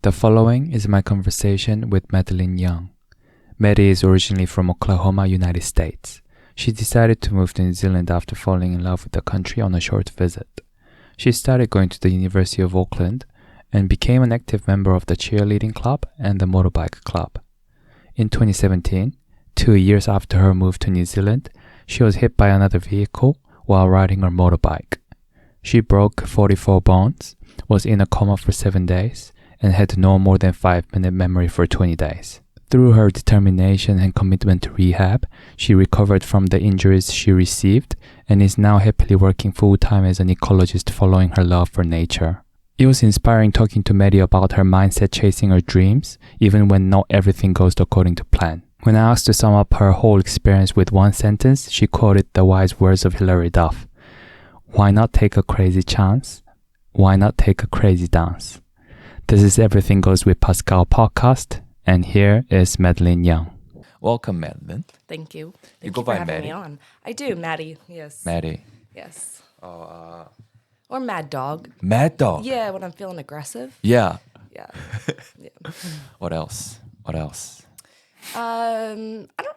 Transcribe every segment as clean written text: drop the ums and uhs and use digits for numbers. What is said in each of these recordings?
The following is my conversation with Madeline Young. Maddy is originally from Oklahoma, United States. She decided to move to New Zealand after falling in love with the country on a short visit. She started going to the University of Auckland and became an active member of the cheerleading club and the motorbike club. In 2017, 2 years after her move to New Zealand, she was hit by another vehicle while riding her motorbike. She broke 44 bones, was in a coma for 7 days, and had no more than 5-minute memory for 20 days. Through her determination and commitment to rehab, she recovered from the injuries she received and is now happily working full-time as an ecologist following her love for nature. It was inspiring talking to Maddy about her mindset chasing her dreams, even when not everything goes according to plan. When I asked to sum up her whole experience with one sentence, she quoted the wise words of Hilary Duff. Why not take a crazy chance? Why not take a crazy dance? This is Everything Goes with Pascal podcast, and here is Madeline Young. Welcome, Madeline. Thank you. You Thank go you for by having Maddy? me on. I do, Maddy. Yes. Maddy. Yes. Or Mad Dog. Mad Dog. Yeah, when I'm feeling aggressive. Yeah. Yeah. Yeah. What else? I don't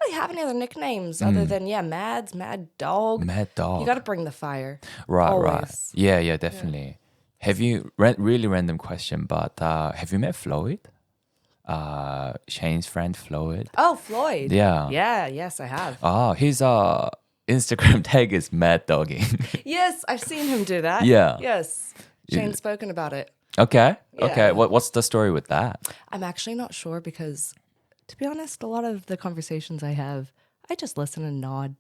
really have any other nicknames other than Mad Dog. Mad Dog. You got to bring the fire. Right. Always. Yeah, definitely. Yeah. Have you, really random question, but have you met Floyd? Shane's friend Floyd. Oh, Floyd. Yeah. Yeah, yes, I have. Oh, his Instagram tag is Mad Dogging. Yes, I've seen him do that. Yeah. Yes. Shane's spoken about it. Okay. Yeah. Okay. What's the story with that? I'm actually not sure because, to be honest, a lot of the conversations I have, I just listen and nod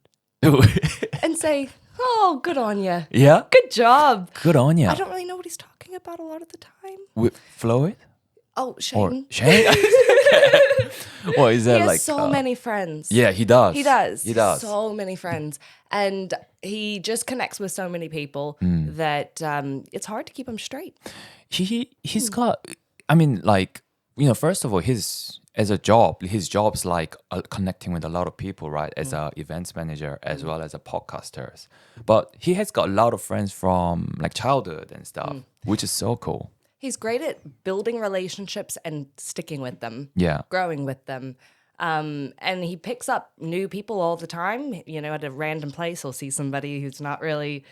and say, oh, good on you. Yeah? Good job. Good on you. I don't really know what he's talking about a lot of the time. With Floyd? Oh, Or Shane. Shane? Okay. Well, is that He has like... so many friends. Yeah, he does. He does. He does. So many friends. And he just connects with so many people that it's hard to keep him straight. He's got... I mean, like, first of all, his job's like connecting with a lot of people, right? As a events manager as well as a podcaster. But he has got a lot of friends from like childhood and stuff, which is so cool. He's great at building relationships and sticking with them. Yeah. Growing with them. And he picks up new people all the time. At a random place, he'll see somebody who's not really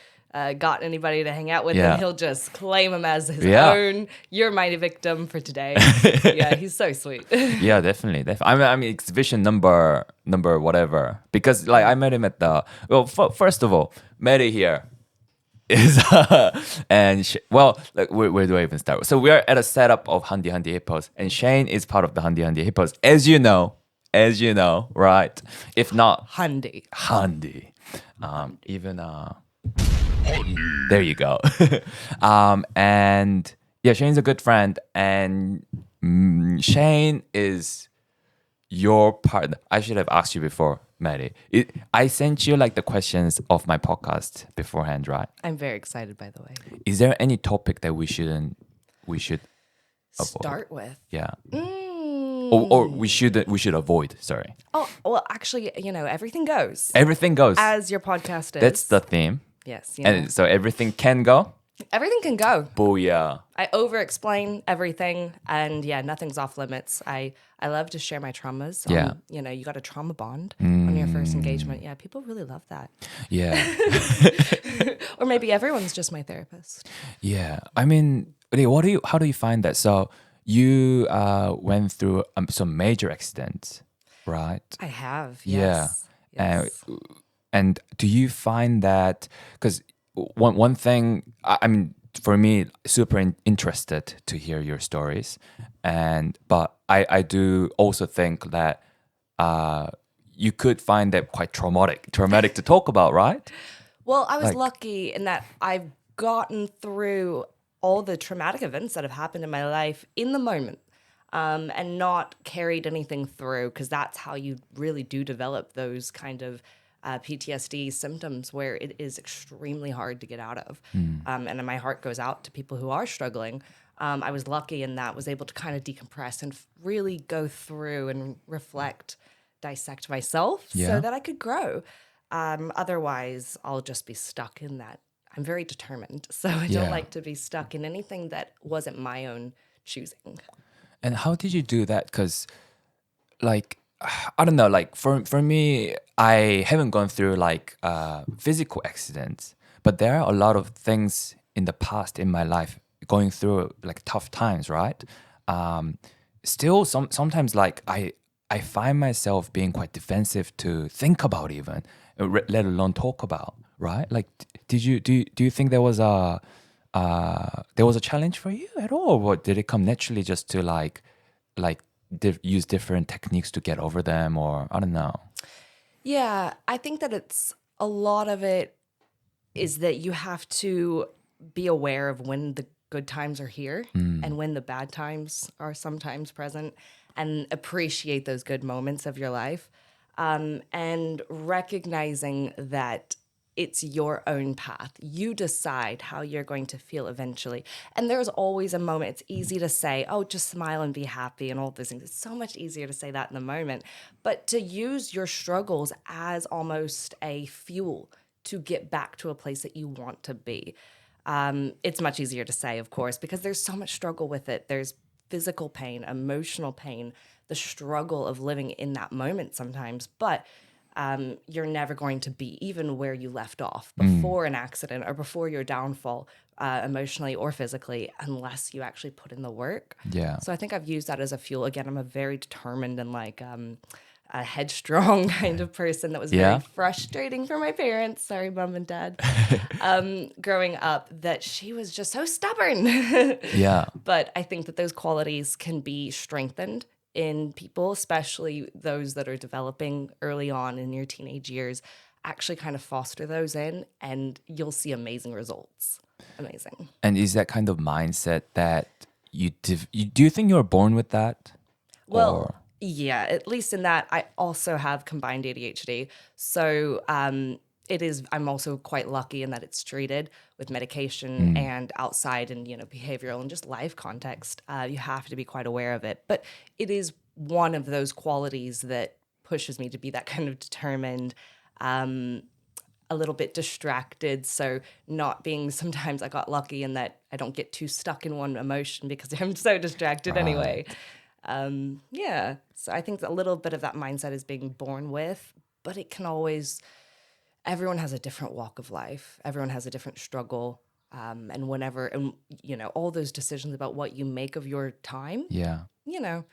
got anybody to hang out with, Yeah. and he'll just claim him as his Yeah. own. You're my victim for today. Yeah, he's so sweet. Yeah, definitely. I mean, exhibition number whatever. Because like I met him at the first of all, Maddy here is like where do I even start? So we are at a setup of Handy Hippos, and Shane is part of the Handy Hippos, as you know, right? If not Handy. Even there you go. And yeah, Shane's a good friend, and Shane is your partner. I should have asked you before, Maddy. I sent you like the questions of my podcast beforehand, right? I'm very excited, by the way. Is there any topic that we should avoid? Start with. Yeah. Or we should avoid. Sorry. Oh, well, actually, everything goes. Everything goes. As your podcast is. That's the theme. Yes. And so everything can go. Everything can go. Booyah. I over-explain everything, and nothing's off limits. I love to share my traumas. Yeah. You got a trauma bond on your first engagement. Yeah, people really love that. Yeah. Or maybe everyone's just my therapist. Yeah. I mean, how do you find that? So you went through some major accidents, right? I have, Yeah. yes. Yes. And do you find that, because one thing, I mean, for me, super interested to hear your stories, but I do also think that you could find that quite traumatic to talk about, right? Well, I was lucky in that I've gotten through all the traumatic events that have happened in my life in the moment, and not carried anything through, because that's how you really do develop those kind of PTSD symptoms, where it is extremely hard to get out of. And my heart goes out to people who are struggling. I was lucky in that, was able to kind of decompress and really go through and reflect, dissect myself so that I could grow. Otherwise, I'll just be stuck in that. I'm very determined, so I don't like to be stuck in anything that wasn't my own choosing. And how did you do that? Because like I don't know, like for me, I haven't gone through like physical accidents, but there are a lot of things in the past in my life going through like tough times, right? Um, Still, sometimes like I find myself being quite defensive to think about even, let alone talk about, right? Like, do you think there was a challenge for you at all, or did it come naturally just to like use different techniques to get over them, or I don't know. Yeah, I think that it's a lot of it is that you have to be aware of when the good times are here and when the bad times are sometimes present and appreciate those good moments of your life. And recognizing that it's your own path. You decide how you're going to feel eventually. And there's always a moment. It's easy to say, oh, just smile and be happy and all those things. It's so much easier to say that in the moment. But to use your struggles as almost a fuel to get back to a place that you want to be. It's much easier to say, of course, because there's so much struggle with it. There's physical pain, emotional pain, the struggle of living in that moment sometimes. But you're never going to be even where you left off before an accident or before your downfall, emotionally or physically, unless you actually put in the work. Yeah. So I think I've used that as a fuel. Again, I'm a very determined and like a headstrong kind of person that was very Yeah. frustrating for my parents. Sorry, mom and dad. Growing up, that she was just so stubborn. Yeah. But I think that those qualities can be strengthened in people, especially those that are developing early on in your teenage years. Actually, kind of foster those in, and you'll see amazing results. Amazing. And is that kind of mindset that you do you think you're born with that, Well, or yeah, at least in that, I also have combined ADHD. So I'm also quite lucky in that it's treated with medication and outside and, behavioral and just life context. You have to be quite aware of it. But it is one of those qualities that pushes me to be that kind of determined, a little bit distracted. So not being, sometimes I got lucky in that I don't get too stuck in one emotion because I'm so distracted anyway. right? Yeah. So I think a little bit of that mindset is being born with, but it can always, everyone has a different walk of life. Everyone has a different struggle. All those decisions about what you make of your time, Yeah. you know,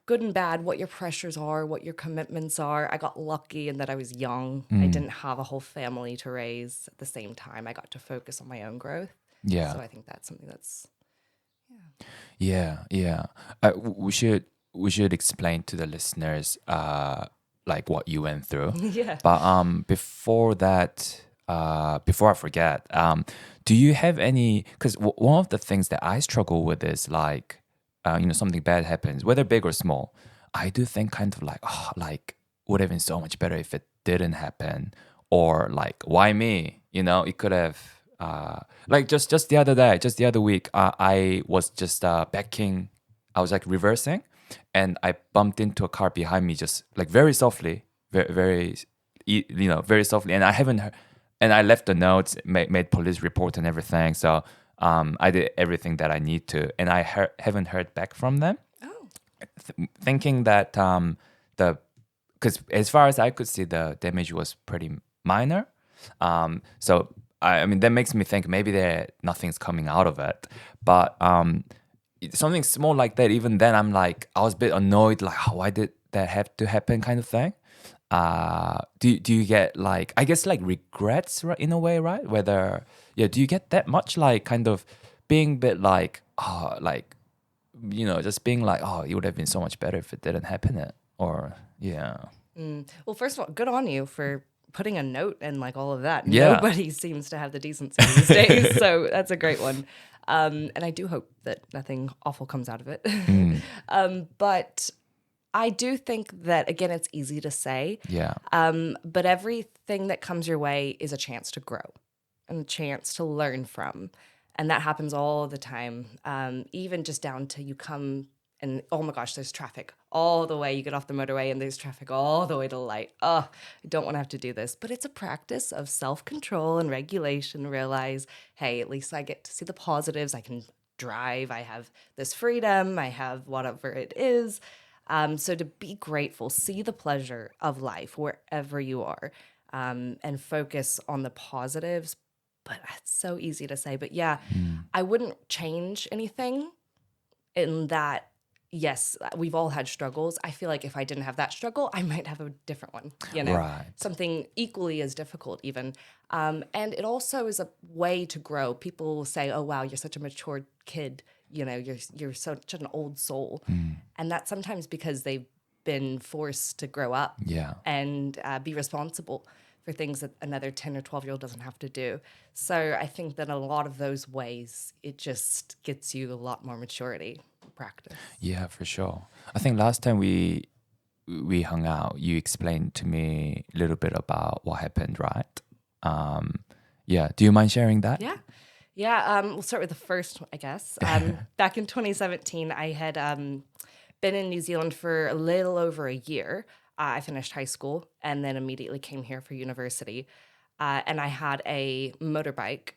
good and bad, what your pressures are, what your commitments are. I got lucky in that I was young. I didn't have a whole family to raise at the same time. I got to focus on my own growth. Yeah. So I think that's something that's, Yeah, yeah. We should explain to the listeners like what you went through. yeah. But before that, before I forget, do you have any? Because one of the things that I struggle with is like, something bad happens, whether big or small. I do think kind of like, oh, like would have been so much better if it didn't happen, or like why me? It could have. Like just the other day, just the other week, I was just backing. I was like reversing, and I bumped into a car behind me, just like very softly, very softly. And I haven't heard, and I left the notes, made police report and everything. So I did everything that I need to, and I haven't heard back from them, Oh, thinking that because as far as I could see, the damage was pretty minor. So I mean that makes me think maybe nothing's coming out of it. But something small like that, even then I'm like I was a bit annoyed, like why did that have to happen, kind of thing. Do you get like I guess like regrets, right, in a way, right? Whether do you get that much like kind of being a bit like like just being like, oh, it would have been so much better if it didn't happen, or yeah. well, first of all, good on you for putting a note and like all of that. Yeah. Nobody seems to have the decency these days, so that's a great one. And I do hope that nothing awful comes out of it. But I do think that, again, it's easy to say, Yeah. but everything that comes your way is a chance to grow and a chance to learn from. And that happens all the time, even just down to you come and, oh my gosh, there's traffic all the way. You get off the motorway and there's traffic all the way to the light. Oh, I don't want to have to do this. But it's a practice of self-control and regulation. Realize, hey, at least I get to see the positives. I can drive, I have this freedom, I have whatever it is. So to be grateful, see the pleasure of life wherever you are, and focus on the positives. But it's so easy to say. But yeah, I wouldn't change anything in that. Yes, we've all had struggles. I feel like if I didn't have that struggle, I might have a different one, Right. something equally as difficult even. And it also is a way to grow. People will say, oh, wow, you're such a mature kid. You're such an old soul. And that's sometimes because they've been forced to grow up Yeah. and be responsible for things that another 10 or 12-year-old doesn't have to do. So I think that in a lot of those ways, it just gets you a lot more maturity practice. Yeah, for sure. I think last time we hung out, you explained to me a little bit about what happened, right? Yeah. Do you mind sharing that? Yeah. Yeah. We'll start with the first, I guess. Back in 2017, I had been in New Zealand for a little over a year. I finished high school and then immediately came here for university. And I had a motorbike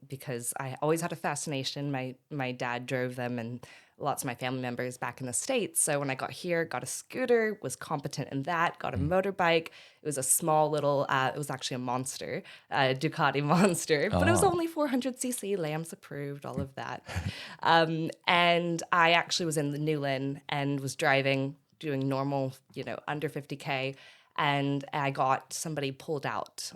because I always had a fascination. My dad drove them and lots of my family members back in the States. So when I got here, got a scooter, was competent in that, got a motorbike. It was a small little, it was actually a monster, Ducati Monster, but it was only 400cc, Lambs approved, all of that. And I actually was in the Newlyn and was driving, doing normal, under 50K. And I got somebody pulled out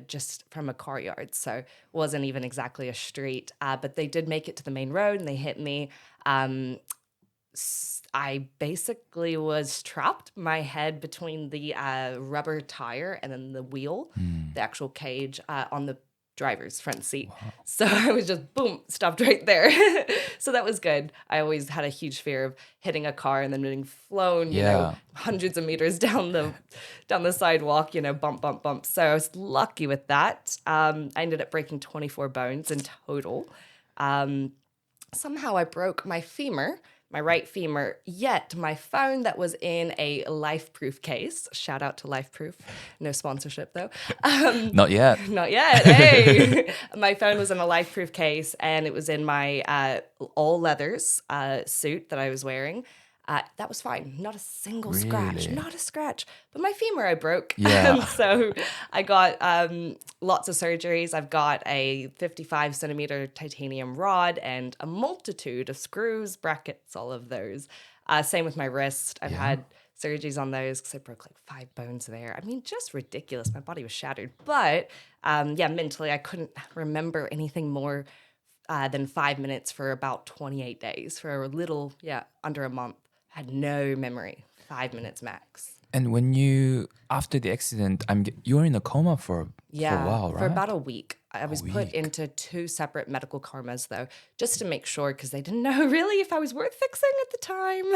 just from a car yard. So it wasn't even exactly a street, but they did make it to the main road and they hit me. I basically was trapped, my head between the rubber tire and then the wheel, the actual cage on the driver's front seat. Wow. So I was just, boom, stopped right there. So that was good. I always had a huge fear of hitting a car and then being flown, hundreds of meters down the sidewalk, bump, bump, bump. So I was lucky with that. I ended up breaking 24 bones in total. Somehow I broke my femur, my right femur, yet my phone that was in a life-proof case, shout out to Life-Proof, no sponsorship though. Not yet. Not yet, hey! My phone was in a life-proof case and it was in my all leathers suit that I was wearing. That was fine. Not a single scratch. Not a scratch. But my femur I broke. Yeah. So I got lots of surgeries. I've got a 55 centimeter titanium rod and a multitude of screws, brackets, all of those. Same with my wrist. I've had surgeries on those because I broke like 5 bones there. I mean, just ridiculous. My body was shattered. But mentally, I couldn't remember anything more than 5 minutes for about 28 days, for a little, under a month. Had no memory, 5 minutes max. And when after the accident, you were in a coma for a while, right? For about a week. I was put into 2 separate medical comas, though, just to make sure, because they didn't know really if I was worth fixing at the time.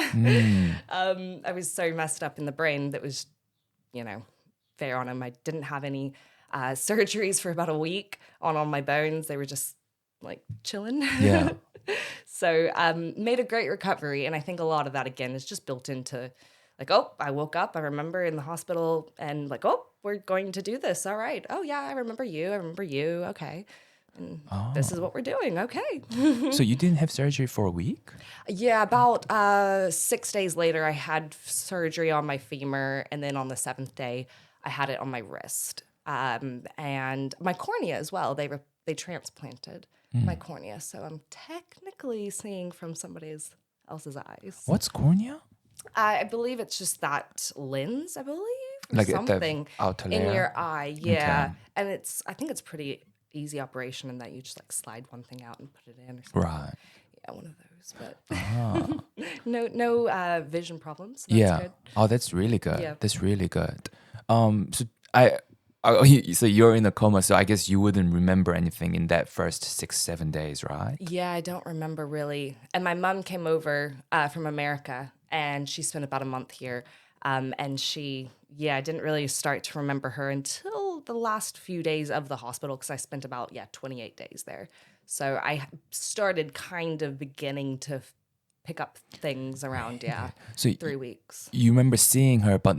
I was so messed up in the brain that was, fair on them. I didn't have any surgeries for about a week on all my bones. They were just like chilling. Yeah. So made a great recovery. And I think a lot of that, again, is just built into like, oh, I woke up, I remember in the hospital and like, oh, we're going to do this. All right. Oh, yeah, I remember you. Okay. And this is what we're doing. Okay. So you didn't have surgery for a week? Yeah, about 6 days later, I had surgery on my femur. And then on the 7th day, I had it on my wrist. And my cornea as well. They transplanted my cornea. So I'm technically seeing from somebody else's eyes. What's cornea? I believe it's just that lens, I believe. Like something the outer layer? In your eye, yeah. Okay. And I think it's pretty easy operation in that you just like slide one thing out and put it in or something. Right. Yeah, one of those. But no vision problems. So that's good. Oh, that's really good. Yeah. That's really good. So you're in a coma, so I guess you wouldn't remember anything in that first 6-7 days, right? Yeah, I don't remember really. And my mom came over from America, and she spent about a month here. And she, I didn't really start to remember her until the last few days of the hospital because I spent about, 28 days there. So I started kind of beginning to pick up things around, so 3 weeks. You remember seeing her, but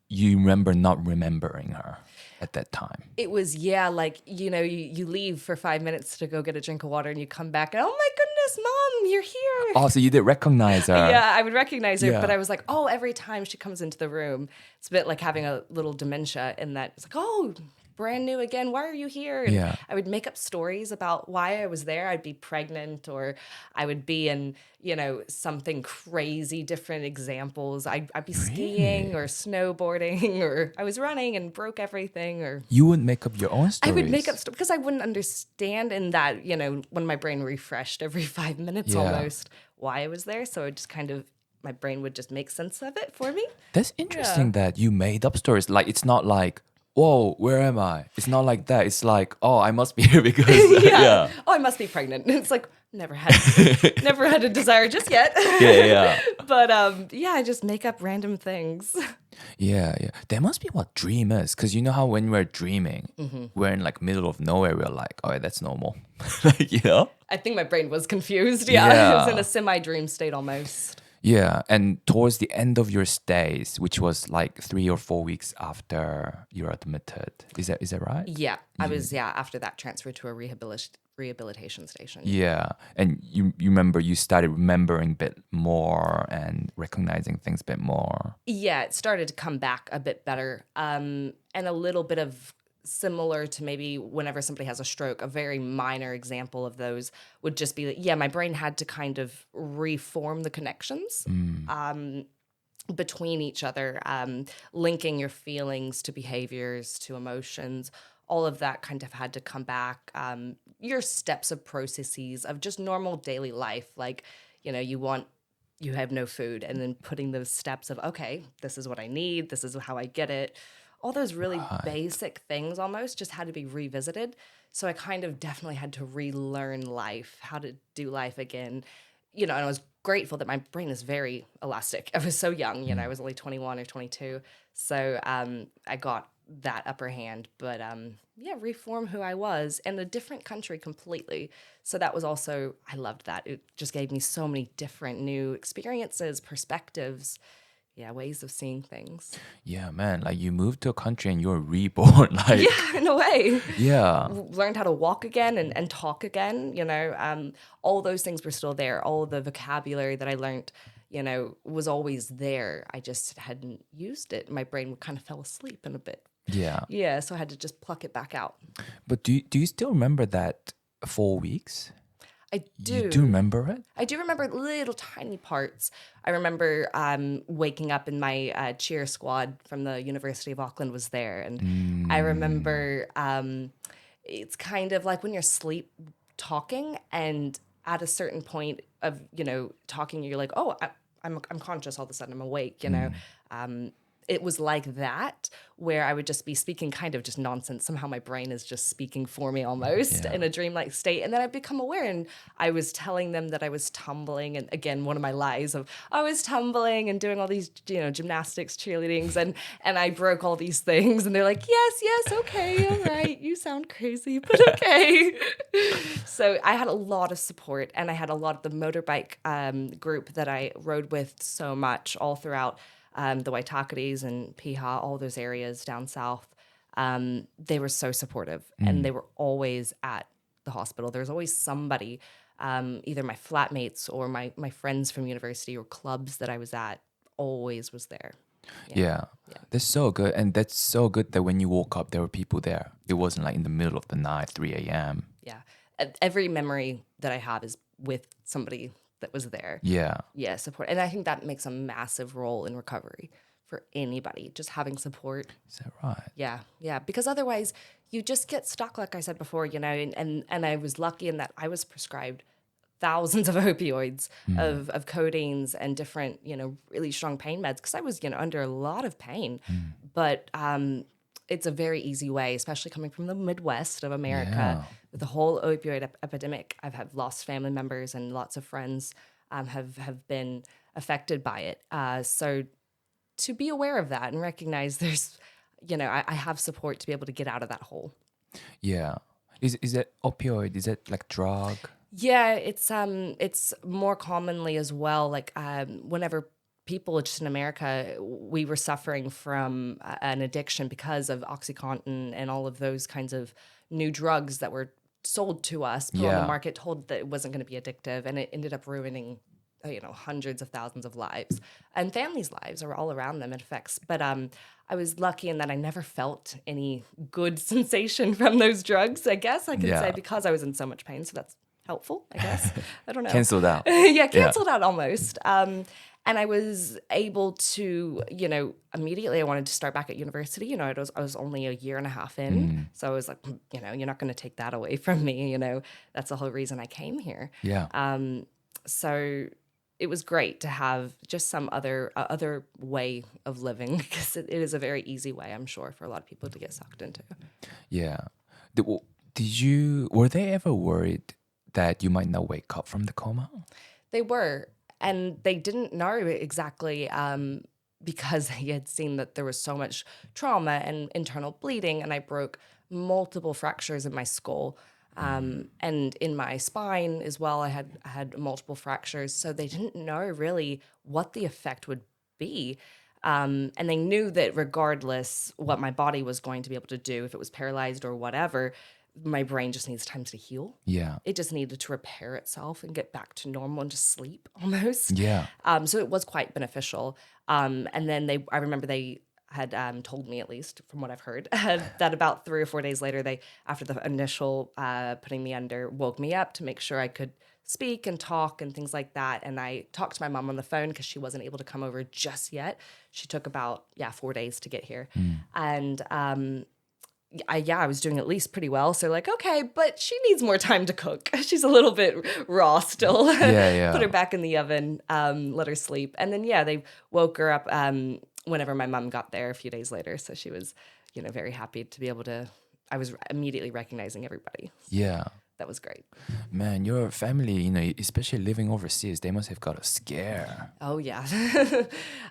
you remember not remembering her at that time. It was, like, you leave for 5 minutes to go get a drink of water and you come back and, oh my yes, Mom, you're here. Oh, so you did recognize her. Yeah, I would recognize her, Yeah. but I was like, oh, every time she comes into the room, it's a bit like having a little dementia in that it's like, oh, brand new again. Why are you here? And Yeah. I would make up stories about why I was there. I'd be pregnant or I would be in, something crazy, different examples. I'd be skiing or snowboarding or I was running and broke everything or You would make up your own I stories. would make up stuff because I wouldn't understand in that, when my brain refreshed every 5 minutes Yeah. almost why I was there. So it just my brain would just make sense of it for me. That's interesting that you made up stories. Like, it's not like, whoa, where am I? It's not like that. It's like, oh, I must be here because, yeah. Oh, I must be pregnant. It's like, never had a desire just yet. Yeah. But I just make up random things. Yeah. There must be what dream is. Because you know how when we're dreaming, we're in like middle of nowhere, we're like, oh, that's normal. Like, I think my brain was confused. Yeah. Yeah. It was in a semi-dream state almost. Yeah, and towards the end of your stays, which was like 3 or 4 weeks after you're admitted, is that right? Yeah, I was, after that transferred to a rehabilitation station. Yeah, and you remember you started remembering a bit more and recognizing things a bit more. Yeah, it started to come back a bit better, and a little bit of similar to maybe whenever somebody has a stroke, a very minor example of those would just be that, my brain had to kind of reform the connections between each other, linking your feelings to behaviors, to emotions. All of that kind of had to come back. Your steps of processes of just normal daily life, like, you have no food, and then putting those steps of, okay, this is what I need, this is how I get it. All those really basic things almost just had to be revisited. So I kind of definitely had to relearn life, how to do life again. And I was grateful that my brain is very elastic. I was so young, I was only 21 or 22. So I got that upper hand, but reform who I was in a different country completely. So that was also, I loved that. It just gave me so many different new experiences, perspectives. Yeah, ways of seeing things. Yeah, man, like you moved to a country and you're reborn. Like, yeah, in a way. Yeah. Learned how to walk again and talk again, all those things were still there. All the vocabulary that I learned, was always there. I just hadn't used it. My brain kind of fell asleep in a bit. Yeah. Yeah, so I had to just pluck it back out. But do you still remember that 4 weeks? I do. You do remember it? I do remember little tiny parts. I remember waking up and my cheer squad from the University of Auckland was there. And I remember it's kind of like when you're asleep talking and at a certain point of, talking, you're like, oh, I'm conscious all of a sudden. I'm awake, it was like that, where I would just be speaking kind of just nonsense. Somehow my brain is just speaking for me almost in a dreamlike state. And then I become aware, and I was telling them that I was tumbling. And again, one of my lies of I was tumbling and doing all these, gymnastics, cheerleadings, and I broke all these things. And they're like, yes, okay, all right. You sound crazy, but okay. So I had a lot of support, and I had a lot of the motorbike group that I rode with so much all throughout the Waitakiris and Piha, all those areas down south. They were so supportive, and they were always at the hospital. There was always somebody, either my flatmates or my friends from university or clubs that I was at, always was there. Yeah. That's so good. And that's so good that when you woke up, there were people there. It wasn't like in the middle of the night, 3 a.m. Yeah. Every memory that I have is with somebody that was there. Yeah. Yeah, support. And I think that makes a massive role in recovery for anybody, just having support. Is that right? Yeah. Because otherwise you just get stuck, like I said before, and I was lucky in that I was prescribed thousands of opioids, of codeines and different, really strong pain meds because I was, under a lot of pain. But it's a very easy way, especially coming from the Midwest of America, with the whole opioid epidemic. I've had lost family members and lots of friends have been affected by it. So to be aware of that and recognize there's, I have support to be able to get out of that hole. Yeah. Is it opioid? Is it like drug? Yeah, it's more commonly as well. Like whenever people just in America, we were suffering from an addiction because of OxyContin and all of those kinds of new drugs that were sold to us, put on the market, told that it wasn't going to be addictive, and it ended up ruining hundreds of thousands of lives and families' lives are all around them. It affects. But I was lucky in that I never felt any good sensation from those drugs. I guess I can say because I was in so much pain. So that's helpful. I guess I don't know. Canceled out. Canceled out almost. And I was able to, immediately I wanted to start back at university. I was only a year and a half in. So I was like, you're not going to take that away from me. That's the whole reason I came here. Yeah. So it was great to have just some other way of living, because it is a very easy way, I'm sure, for a lot of people to get sucked into. Yeah. Were they ever worried that you might not wake up from the coma? They were. And they didn't know exactly because they had seen that there was so much trauma and internal bleeding, and I broke multiple fractures in my skull and in my spine as well. I had multiple fractures, so they didn't know really what the effect would be. And they knew that regardless what my body was going to be able to do, if it was paralyzed or whatever, my brain just needs time to heal. Yeah. It just needed to repair itself and get back to normal and just sleep almost. Yeah. So it was quite beneficial. And then I remember they had told me, at least from what I've heard, that about 3 or 4 days later, they, after the initial putting me under, woke me up to make sure I could speak and talk and things like that. And I talked to my mom on the phone because she wasn't able to come over just yet. She took about 4 days to get here. And I was doing at least pretty well. So like, okay, but she needs more time to cook. She's a little bit raw still. Yeah. Put her back in the oven, let her sleep. And then, they woke her up whenever my mom got there a few days later. So she was, very happy to be able to, I was immediately recognizing everybody. Yeah. That was great. Man, your family, especially living overseas, they must have got a scare. Oh, yeah.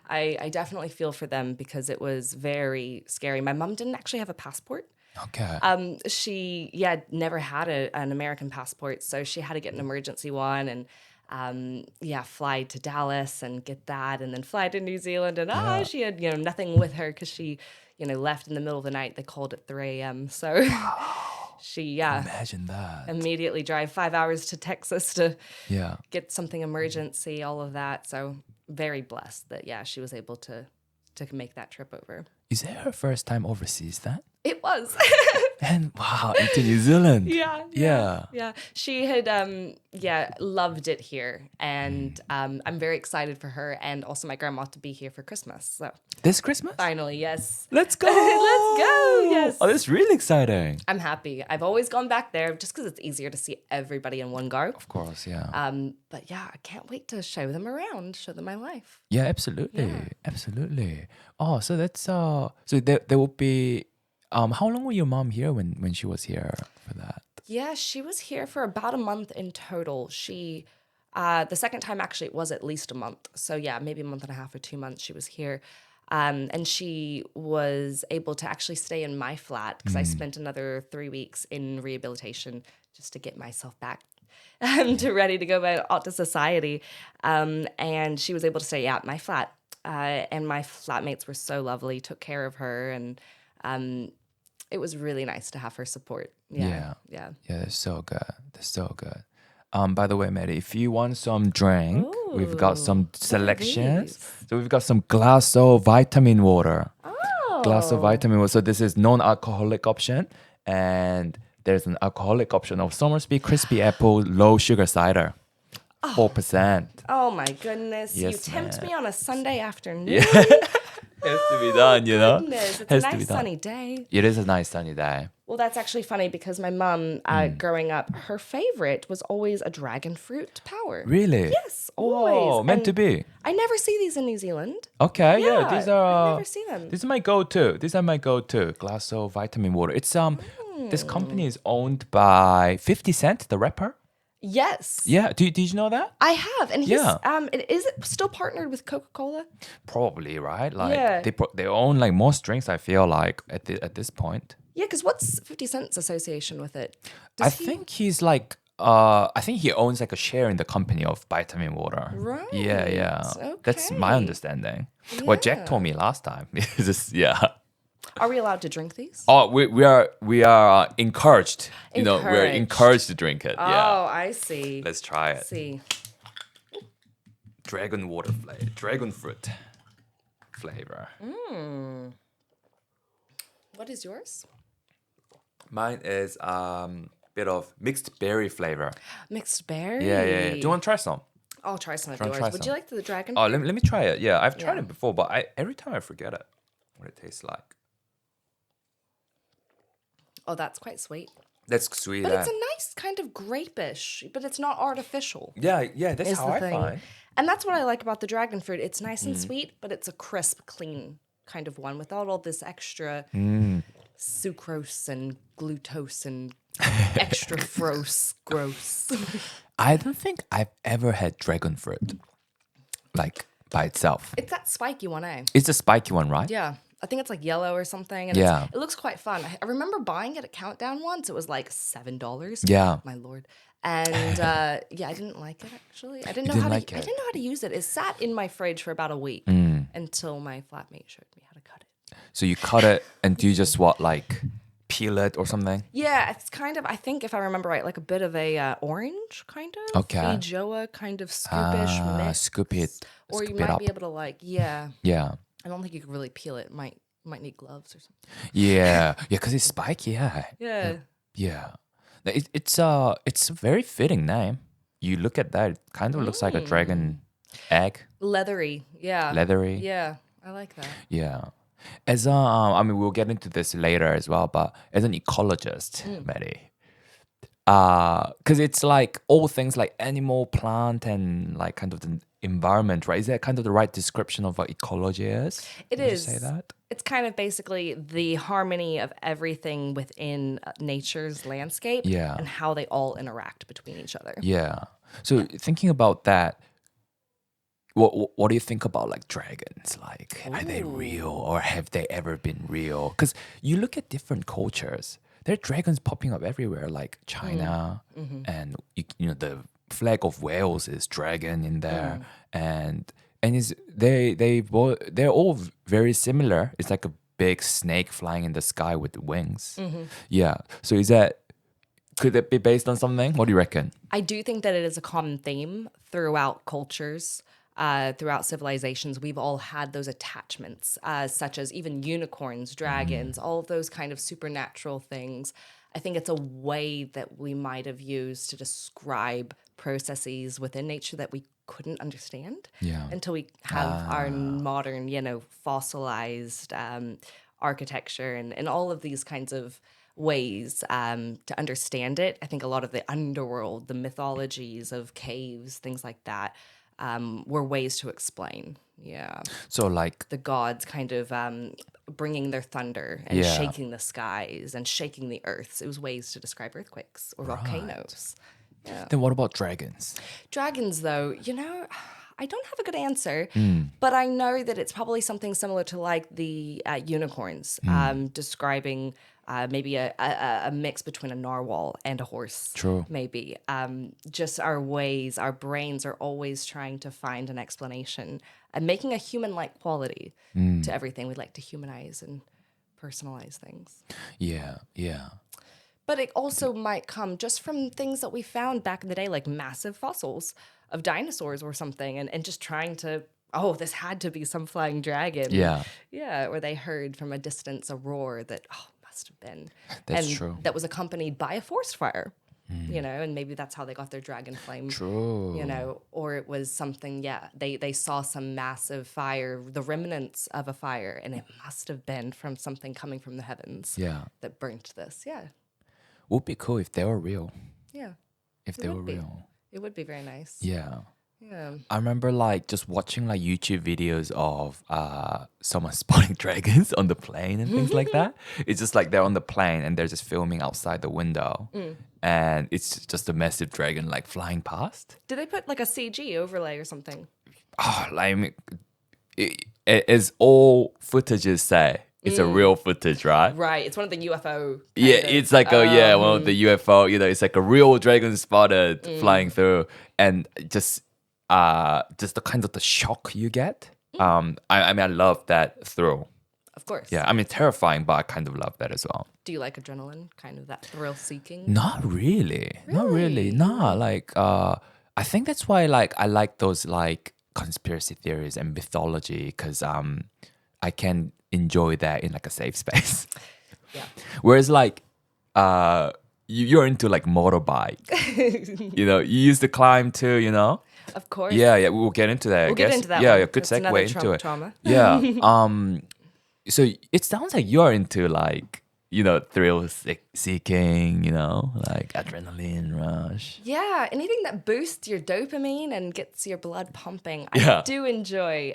I definitely feel for them because it was very scary. My mom didn't actually have a passport. Okay. She never had an American passport, so she had to get an emergency one and fly to Dallas and get that, and then fly to New Zealand. And she had nothing with her because she left in the middle of the night. They called at 3 a.m. So she imagine that, immediately drive 5 hours to Texas to get something emergency, all of that. So very blessed that she was able to make that trip over. Is it her first time overseas then? It was. And wow, into New Zealand. Yeah. She had loved it here, and I'm very excited for her and also my grandma to be here for Christmas. So this Christmas? Finally, yes. Let's go. Let's go. Yes. Oh, that's really exciting. I'm happy. I've always gone back there just because it's easier to see everybody in one go. Of course, yeah. But I can't wait to show them around, show them my life. Yeah, absolutely. Yeah. Absolutely. Oh, so that's so there will be how long were your mom here when she was here for that? Yeah, she was here for about a month in total. She the second time actually it was at least a month. So maybe a month and a half or 2 months she was here. And she was able to actually stay in my flat because I spent another 3 weeks in rehabilitation just to get myself back to ready to go out to society. And she was able to stay at my flat. And my flatmates were so lovely, took care of her, and it was really nice to have her support. Yeah, that's so good. By the way, Maddy, if you want some drink, we've got some selections. So we've got some glass of vitamin water. Glass of vitamin water. So this is non-alcoholic option, and there's an alcoholic option of Somersby Crispy Apple Low Sugar Cider. 4%. Oh my goodness. Yes, you tempt man. me on a Sunday afternoon. Yeah. Has to be done, Goodness. It's Has a to be nice done. sunny day. It is a nice sunny day. Well, that's actually funny because my mom, growing up, her favorite was always a dragon fruit power. Really? Yes, always. Oh, meant to be. I never see these in New Zealand. Okay, Yeah, these are. I never see them. These are my go-to. Glass of vitamin water. It's This company is owned by 50 Cent, the rapper. Yes. Yeah. Did you know that? I have. And he's, Yeah. is it still partnered with Coca-Cola? Probably, right? Like Yeah. they own like most drinks. I feel like at this point. Yeah, because what's 50 Cent's association with it? I think he's like. I think he owns like a share in the company of vitamin water. Right. Yeah. That's my Okay. understanding. What Jack Yeah. told me last time. It's just, Are we allowed to drink these? Oh, we are encouraged. We're encouraged to drink it. Yeah. Oh, I see. Let's try it. Let's see. Dragon water flavor, dragon fruit flavor. What is yours? Mine is bit of mixed berry flavor. Mixed berry. Yeah. Do you want to try some? I'll try some of Try yours. Would some. you like the dragon? Oh, let me try it. Yeah, I've tried Yeah. it before, but every time I forget it. What it tastes like. Oh, that's quite sweet. That's sweet. But it's a nice kind of grapish, but it's not artificial. Yeah. That's Is how the I thing. find. And that's what I like about the dragon fruit. It's nice and sweet, but it's a crisp, clean kind of one without all this extra sucrose and glucose and extra gross. I don't think I've ever had dragon fruit, like by itself. It's that spiky one, eh? It's a spiky one, right? Yeah. I think it's like yellow or something. And Yeah. it looks quite fun. I remember buying it at Countdown once. It was like $7. Yeah. My lord. And yeah, I didn't like it actually. I didn't know didn't how like to. I it? didn't know how to use it. It sat in my fridge for about a week until my flatmate showed me how to cut it. So you cut it and do you just peel it or something? Yeah, it's kind of. I think if I remember right, like a bit of a orange kind of. Okay. Feijoa kind of scoopish mix. Scoop it. Or you scoop it might up. be able to yeah. Yeah. I don't think you could really peel it. Might need gloves or something. Yeah, because it's spiky. Yeah. Yeah. It's a very fitting name. You look at that; it kind of looks like a dragon egg, Leathery. Yeah. leathery. Yeah, I like that. Yeah. As I mean, we'll get into this later as well. But as an ecologist, Maddy, because it's like all things like animal, plant, and like kind of the environment, right? Is that kind of the right description of what ecology is? It Would is. you say that? It's kind of basically the harmony of everything within nature's landscape Yeah. and how they all interact between each other. Yeah. So thinking about that, what do you think about like dragons? Like, are they real or have they ever been real? Because you look at different cultures, there are dragons popping up everywhere, like China, and the flag of Wales is dragon in there, and they're all very similar. It's like a big snake flying in the sky with wings. Yeah. So could that be based on something? What do you reckon? I do think that it is a common theme throughout cultures, throughout civilizations. We've all had those attachments, such as even unicorns, dragons, all of those kind of supernatural things. I think it's a way that we might have used to describe processes within nature that we couldn't understand until we have our modern, fossilized architecture and all of these kinds of ways to understand it. I think a lot of the underworld, the mythologies of caves, things like that, were ways to explain. Yeah. So like, The gods kind of bringing their thunder and Yeah. shaking the skies and shaking the earths. It was ways to describe earthquakes or volcanoes. then what about dragons? Dragons, though, I don't have a good answer, but I know that it's probably something similar to like the unicorns, describing maybe a mix between a narwhal and a horse. True. Maybe. Just our ways, our brains are always trying to find an explanation and making a human-like quality to everything. We like to humanize and personalize things. Yeah. But it also might come just from things that we found back in the day, like massive fossils of dinosaurs or something, and just trying to, this had to be some flying dragon. Yeah. Yeah, or they heard from a distance a roar that, must have been. That's and true. that was accompanied by a forest fire, and maybe that's how they got their dragon flame. True. Or it was something, they saw some massive fire, the remnants of a fire, and it must have been from something coming from the heavens Yeah. that burnt this. Yeah. Would be cool if they were real. Yeah. If It they would were be. real. It would be very nice. Yeah. Yeah. I remember like just watching like YouTube videos of someone spotting dragons on the plane and things like that. It's just like they're on the plane and they're just filming outside the window, and it's just a massive dragon like flying past. Did they put like a CG overlay or something? Like as all footages say, it's a real footage, right? Right. It's one of the UFO. Yeah, it's like one of the UFO. It's like a real dragon spotted flying through, and just the kind of the shock you get. I mean, I love that thrill. Of course. Yeah, I mean, terrifying, but I kind of love that as well. Do you like adrenaline? Kind of that thrill seeking? Not really. Not really. Really? Nah, like I think that's why like I like those like conspiracy theories and mythology because I can enjoy that in like a safe space. Yeah. Whereas like you're into like motorbike. You used to climb too, Of course. Yeah, we'll get into that. I We'll guess. get into that Yeah, one. yeah, good That's segue another into it. trauma. Yeah. So it sounds like you're into like thrill seeking, like adrenaline rush. Yeah, anything that boosts your dopamine and gets your blood pumping. Yeah. I do enjoy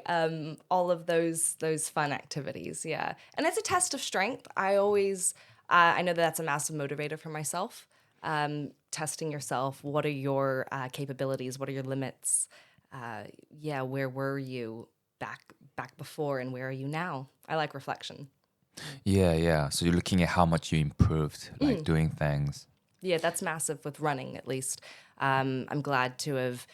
all of those fun activities. Yeah, and it's a test of strength. I always, I know that's a massive motivator for myself. Testing yourself. What are your capabilities? What are your limits? Where were you back before, and where are you now? I like reflection. Yeah. So you're looking at how much you improved, like doing things. Yeah, that's massive with running, at least. I'm glad to have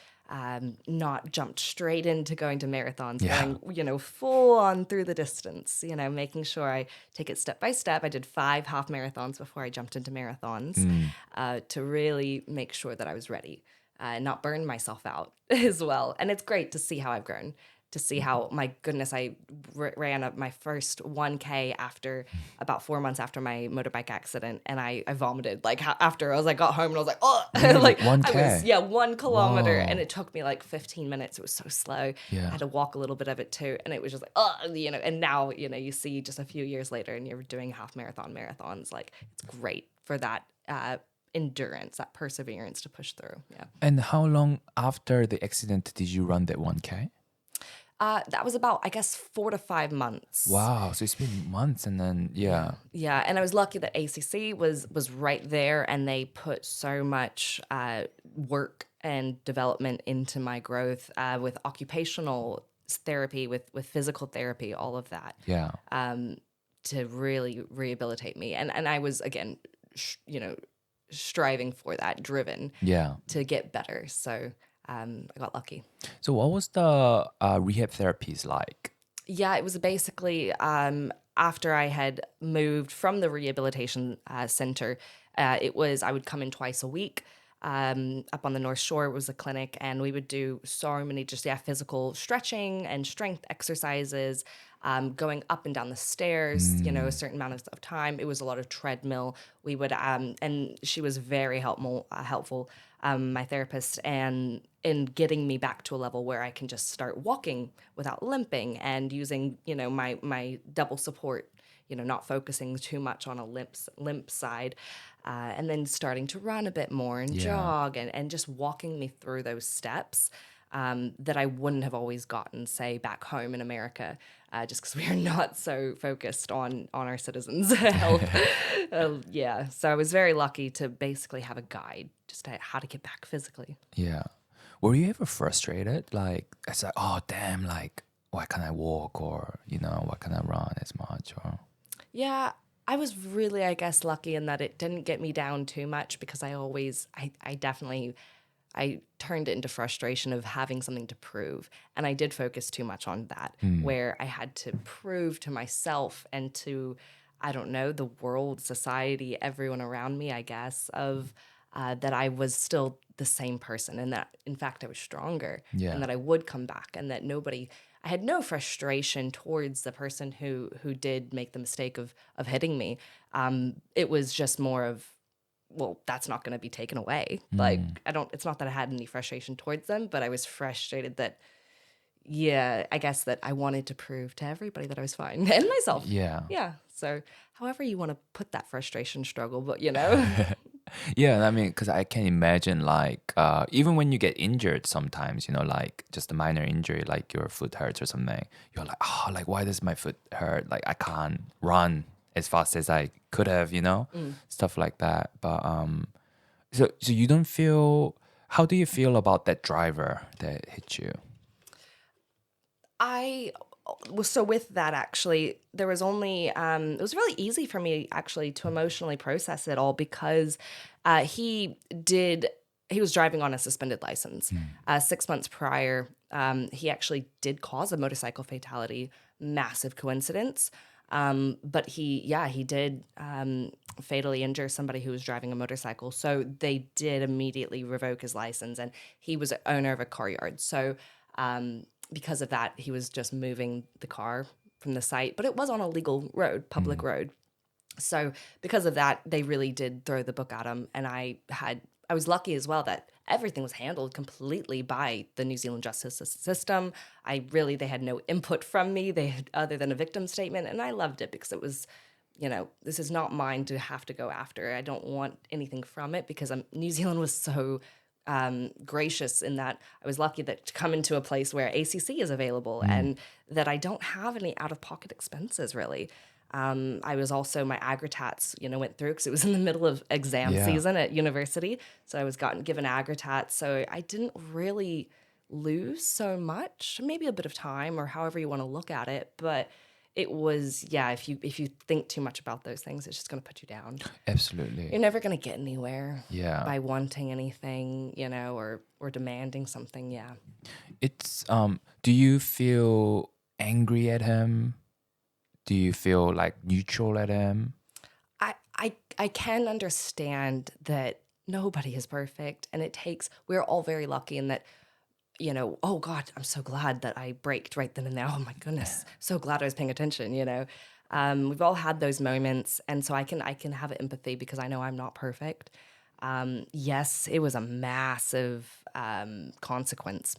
not jumped straight into going to marathons, going, full on through the distance, making sure I take it step by step. I did 5 half marathons before I jumped into marathons to really make sure that I was ready and not burn myself out as well. And it's great to see how I've grown. To see how, my goodness, I ran up my first 1K after about 4 months after my motorbike accident, and I vomited. Like after I got home and I was like, oh, like 1K. 1 kilometer, Whoa. and it took me like 15 minutes. It was so slow. Yeah. I had to walk a little bit of it too, and it was just like, oh, and now you see just a few years later, and you're doing marathons. Like it's great for that endurance, that perseverance to push through. Yeah. And how long after the accident did you run that 1K? That was about, I guess, 4 to 5 months. Wow, so it's been months, and then Yeah, and I was lucky that ACC was right there, and they put so much work and development into my growth with occupational therapy, with physical therapy, all of that. Yeah. To really rehabilitate me, and I was again, striving for that, driven. Yeah. To get better. So. I got lucky. So what was the rehab therapies like? Yeah, it was basically after I had moved from the rehabilitation center, I would come in twice a week. Up on the North Shore was a clinic, and we would do so many physical stretching and strength exercises, going up and down the stairs, a certain amount of time. It was a lot of treadmill. We would, and she was very helpful, my therapist, and in getting me back to a level where I can just start walking without limping and using, my double support, not focusing too much on a limp side, and then starting to run a bit more and jog and just walking me through those steps that I wouldn't have always gotten, say, back home in America, just because we are not so focused on our citizens' health. So I was very lucky to basically have a guide just to how to get back physically. Yeah. Were you ever frustrated? Like, it's like, oh, damn, like, why can't I walk, or, why can't I run as much? Or Yeah, I was really, I guess, lucky in that it didn't get me down too much, because I definitely turned it into frustration of having something to prove. And I did focus too much on that, where I had to prove to myself and to, I don't know, the world, society, everyone around me, I guess, of that I was still the same person, and that, in fact, I was stronger, and that I would come back, and that I had no frustration towards the person who did make the mistake of hitting me. It was just more of, well, that's not going to be taken away. Like, it's not that I had any frustration towards them, but I was frustrated that, I guess that I wanted to prove to everybody that I was fine, and myself. Yeah. Yeah. So however you want to put that frustration struggle, but Yeah, I mean, because I can imagine, like, even when you get injured sometimes, like just a minor injury, like your foot hurts or something, you're like, oh, like, why does my foot hurt? Like, I can't run as fast as I could have, stuff like that. But so you don't feel, how do you feel about that driver that hit you? So with that, actually, there was only, it was really easy for me actually to emotionally process it all, because he was driving on a suspended license. 6 months prior, he actually did cause a motorcycle fatality. Massive coincidence. But he did fatally injure somebody who was driving a motorcycle. So they did immediately revoke his license, and he was owner of a car yard. So because of that, he was just moving the car from the site, but it was on a legal road, public road. So because of that, they really did throw the book at him. And I was lucky as well that everything was handled completely by the New Zealand justice system. They had no input from me, other than a victim statement. And I loved it because it was, this is not mine to have to go after. I don't want anything from it because New Zealand was so gracious in that I was lucky to come into a place where ACC is available and that I don't have any out-of-pocket expenses really. I was also, my agritats, went through because it was in the middle of exam season at university. So I was given agritats. So I didn't really lose so much, maybe a bit of time or however you want to look at it. But it was, if you think too much about those things, it's just going to put you down. Absolutely. You're never going to get anywhere by Yeah. wanting anything, or demanding something. Yeah. It's do you feel angry at him? Do you feel like neutral at him? I can understand that nobody is perfect, and we're all very lucky in that, oh God, I'm so glad that I braked right then and there. Oh my goodness, so glad I was paying attention, We've all had those moments, and so I can have empathy because I know I'm not perfect. Yes, it was a massive consequence,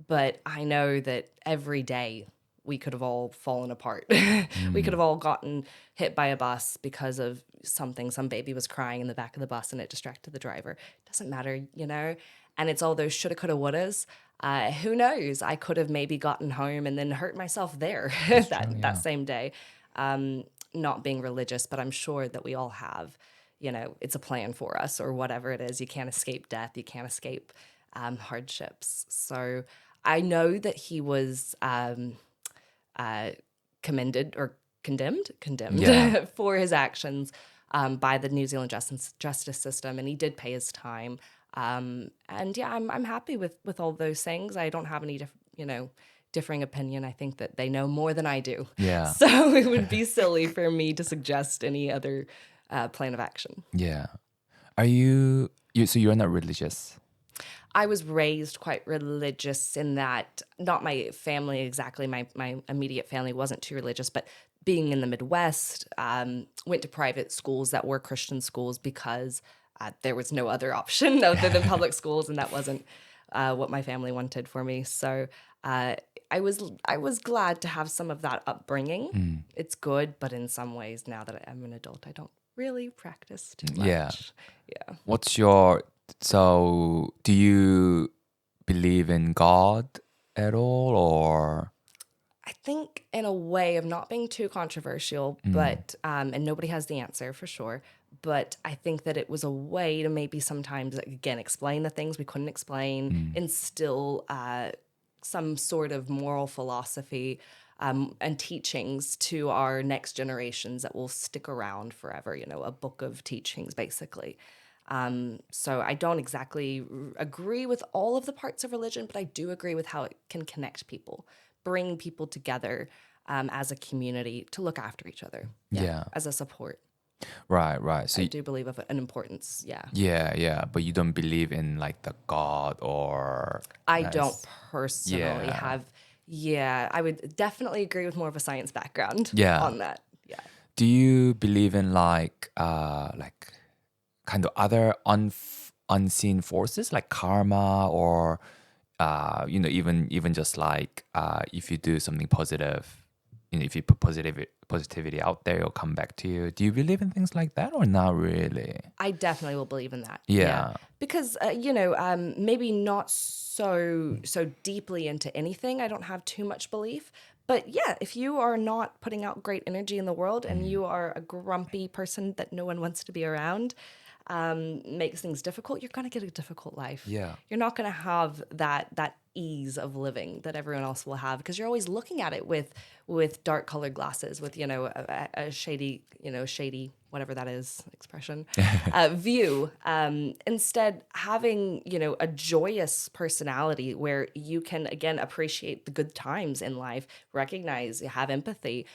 but I know that every day we could have all fallen apart. We could have all gotten hit by a bus because of something. Some baby was crying in the back of the bus and it distracted the driver. It doesn't matter, And it's all those shoulda, coulda, wouldas. Who knows? I could have maybe gotten home and then hurt myself there that same day. Not being religious, but I'm sure that we all have, it's a plan for us or whatever it is. You can't escape death. You can't escape hardships. So I know that he was commended or condemned Yeah. for his actions by the New Zealand justice system, and he did pay his time. And yeah, I'm happy with all those things. I don't have any differing opinion. I think that they know more than I do. Yeah. So it would be silly for me to suggest any other plan of action. Yeah. Are you so you're not religious? I was raised quite religious in that, not my family exactly, my immediate family wasn't too religious, but being in the Midwest, went to private schools that were Christian schools because there was no other option other than public schools, and that wasn't what my family wanted for me. So I was glad to have some of that upbringing. It's good, but in some ways, now that I'm an adult, I don't really practice too much. Yeah. So do you believe in God at all, or? I think in a way of not being too controversial, but and nobody has the answer for sure. But I think that it was a way to maybe sometimes, again, explain the things we couldn't explain, instill some sort of moral philosophy and teachings to our next generations that will stick around forever, a book of teachings, basically. So I don't exactly agree with all of the parts of religion, but I do agree with how it can connect people, bring people together as a community to look after each other. Yeah. As a support. Right. So I do believe of an importance. Yeah. yeah. But you don't believe in like the God or? I don't personally Yeah. have. Yeah, I would definitely agree with more of a science background Yeah. on that. Yeah. Do you believe in like kind of other unseen forces like karma or even just like if you do something positive, if you put positivity out there, it'll come back to you. Do you believe in things like that or not really? I definitely will believe in that. Yeah. Because maybe not so deeply into anything. I don't have too much belief. But yeah, if you are not putting out great energy in the world and you are a grumpy person that no one wants to be around, makes things difficult, you're going to get a difficult life. Yeah. You're not going to have that ease of living that everyone else will have, because you're always looking at it with dark colored glasses, with, you know, a shady, whatever that is, expression, view. Instead, having, you know, a joyous personality where you can, again, appreciate the good times in life, recognize, have empathy,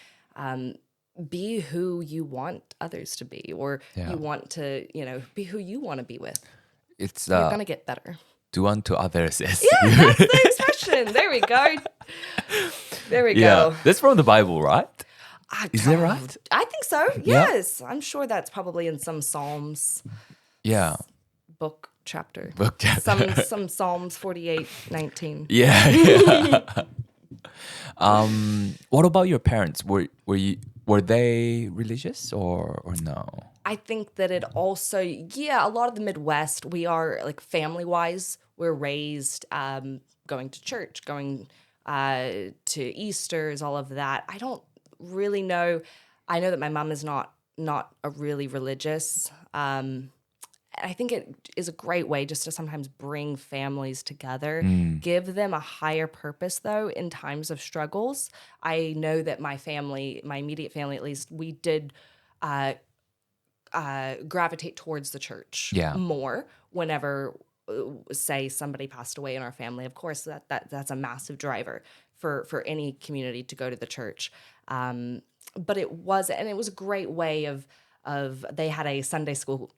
be who you want others to be, or Yeah. you want to, you know, be who you want to be with. It's You're going to get better. do unto others as Yeah, that's the expression. There we go. There we Yeah, go. that's from the Bible, right? Is that God, right? I think so. Yeah. Yes. I'm sure that's probably in some Psalms Yeah. book chapter. Book chapter. Some Psalms 48:19. Yeah. What about your parents? Were they religious or no? I think that it also, a lot of the Midwest, we are, like, family-wise, we're raised going to church, going to Easters, all of that. I don't really know. I know that my mom is not a really religious. And I think it is a great way just to sometimes bring families together, give them a higher purpose, though, in times of struggles. I know that my family, my immediate family at least, we did gravitate towards the church more whenever, say, somebody passed away in our family. Of course, that's a massive driver for any community to go to the church. But it was a great way of they had a Sunday school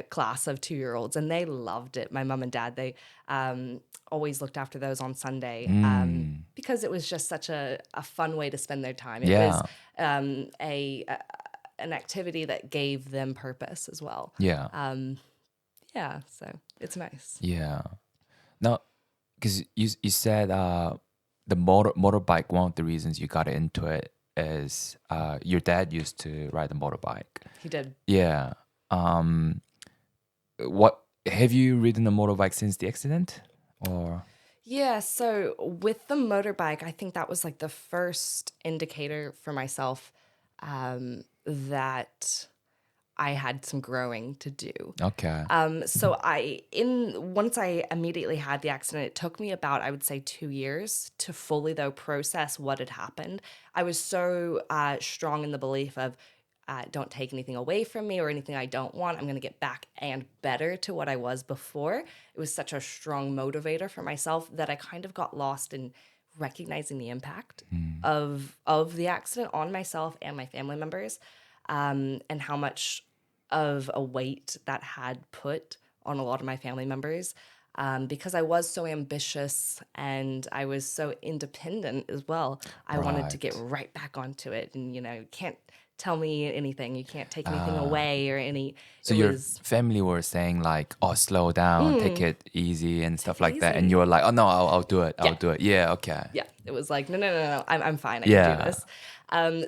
class of 2-year-olds, and they loved it. My mom and dad, they always looked after those on Sunday because it was just such a fun way to spend their time. It was an activity that gave them purpose as well. So it's nice. Yeah. Now, because you said the motorbike, one of the reasons you got into it is your dad used to ride a motorbike. He did. Yeah. What have you ridden a motorbike since the accident, or? Yeah, so with the motorbike, I think that was like the first indicator for myself that I had some growing to do. Okay. So once I immediately had the accident, it took me about, I would say, 2 years to fully, though, process what had happened. I was so strong in the belief of don't take anything away from me or anything I don't want. I'm going to get back and better to what I was before. It was such a strong motivator for myself that I kind of got lost in recognizing the impact of the accident on myself and my family members, and how much of a weight that had put on a lot of my family members, because I was so ambitious and I was so independent as well. I wanted to get right back onto it, and, you know, can't tell me anything. You can't take anything away or any. So your family were saying like, "Oh, slow down, take it easy," and stuff like that, and you were like, "Oh no, I'll do it. I'll do it." Yeah, okay. Yeah, it was like, no, I'm fine. I can do this.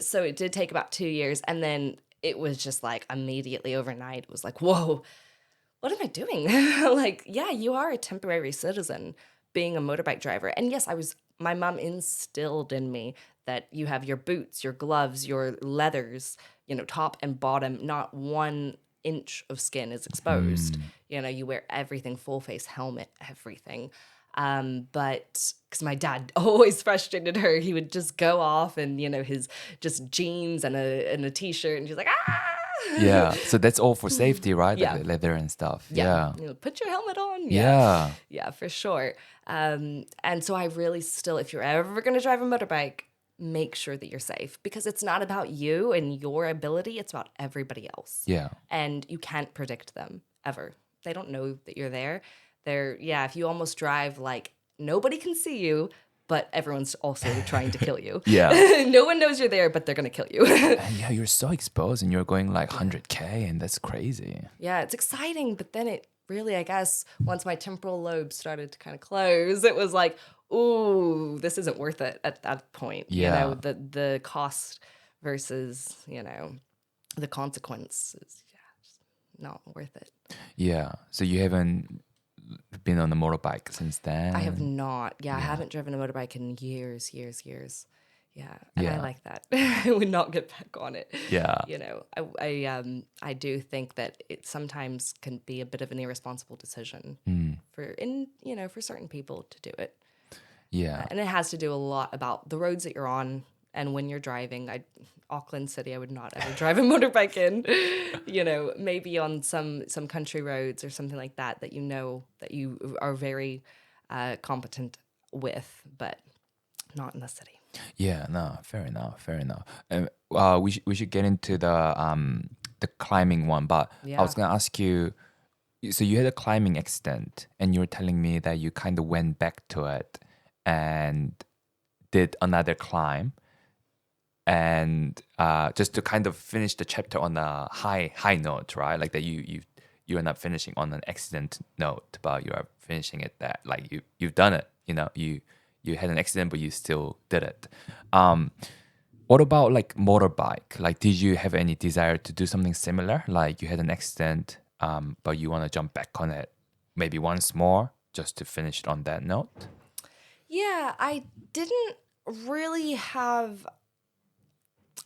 So it did take about 2 years, and then it was just like immediately overnight. It was like, whoa, what am I doing? Like, yeah, you are a temporary citizen being a motorbike driver. And yes, my mom instilled in me that you have your boots, your gloves, your leathers, you know, top and bottom, not 1 inch of skin is exposed. You know, you wear everything, full face helmet, everything. But because my dad always frustrated her, he would just go off and, you know, his just jeans and a t-shirt, and she's like, ah. Yeah, so that's all for safety, right? Yeah. Like leather and stuff. You know, put your helmet on. Yeah, for sure. And so I really still, if you're ever going to drive a motorbike, make sure that you're safe, because it's not about you and your ability. It's about everybody else. Yeah. And you can't predict them ever. They don't know that you're there. If you almost drive like nobody can see you, but everyone's also trying to kill you. Yeah. No one knows you're there, but they're going to kill you. And yeah, you're so exposed and you're going like 100K, and that's crazy. Yeah, it's exciting, but then it really, I guess, once my temporal lobe started to kind of close, it was like, ooh, this isn't worth it at that point. Yeah. You know, the cost versus, you know, the consequence is just not worth it. Yeah. So you haven't been on a motorbike since then? I have not. Yeah, I haven't driven a motorbike in years. Yeah, and I Yeah. like that. I would not get back on it. Yeah. You know, I do think that it sometimes can be a bit of an irresponsible decision for certain people to do it. Yeah. And it has to do a lot about the roads that you're on and when you're driving. Auckland City, I would not ever drive a motorbike in. You know, maybe on some country roads or something like that that you know that you are very competent with, but not in the city. Yeah, no, fair enough, fair enough. We should get into the climbing one, but I was Yeah. gonna ask you. So you had a climbing accident, and you were telling me that you kind of went back to it and did another climb, and just to kind of finish the chapter on a high note, right? Like that you end up finishing on an accident note, but you are finishing it that like you've done it. You know, you had an accident, but you still did it. What about like motorbike? Like, did you have any desire to do something similar? Like you had an accident, but you want to jump back on it maybe once more just to finish it on that note? Yeah, I didn't really have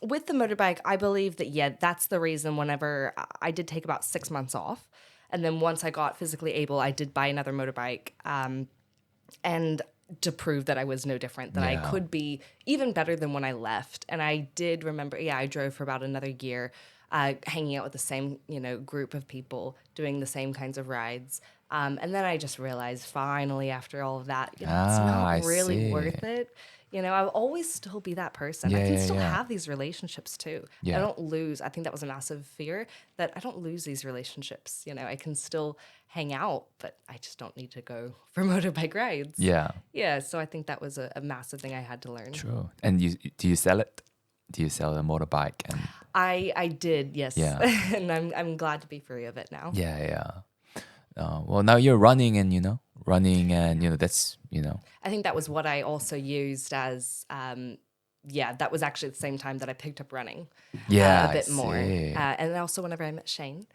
with the motorbike. I believe that, yeah, that's the reason whenever I did take about 6 months off. And then once I got physically able, I did buy another motorbike. And to prove that I was no different, that I Yeah. could be even better than when I left. And I did remember, yeah, I drove for about another year, hanging out with the same, group of people, doing the same kinds of rides. And then I just realized finally after all of that, it's I not really see. worth it. I'll always still be that person. I Yeah, can yeah, still yeah. have these relationships too. Yeah. I don't lose. I think that was a massive fear, that I don't lose these relationships. I can still hang out, but I just don't need to go for motorbike rides. Yeah, Yeah, so I think that was a massive thing I had to learn. true. And do you sell it? Do you sell a motorbike? And I did, yes. Yeah. And I'm glad to be free of it now. yeah. Well, now you're running, and that's I think that was what I also used as, that was actually the same time that I picked up running Yeah, a bit I more. see. And also whenever I met Shane.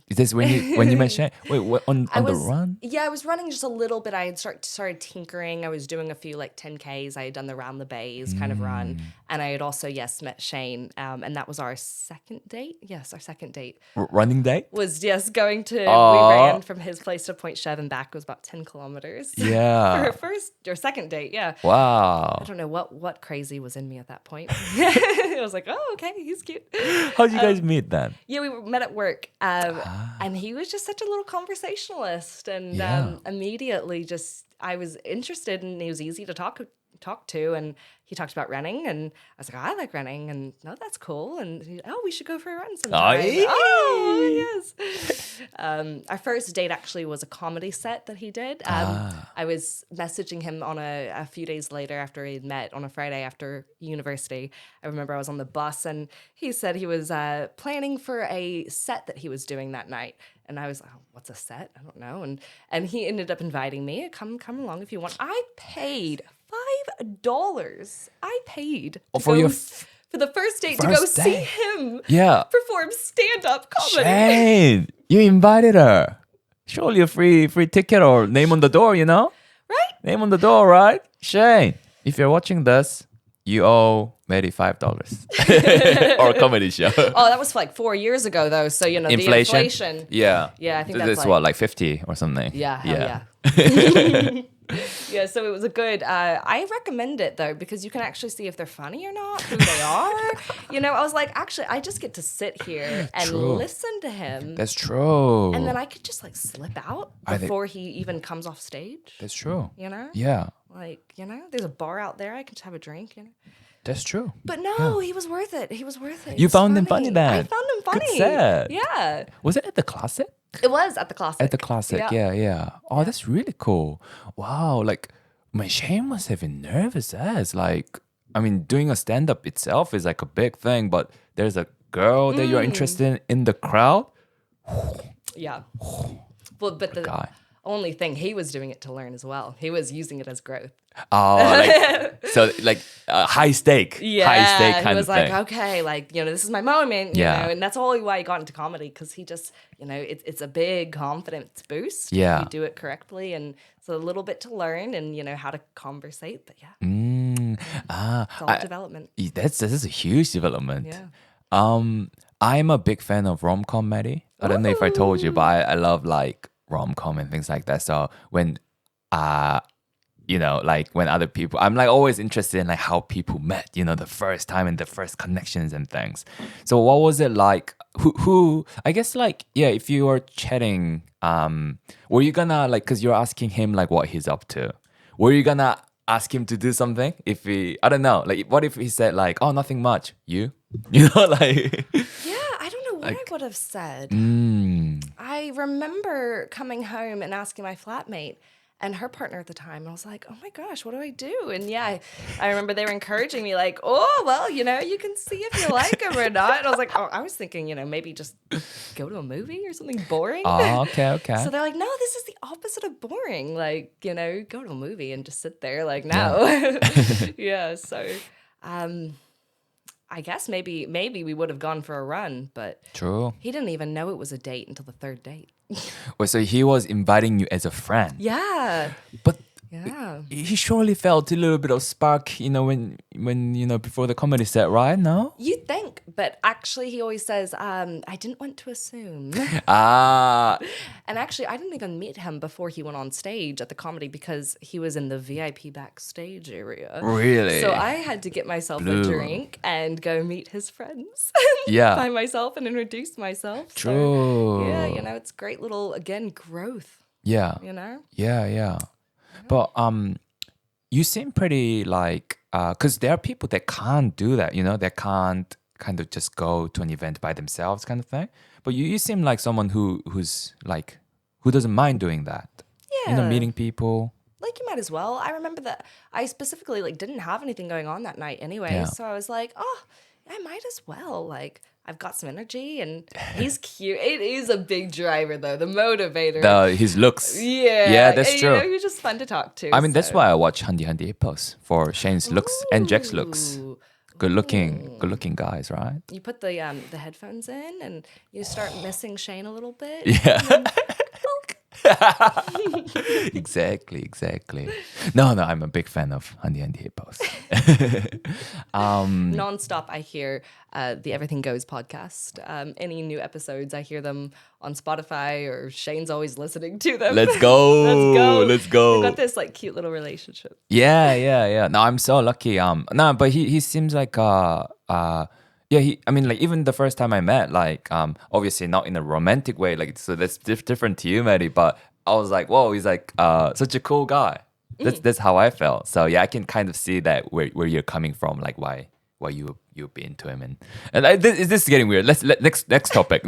Is this when you met Shane? Wait, what, on I the was, run? Yeah, I was running just a little bit. I had started tinkering. I was doing a few like 10Ks. I had done the round the bays kind of run. And I had also, yes, met Shane. And that was our second date. Yes, our second date Running day? was, yes, going to, we Aw. ran from his place to Point Chev and back. It was about 10 kilometers. Yeah. For our first or second date, yeah. Wow. I don't know what crazy was in me at that point. I was like, oh, okay, he's cute. How'd you guys meet then? Yeah, we met at work, and he was just such a little conversationalist, and Yeah. immediately I was interested, and he was easy to talk to, and he talked about running, and I was like, I like running, and no, that's cool, and we should go for a run sometime. Aye. Oh, yes. Our first date actually was a comedy set that he did. I was messaging him on a few days later after we had met on a Friday after university. I remember I was on the bus, and he said he was planning for a set that he was doing that night. And I was like, oh, what's a set? I don't know. And he ended up inviting me. Come along if you want. I paid $5. I paid to for go your for the first date to first go see date? him Yeah. perform stand-up comedy. Shane, you invited her. Surely a free ticket or name on the door, Right? Name on the door, right? Shane, if you're watching this, you owe Maddy $5 or a comedy show. Oh, that was like 4 years ago, though. So, the inflation. Yeah. Yeah, I think This that's is what, like 50 or something? Yeah, hell yeah. Yeah, so it was a good, I recommend it though, because you can actually see if they're funny or not, who they are. I was like, actually, I just get to sit here and True. listen to him. That's true. And then I could just like slip out I think- before he even comes off stage. That's true. Yeah. Yeah, There's a bar out there. I can just have a drink, that's true. But no, he was worth it. He was worth it. You He was found him funny then. I found him funny. Good set. Yeah. Was it at the Classic? It was at the Classic. At the Classic, yeah. Oh, that's really cool. Wow, like, my Shane must have been nervous as, like, I mean, doing a stand-up itself is like a big thing, but there's a girl that you're interested in the crowd. Yeah. Well, but the Guy. only thing, he was doing it to learn as well. He was using it as growth. Oh, like high stake, high stake kind he was of thing. like, okay, like, this is my moment, Yeah. and that's all why he got into comedy, because he just, it's a big confidence boost. Yeah. If you do it correctly, and it's a little bit to learn, and, how to conversate, but yeah. It's all development. This is a huge development. Yeah. I'm a big fan of rom-com, Maddie. I don't know if I told you, but I love like rom-com and things like that. So when like when other people, I'm like always interested in like how people met, the first time and the first connections and things. So what was it like? Who I guess like, yeah, if you were chatting, were you gonna like, cause you're asking him like what he's up to, were you gonna ask him to do something? If I don't know, like what if he said like, oh, nothing much, like. Yeah, I don't know what I would have said. Mm. I remember coming home and asking my flatmate and her partner at the time, and I was like, oh my gosh, what do I do? And yeah, I remember they were encouraging me like, oh, well, you can see if you like him or not. And I was like, oh, I was thinking, maybe just go to a movie or something boring. Oh, okay. So they're like, no, this is the opposite of boring. Like, go to a movie and just sit there. Like, no. Yeah, so I guess maybe we would have gone for a run, but True. he didn't even know it was a date until the third date. Well, so he was inviting you as a friend. Yeah. But Yeah. he surely felt a little bit of spark, when before the comedy set, right? No? You'd think, but actually he always says, I didn't want to assume. Ah. And actually, I didn't even meet him before he went on stage at the comedy because he was in the VIP backstage area. Really? So I had to get myself a drink and go meet his friends Yeah. by myself and introduce myself. True. So, yeah, it's great little, again, growth, Yeah. Yeah. But you seem pretty like, because there are people that can't do that, they can't kind of just go to an event by themselves kind of thing. But you seem like someone who's like, who doesn't mind doing that. Yeah. Meeting people. Like, you might as well. I remember that I specifically didn't have anything going on that night anyway. Yeah. So I was like, oh, I might as well. Like, I've got some energy and he's cute. It is a big driver though, the motivator. His looks. Yeah. Yeah, that's and, true. He's just fun to talk to. I mean, that's so. why I watch Handy Hippos, for Shane's looks and Jack's looks. Ooh. Good looking guys, right? You put the headphones in and you start missing Shane a little bit. Yeah. Exactly. No, I'm a big fan of Handy Hippos. Non-stop, I hear the Everything Goes podcast. Any new episodes, I hear them on Spotify, or Shane's always listening to them. Let's go. They've got this like cute little relationship. Yeah. No, I'm so lucky. No, but he seems like I mean, like even the first time I met, like obviously not in a romantic way, like so that's different to you, Maddy. But I was like, whoa, he's like such a cool guy. That's how I felt. So yeah, I can kind of see that where you're coming from, like why you'd be into him, and this is getting weird. Next topic.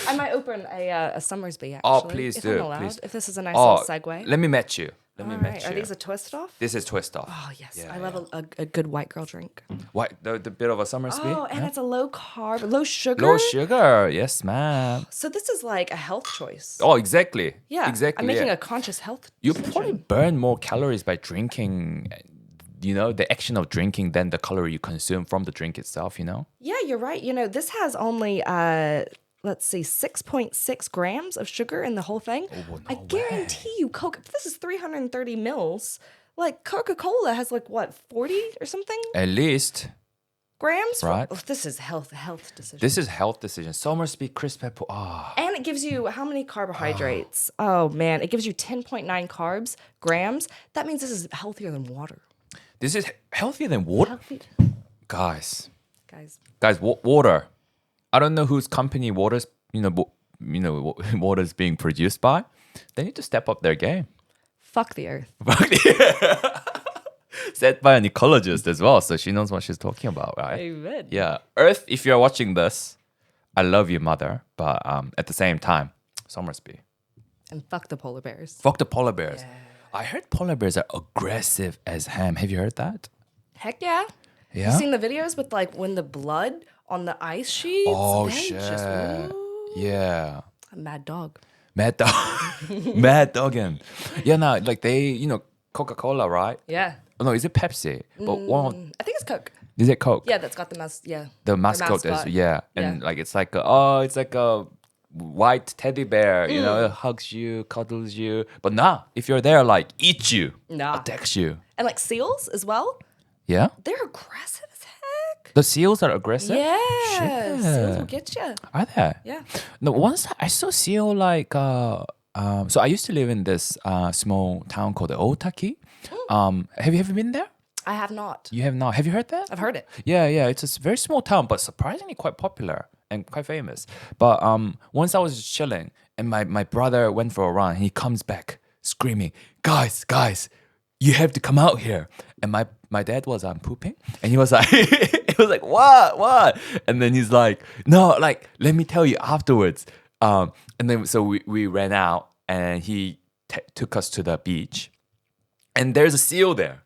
I might open a Summersby actually. Oh, please if do. I'm allowed, Please. If this is a nice little segue. Let me match you. All right. Are these a twist off? This is twist off. Oh yes, Yeah, I love a good white girl drink. What the bit of a summer speed? Oh, and it's a low carb, low sugar. Low sugar, yes, ma'am. So this is like a health choice. Oh, exactly. Yeah, exactly. I'm making yeah. a conscious health You decision. probably burn more calories by drinking. The action of drinking than the calorie you consume from the drink itself. Yeah, you're right. This has only let's see, 6.6 grams of sugar in the whole thing. Oh, no I guarantee you, Coke. This is 330 mils. Like Coca-Cola has like what, 40 or something At least. grams. Right. This is health decision. This is health decision. Somersby crisp apple. And it gives you how many carbohydrates? Oh man, it gives you 10.9 grams. That means this is healthier than water. This is healthier than water. Healthy. Guys, Guys. Water. I don't know whose company water's water's being produced by. They need to step up their game. Fuck the earth. Said by an ecologist as well, so she knows what she's talking about, right? Amen. Yeah, Earth. If you're watching this, I love you, mother. But at the same time, Somersby. And fuck the polar bears. Fuck the polar bears. Yeah. I heard polar bears are aggressive as ham. Have you heard that? Heck yeah. Yeah. You seen the videos with like when the blood on the ice sheets? Oh They shit! just- Yeah. A mad dog. Mad dog. Mad dogging. Yeah, no, like they, Coca-Cola, right? Yeah. Oh, no, is it Pepsi? But I think it's Coke. is it Coke? Yeah, that's got the The mascot is, mascot. yeah. And like it's like a white teddy bear, you know, hugs you, cuddles you. But nah, if you're there, like eats you, Nah. attacks you. And like seals as well. Yeah, They're aggressive as heck. the seals are aggressive. Yeah. Seals will get you. Are they? Yeah. No, once I saw seal like so I used to live in this small town called Otaki. Have you ever been there? I have not. You have not. Have you heard that? I've heard it. Yeah, yeah. It's a very small town, but surprisingly quite popular and quite famous. But once I was just chilling, and my brother went for a run, and he comes back screaming, "Guys, you have to come out here!" And my dad was pooping, and he was like, he was like, "What?" And then he's like, "No, like let me tell you afterwards." And then so we ran out, and he took us to the beach, and there's a seal there.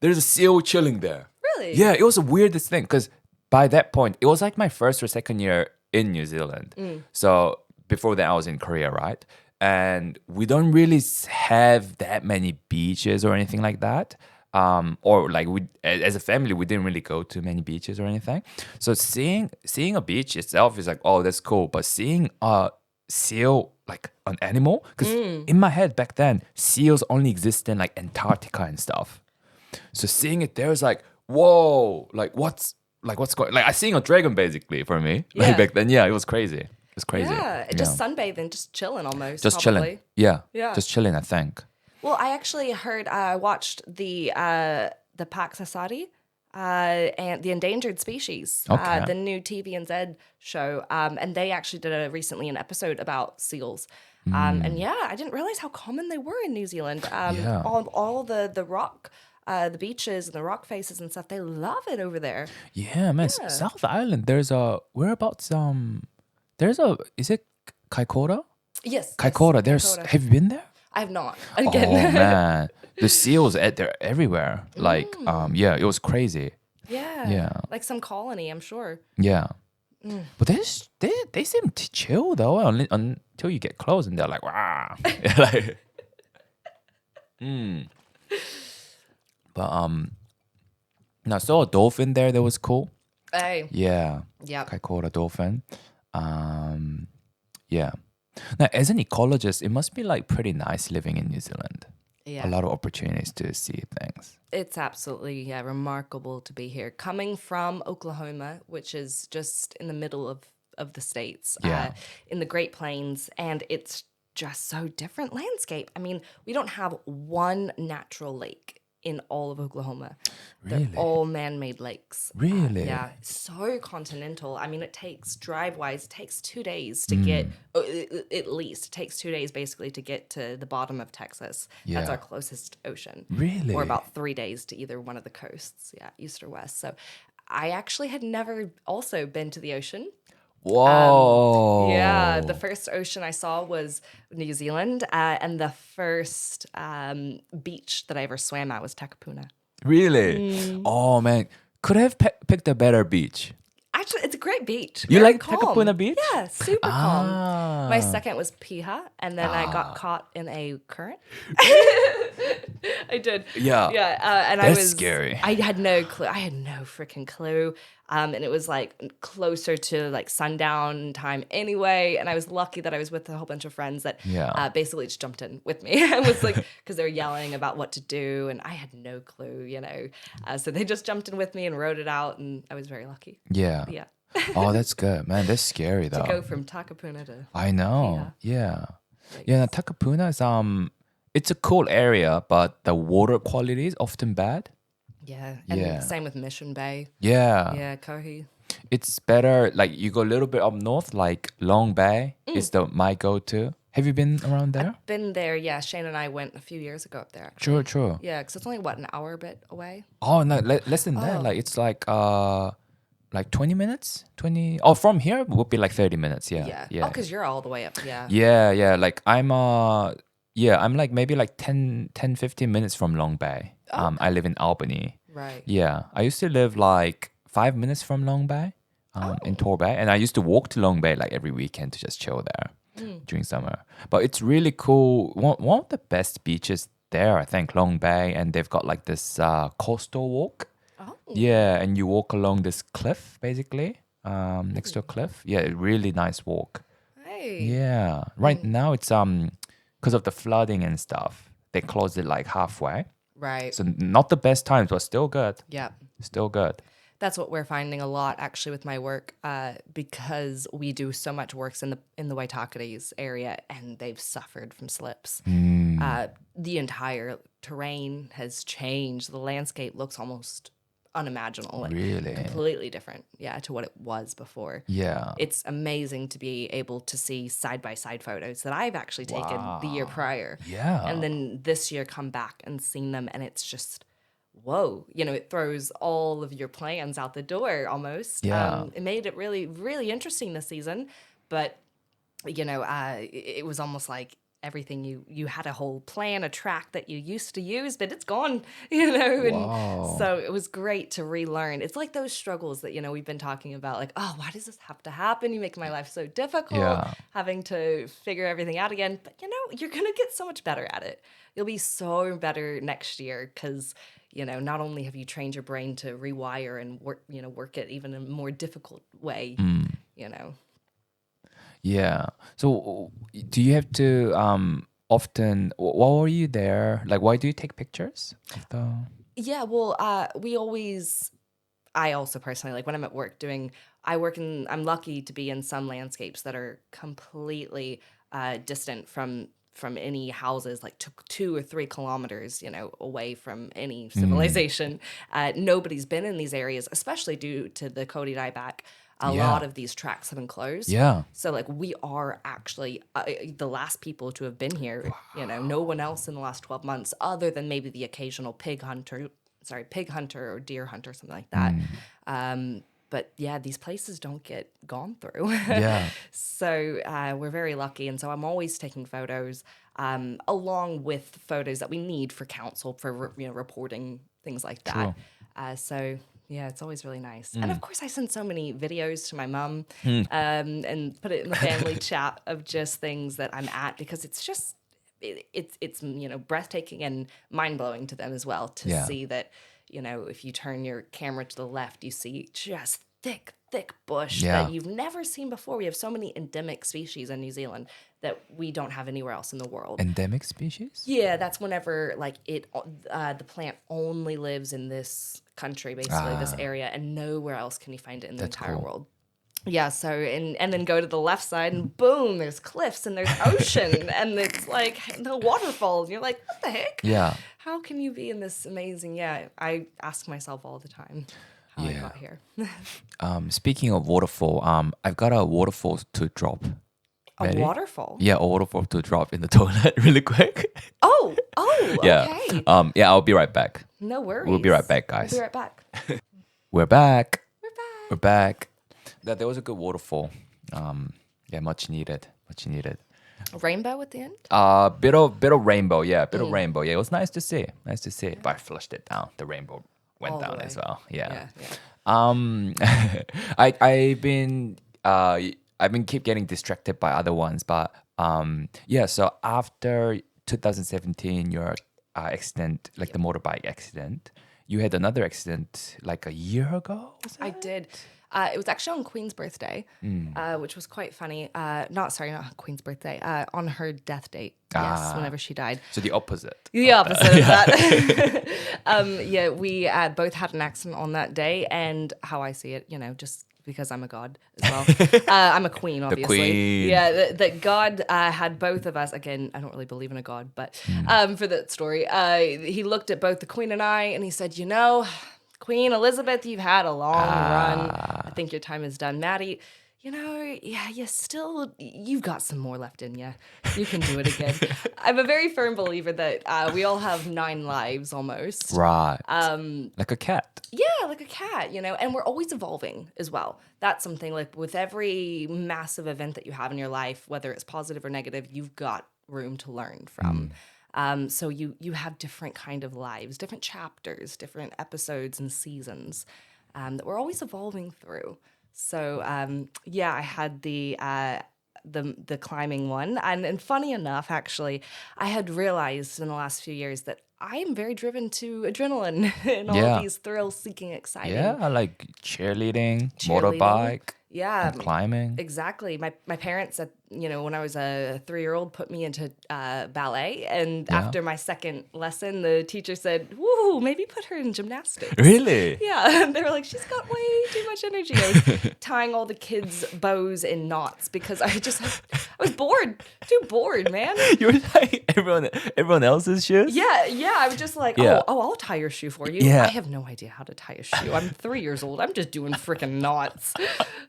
There's a seal chilling there. Really? Yeah, it was the weirdest thing because by that point, it was like my first or second year in New Zealand. So before that, I was in Korea, right? And we don't really have that many beaches or anything like that. Or like we, as a family, we didn't really go to many beaches or anything. So seeing a beach itself is like, oh, that's cool. But seeing a seal, like an animal, because in my head back then, seals only exist in like Antarctica and stuff. So seeing it there is like, whoa, what's going, like I seeing a dragon basically for me. Yeah. Like back then, yeah, it was crazy. It was crazy. Yeah. Just sunbathing, just chilling almost. just probably. chilling. Yeah, Yeah. just chilling. I think. Well, I actually heard, I watched the Paksasari and the endangered species, Okay. the new TVNZ show, and they actually did recently an episode about seals. And yeah, I didn't realize how common they were in New Zealand. Yeah. All the rock, the beaches and the rock faces and stuff, they love it over there. Yeah, man. South Island. There's a whereabouts. There's a is it Kaikoura? Yes. Kaikoura. yes, There's. Kaikoura. Have you been there? I have not. Oh Again. man, the seals they're everywhere. Like yeah, it was crazy. Yeah. Yeah. Like some colony, I'm sure. Yeah. But they seem to chill though until you get close and they're like wow. Like, But I saw a dolphin there that was cool. Hey. Yeah. Yep. Kaikoura dolphin. Yeah. Now as an ecologist, it must be like pretty nice living in New Zealand. Yeah. A lot of opportunities to see things. It's absolutely remarkable to be here. Coming from Oklahoma, which is just in the middle of the States, Yeah. in the Great Plains, and it's just so different landscape. I mean, we don't have one natural lake in all of Oklahoma. Really? They're all man-made lakes. Really? Yeah, so continental. I mean, it takes drive-wise, it takes 2 days to get, at least, it takes 2 days basically to get to the bottom of Texas. That's Yeah. our closest ocean. Really? Or about 3 days to either one of the coasts, east or west. So I actually had never also been to the ocean. Whoa. Yeah, the first ocean I saw was New Zealand, and the first beach that I ever swam at was Takapuna. Really? Oh man, could have picked a better beach. Actually, it's a great beach. You Very like calm. Takapuna Beach? Yeah, super calm. Ah. My second was Piha, and then I got caught in a current. I did. Yeah. Yeah, and I That's was scary. I had no clue. I had no freaking clue. And it was like closer to like sundown time anyway. And I was lucky that I was with a whole bunch of friends that Yeah. basically just jumped in with me. I was like, because they were yelling about what to do, and I had no clue, So they just jumped in with me and rode it out, and I was very lucky. Yeah. Yeah. Oh, that's good, man. That's scary though. Go from Takapuna to I know. Yeah. Yeah. Now, Takapuna is it's a cool area, but the water quality is often bad. yeah, and Yeah. same with Mission Bay. Yeah. Yeah, Kohi. It's better. Like you go a little bit up north, like Long Bay is my go-to. Have you been around there? Been there, yeah. Shane and I went a few years ago up there. Actually. True, true. Yeah, because it's only an hour a bit away. Oh no, less than that. Like it's like 20 minutes. 20. Oh, from here would be like 30 minutes. Yeah, Yeah. yeah. Oh, because you're all the way up. Yeah. Yeah, yeah. Like I'm I'm like maybe like 10, 15 minutes from Long Bay. I live in Albany. Right. Yeah. I used to live like 5 minutes from Long Bay, in Torbay. And I used to walk to Long Bay like every weekend to just chill there during summer. But it's really cool. One of the best beaches there, I think, Long Bay. And they've got like this coastal walk. Oh. Yeah. And you walk along this cliff basically, next to a cliff. Yeah, really nice walk. Hey, Yeah. Right now it's because of the flooding and stuff. They closed it like halfway. Right. So not the best times, but still good. Yeah. Still good. That's what we're finding a lot actually with my work, because we do so much works in the Waitakere's area, and they've suffered from slips. The entire terrain has changed. The landscape looks almost unimaginable, like Really? completely different, to what it was before. Yeah. It's amazing to be able to see side by side photos that I've actually taken the year prior, Yeah. and then this year come back and seen them, and it's just. Whoa, it throws all of your plans out the door almost. Yeah. It made it really, really interesting this season. But, it was almost like everything you had a whole plan, a track that you used to use, but it's gone, And so it was great to relearn. It's like those struggles that, we've been talking about, like, oh, why does this have to happen? You make my life so difficult, having to figure everything out again. But, you're going to get so much better at it. You'll be so better next year because... not only have you trained your brain to rewire and work it even in a more difficult way, Yeah. So do you have to often, while were you there, like why do you take pictures of the... Yeah, well, I also personally, like when I'm at work I'm lucky to be in some landscapes that are completely distant from any houses, like 2 or 3 kilometers, away from any civilization. Nobody's been in these areas, especially due to the Cody dieback. A lot of these tracks have been closed. Yeah. So like we are actually the last people to have been here. No one else in the last 12 months, other than maybe the occasional pig hunter or deer hunter, something like that. But yeah, these places don't get gone through. Yeah. So we're very lucky. And so I'm always taking photos along with photos that we need for council, for reporting, things like that. So yeah, it's always really nice. And of course, I send so many videos to my mum and put it in the family chat of just things that I'm at, because it's just, it's breathtaking and mind-blowing to them as well to see that, if you turn your camera to the left, you see just thick bush that you've never seen before. We have so many endemic species in New Zealand that we don't have anywhere else in the world. Endemic species? Yeah, that's whenever like the plant only lives in this country, basically this area, and nowhere else can you find it in the entire world. Yeah, so and then go to the left side and boom, there's cliffs and there's ocean and it's like the waterfalls. You're like, what the heck? Yeah. How can you be in this amazing? Yeah, I ask myself all the time how I got here. Speaking of waterfall, I've got a waterfall to drop. A waterfall? Yeah, a waterfall to drop in the toilet really quick. Oh, yeah. okay. Yeah, I'll be right back. No worries. We'll be right back, guys. We'll be right back. We're back. We're back. There was a good waterfall. Yeah, much needed. A rainbow at the end? Bit of rainbow. Yeah, bit of rainbow. Yeah, it was nice to see. But I flushed it down. The rainbow went All the down way. as well. Yeah. I've been keep getting distracted by other ones, but so after 2017 your accident, like the motorbike accident, you had another accident like a year ago, was I it? did. It was actually on Queen's birthday, which was quite funny. Not Queen's birthday, on her death date. Yes, whenever she died. So the opposite. The opposite of that. We both had an accident on that day, and how I see it, just because I'm a god as well. I'm a queen, obviously. queen. Yeah, that God had both of us. Again, I don't really believe in a god, but for that story, he looked at both the queen and I, and he said, Queen Elizabeth, you've had a long run. I think your time is done. Maddy, you've got some more left in you. You can do it again. I'm a very firm believer that we all have 9 lives almost. Right. Like a cat. Yeah, like a cat, and we're always evolving as well. That's something like with every massive event that you have in your life, whether it's positive or negative, you've got room to learn from. So you have different kind of lives, different chapters, different episodes and seasons that we're always evolving through. So I had the climbing one, and funny enough, actually, I had realized in the last few years that I am very driven to adrenaline and all of these thrill-seeking, exciting. Yeah, like cheerleading, motorbike. Yeah. and climbing. Exactly. My parents, when I was a 3-year-old, put me into ballet. And Yeah. after my second lesson, the teacher said, "Woo, maybe put her in gymnastics." Really? Yeah. They were like, "She's got way too much energy." I was tying all the kids' bows in knots because I was bored. Too bored, man. You were like everyone else's shoes? Yeah, yeah. I was just like, Yeah. I'll tie your shoe for you. Yeah. I have no idea how to tie a shoe. I'm 3 years old. I'm just doing freaking knots.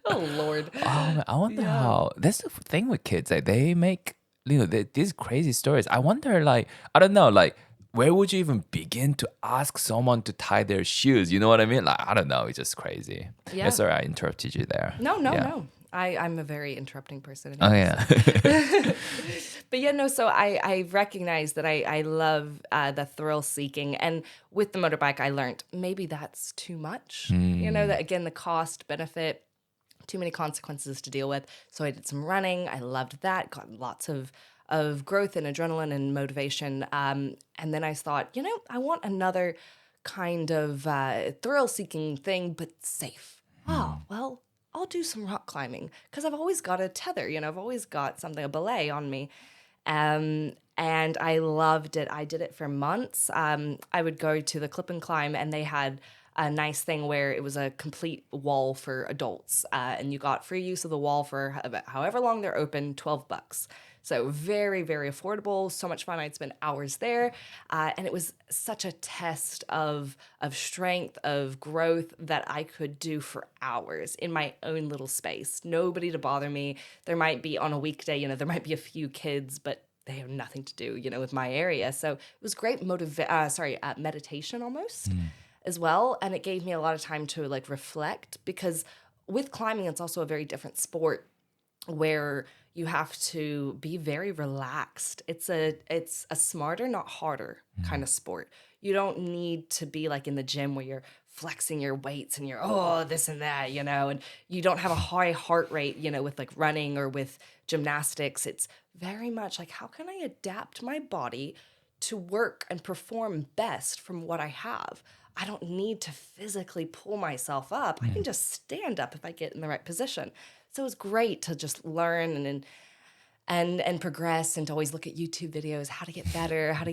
Oh, Lord. Oh, man, I wonder Yeah. how. That's the thing with kids. Like they make these crazy stories. I wonder, like, I don't know, like where would you even begin to ask someone to tie their shoes? You know what I mean? Like I don't know. It's just crazy. Yeah. Yeah, sorry, I interrupted you there. No. Yeah. I'm a very interrupting person. Oh anyways. yeah. But yeah, no, so I recognize that I love the thrill seeking. And with the motorbike, I learned maybe that's too much. That again, the cost, benefit, too many consequences to deal with. So I did some running. I loved that. Got lots of growth and adrenaline and motivation. And then I thought, I want another kind of thrill-seeking thing, but safe. Oh, well, I'll do some rock climbing because I've always got a tether. I've always got something, a belay on me. And I loved it. I did it for months. I would go to the Clip and Climb, and they had a nice thing where it was a complete wall for adults, and you got free use of the wall for however long they're open, $12. So very, very affordable. So much fun. I'd spend hours there, and it was such a test of strength, of growth that I could do for hours in my own little space. Nobody to bother me. There might be on a weekday, there might be a few kids, but they have nothing to do, with my area. So it was great meditation almost as well. And it gave me a lot of time to like reflect, because with climbing, it's also a very different sport where you have to be very relaxed. It's a smarter, not harder kind of sport. You don't need to be like in the gym where you're flexing your weights and you're, this and that, and you don't have a high heart rate, with like running or with gymnastics. It's very much like, how can I adapt my body to work and perform best from what I have? I don't need to physically pull myself up. I can just stand up if I get in the right position. So it was great to just learn and progress, and to always look at YouTube videos, how to get better, how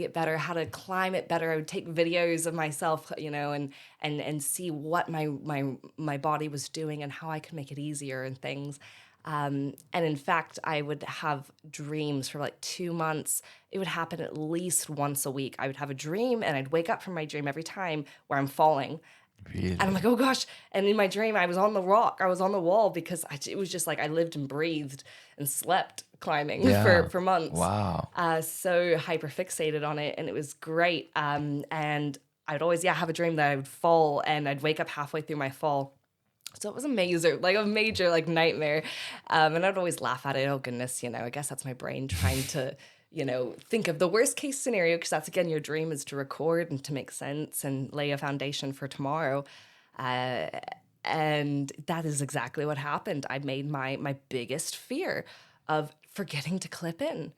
to climb it better. I would take videos of myself, and see what my body was doing and how I could make it easier and things. And in fact, I would have dreams for like 2 months. It would happen at least once a week. I would have a dream, and I'd wake up from my dream every time where I'm falling. Really? And I'm like, oh gosh. And in my dream, I was on the rock. I was on the wall, because it was just like I lived and breathed and slept climbing for months. Wow. So hyper fixated on it. And it was great. And I'd always, have a dream that I would fall, and I'd wake up halfway through my fall. So it was amazing, like a major like nightmare. And I'd always laugh at it. Oh goodness, I guess that's my brain trying to, think of the worst case scenario, because that's, again, your dream is to record and to make sense and lay a foundation for tomorrow. And that is exactly what happened. I made my biggest fear of forgetting to clip in.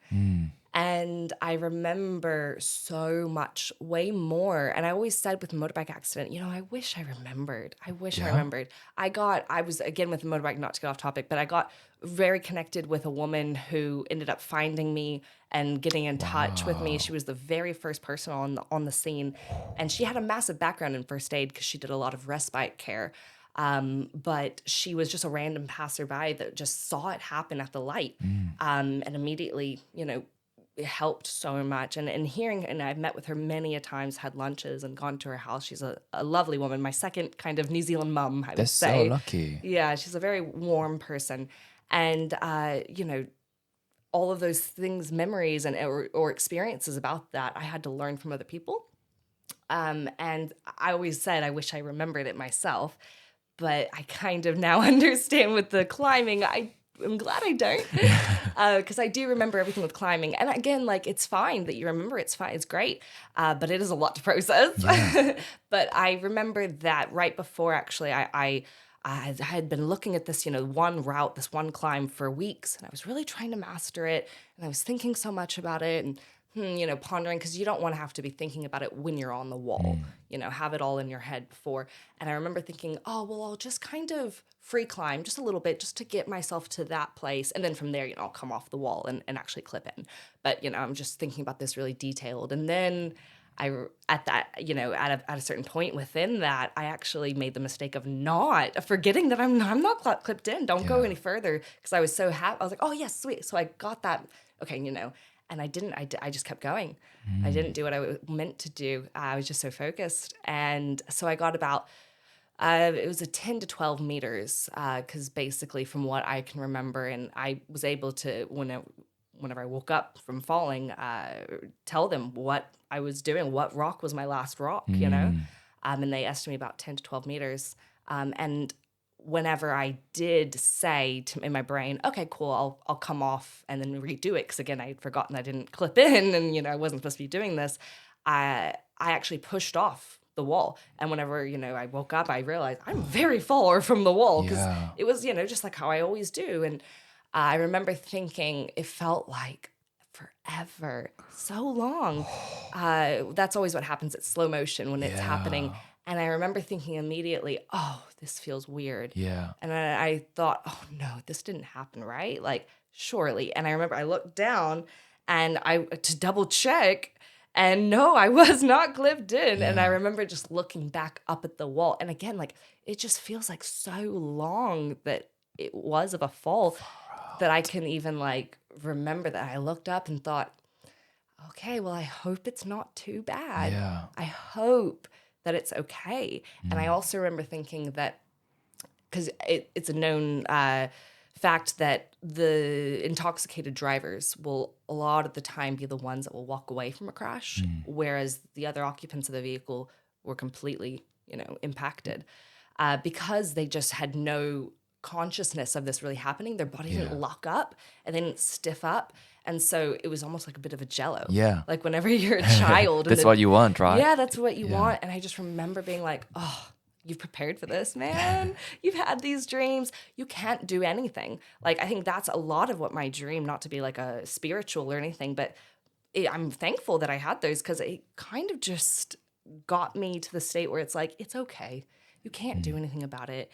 And I remember so much, way more. And I always said with the motorbike accident, I wish I remembered. I remembered. I was, again, with the motorbike, not to get off topic, but I got very connected with a woman who ended up finding me and getting in touch with me. She was the very first person on the scene. And she had a massive background in first aid because she did a lot of respite care. But she was just a random passerby that just saw it happen at the light, and immediately, it helped so much. And hearing, and I've met with her many a times, had lunches and gone to her house. She's a lovely woman. My second kind of New Zealand mum, I would say. That's so lucky. Yeah, she's a very warm person. And, all of those things, memories and or experiences about that, I had to learn from other people. And I always said, I wish I remembered it myself. But I kind of now understand with the climbing, I'm glad I don't, because I do remember everything with climbing. And again, like, it's fine that you remember. It's fine. It's great. But it is a lot to process. Yeah. But I remember that right before, actually, I had been looking at this, one route, this one climb for weeks. And I was really trying to master it. And I was thinking so much about it. And pondering, because you don't want to have to be thinking about it when you're on the wall, have it all in your head before. And I remember thinking, oh, well, I'll just kind of free climb just a little bit just to get myself to that place. And then from there, I'll come off the wall and actually clip in. But, I'm just thinking about this really detailed. And then at a certain point within that, I actually made the mistake of forgetting that I'm not clipped in. Don't go any further, because I was so happy. I was like, oh, yes, sweet. So I got that. Okay, and I didn't. I just kept going. I didn't do what I was meant to do. I was just so focused. And so I got about, it was a 10 to 12 meters, because basically from what I can remember, and I was able to, whenever I woke up from falling, tell them what I was doing, what rock was my last rock, and they estimated about 10 to 12 meters. And whenever I did say in my brain, okay, cool, I'll come off and then redo it, because again, I had forgotten I didn't clip in, and I wasn't supposed to be doing this. I actually pushed off the wall, and whenever I woke up, I realized I'm very far from the wall, because it was just like how I always do. And I remember thinking it felt like forever, so long. That's always what happens at slow motion when it's happening. And I remember thinking immediately, oh, this feels weird. Yeah. And I thought, oh, no, this didn't happen, right? Like, surely. And I remember I looked down and to double check, and no, I was not clipped in. And I remember just looking back up at the wall. And again, like, it just feels like so long that it was of a fall that I can even like remember that I looked up and thought, okay, well, I hope it's not too bad. Yeah. I hope that it's okay. And I also remember thinking that, because it's a known fact that the intoxicated drivers will a lot of the time be the ones that will walk away from a crash, whereas the other occupants of the vehicle were completely, impacted, because they just had no consciousness of this really happening. Their body didn't lock up and they didn't stiff up. And so it was almost like a bit of a jello. Yeah. Like whenever you're a child. That's what you want, right? Yeah, that's what you want. And I just remember being like, oh, you've prepared for this, man. You've had these dreams. You can't do anything. Like, I think that's a lot of what my dream, not to be like a spiritual or anything, but I'm thankful that I had those, because it kind of just got me to the state where it's like, it's okay. You can't do anything about it.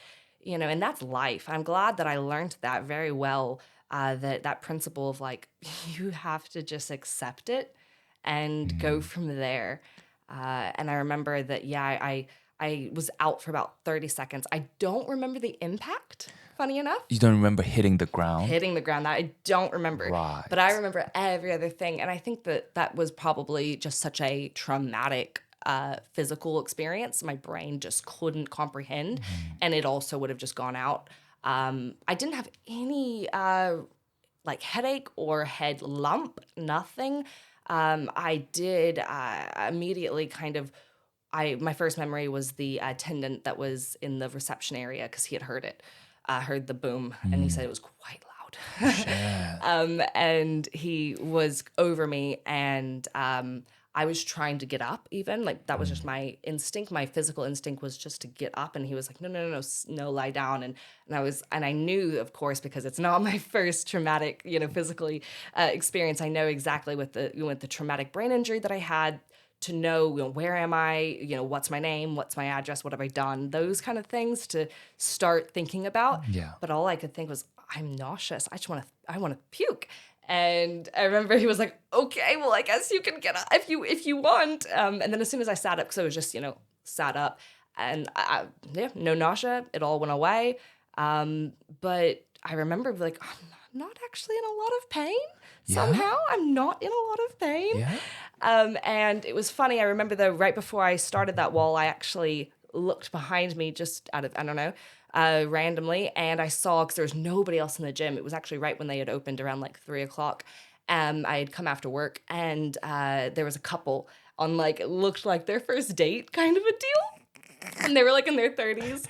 And that's life. I'm glad that I learned that very well, that principle of like, you have to just accept it and go from there. And I remember that, I was out for about 30 seconds. I don't remember the impact, funny enough. You don't remember hitting the ground? Hitting the ground, that I don't remember. Right. But I remember every other thing. And I think that was probably just such a traumatic physical experience. My brain just couldn't comprehend, and it also would have just gone out. I didn't have any like headache or head lump, nothing. I did immediately kind of, my first memory was the attendant that was in the reception area, because he had heard the boom, and he said it was quite loud. And he was over me, and I was trying to get up even. Like, that was just my instinct. My physical instinct was just to get up. And he was like, no, lie down. And I knew, of course, because it's not my first traumatic, physically experience. I know exactly with the traumatic brain injury that I had, to know, where am I, what's my name, what's my address, what have I done, those kind of things to start thinking about. Yeah. But all I could think was, I'm nauseous. I want to puke. And I remember he was like, okay, well, I guess you can get up if you want. And then as soon as I sat up, because I was just, sat up, and no nausea, it all went away. But I remember like, I'm not actually in a lot of pain. Somehow I'm not in a lot of pain. Yeah. And it was funny. I remember though, right before I started that wall, I actually looked behind me just out of, I don't know, randomly. And I saw, because there was nobody else in the gym. It was actually right when they had opened around like 3:00. I had come after work, and there was a couple on like, it looked like their first date kind of a deal. And they were like in their 30s.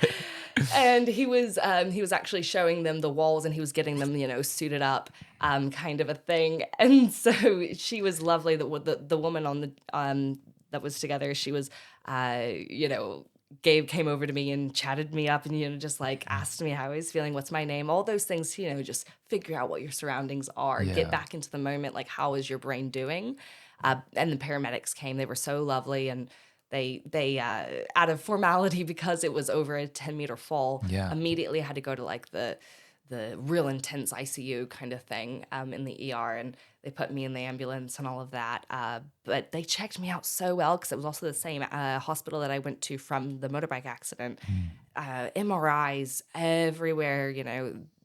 And he was actually showing them the walls, and he was getting them, suited up, kind of a thing. And so she was lovely. The woman on the that was together, she was, came over to me and chatted me up, and just like asked me how I was feeling, what's my name, all those things. Just figure out what your surroundings are, get back into the moment. Like, how is your brain doing? And the paramedics came. They were so lovely, and they out of formality, because it was over a 10-meter fall, Yeah. immediately had to go to like the real intense ICU kind of thing in the ER, and they put me in the ambulance and all of that. But they checked me out so well, because it was also the same hospital that I went to from the motorbike accident. MRIs everywhere,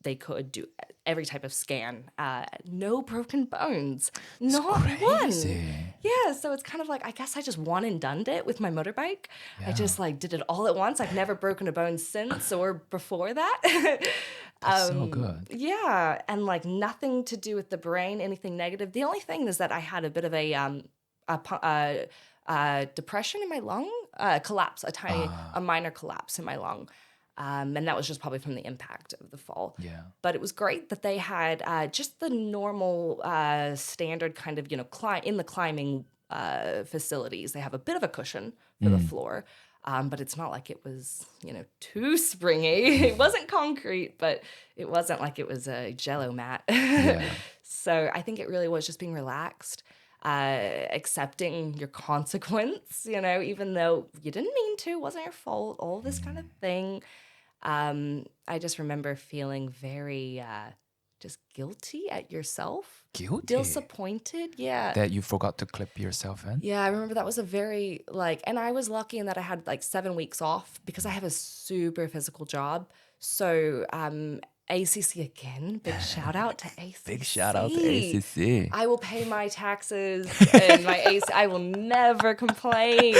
they could do every type of scan. No broken bones, not Crazy. one. Yeah, so it's kind of like, I guess I just one and done'd it with my motorbike. I just like did it all at once. I've never broken a bone since or before that. That's so good. Yeah, and like nothing to do with the brain, anything negative. The only thing is that I had a bit of a depression in my lung, collapse, a minor collapse in my lung. And that was just probably from the impact of the fall. Yeah. But it was great that they had just the normal standard kind of, in the climbing facilities. They have a bit of a cushion for the floor, but it's not like it was, too springy. It wasn't concrete, but it wasn't like it was a Jell-O mat. Yeah. So I think it really was just being relaxed. Accepting your consequence, even though you didn't mean to, wasn't your fault, all this kind of thing. I just remember feeling very just guilty at yourself. Guilty? Disappointed, yeah. That you forgot to clip yourself in? Yeah, I remember that was a very, and I was lucky in that I had 7 weeks off because I have a super physical job. So, ACC again, big shout out to ACC. Big shout out to ACC. I will pay my taxes and my AC. I will never complain.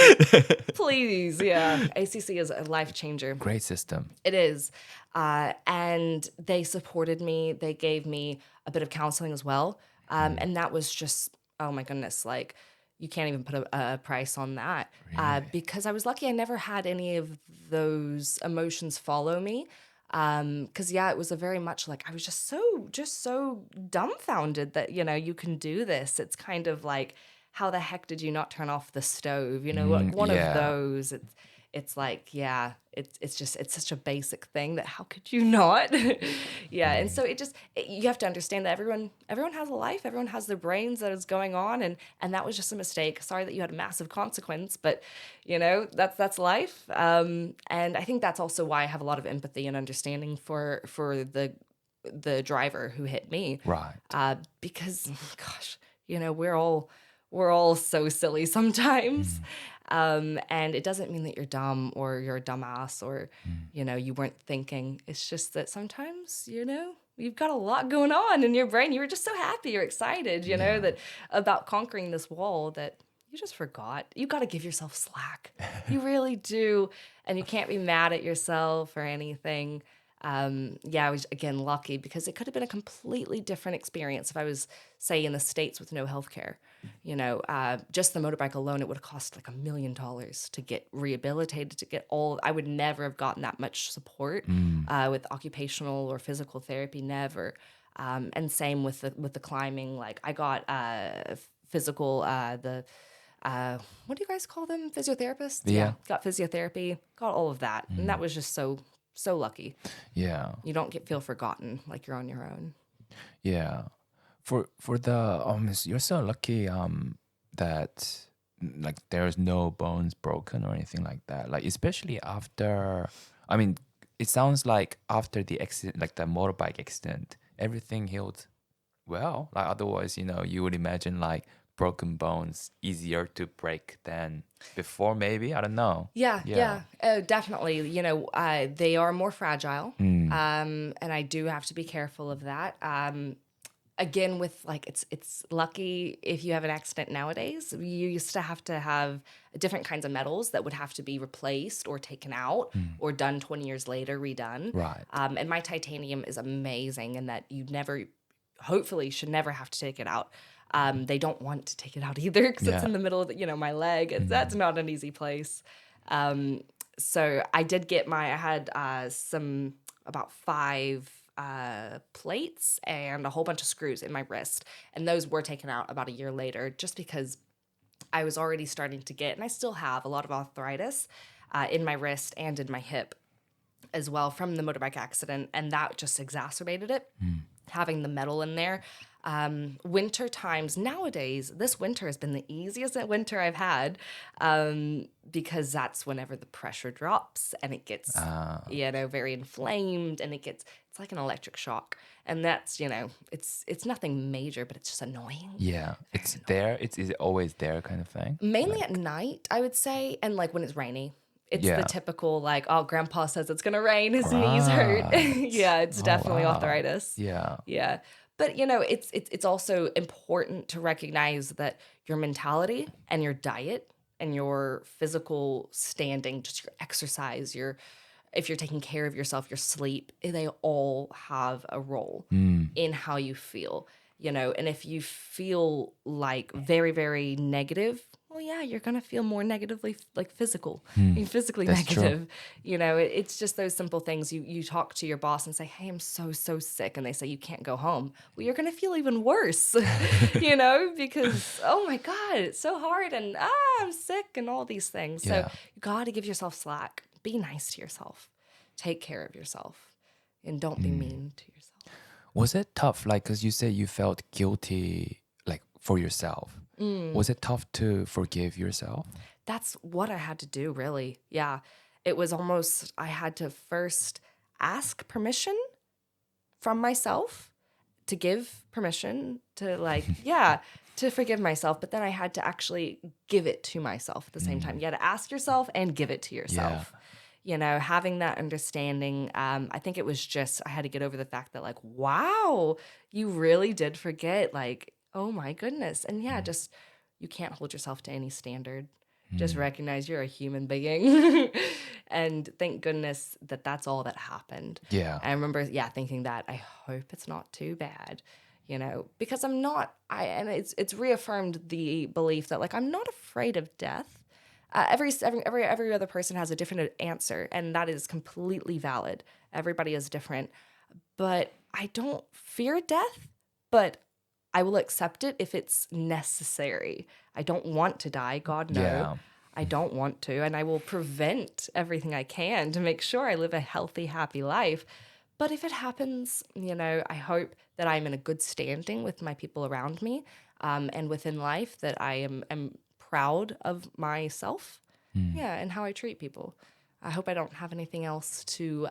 Please, yeah. ACC is a life changer. Great system. It is. And they supported me. They gave me a bit of counseling as well. And that was just, oh my goodness, you can't even put a price on that. Really? Because I was lucky I never had any of those emotions follow me. Because it was a very much I was just so dumbfounded that, you can do this. It's kind of like, how the heck did you not turn off the stove? One of those. It's it's such a basic thing that how could you not? Yeah. And so you have to understand that everyone has a life, everyone has their brains that is going on. And that was just a mistake. Sorry that you had a massive consequence, but that's life. And I think that's also why I have a lot of empathy and understanding for the driver who hit me. Right. Because gosh, we're all so silly sometimes. And it doesn't mean that you're dumb or you're a dumbass or, you weren't thinking. It's just that sometimes, you've got a lot going on in your brain. You were just so happy, you're excited, that about conquering this wall that you just forgot. You got to give yourself slack. You really do. And you can't be mad at yourself or anything. I was, again, lucky because it could have been a completely different experience if I was, say, in the States with no healthcare. Just the motorbike alone, it would have cost $1 million to get rehabilitated, to get I would never have gotten that much support with occupational or physical therapy, never. And same with the climbing. I got physical, what do you guys call them? Physiotherapists? Yeah. Got physiotherapy, got all of that. And that was just so lucky. Yeah. You don't feel forgotten, like you're on your own. Yeah. For the you're so lucky that there's no bones broken or anything like that. Especially after, it sounds like after the accident, the motorbike accident, everything healed well. Otherwise, you would imagine broken bones easier to break than before, maybe. I don't know. Yeah. Definitely. They are more fragile. And I do have to be careful of that. Again, with it's lucky if you have an accident nowadays. You used to have different kinds of metals that would have to be replaced or taken out or done 20 years later, redone. Right. And my titanium is amazing in that you hopefully should never have to take it out. They don't want to take it out either because it's in the middle of my leg. That's not an easy place. So I did get I had about 5 plates and a whole bunch of screws in my wrist. And those were taken out about a year later just because I was already starting to get, and I still have a lot of arthritis in my wrist and in my hip as well from the motorbike accident. And that just exacerbated it, having the metal in there. Winter times nowadays, this winter has been the easiest winter I've had, because that's whenever the pressure drops and it gets, very inflamed, and it's like an electric shock. And that's, it's nothing major, but it's just annoying. Yeah, it's there. Is it always there kind of thing? Mainly at night, I would say, and like when it's rainy. It's Yeah. the typical, like, oh, grandpa says it's going to rain, his knees hurt. Right. Yeah, it's definitely wow. arthritis. Yeah. Yeah. But, it's also important to recognize that your mentality and your diet and your physical standing, just your exercise, if you're taking care of yourself, your sleep, they all have a role in how you feel. And if you feel like very, very negative, well, yeah, you're going to feel more negatively, like physically That's true. negative. It's just those simple things. You talk to your boss and say, hey, I'm so, so sick. And they say, you can't go home. Well, you're going to feel even worse, because, oh my God, it's so hard. And I'm sick and all these things. So Yeah. you got to give yourself slack. Be nice to yourself. Take care of yourself. And don't be mean to yourself. Was it tough? Like, because you said you felt guilty, like for yourself. Was it tough to forgive yourself? That's what I had to do, really. Yeah. It was almost, I had to first ask permission from myself to give permission to, like, to forgive myself. But then I had to actually give it to myself at the same time. You got to ask yourself and give it to yourself. Having that understanding, I think it was just, I had to get over the fact that, like, wow, you really did forget, like, oh my goodness. And just, you can't hold yourself to any standard. Just recognize you're a human being. And thank goodness that that's all that happened. Yeah. I remember, thinking that, I hope it's not too bad, because I'm not, and it's reaffirmed the belief that, like, I'm not afraid of death. Every other person has a different answer, and that is completely valid. Everybody is different. But I don't fear death, but I will accept it if it's necessary. I don't want to die, God no. Yeah. I don't want to, and I will prevent everything I can to make sure I live a healthy, happy life. But if it happens, I hope that I'm in a good standing with my people around me, and within life, that I am proud of myself, and how I treat people. I hope I don't have anything else to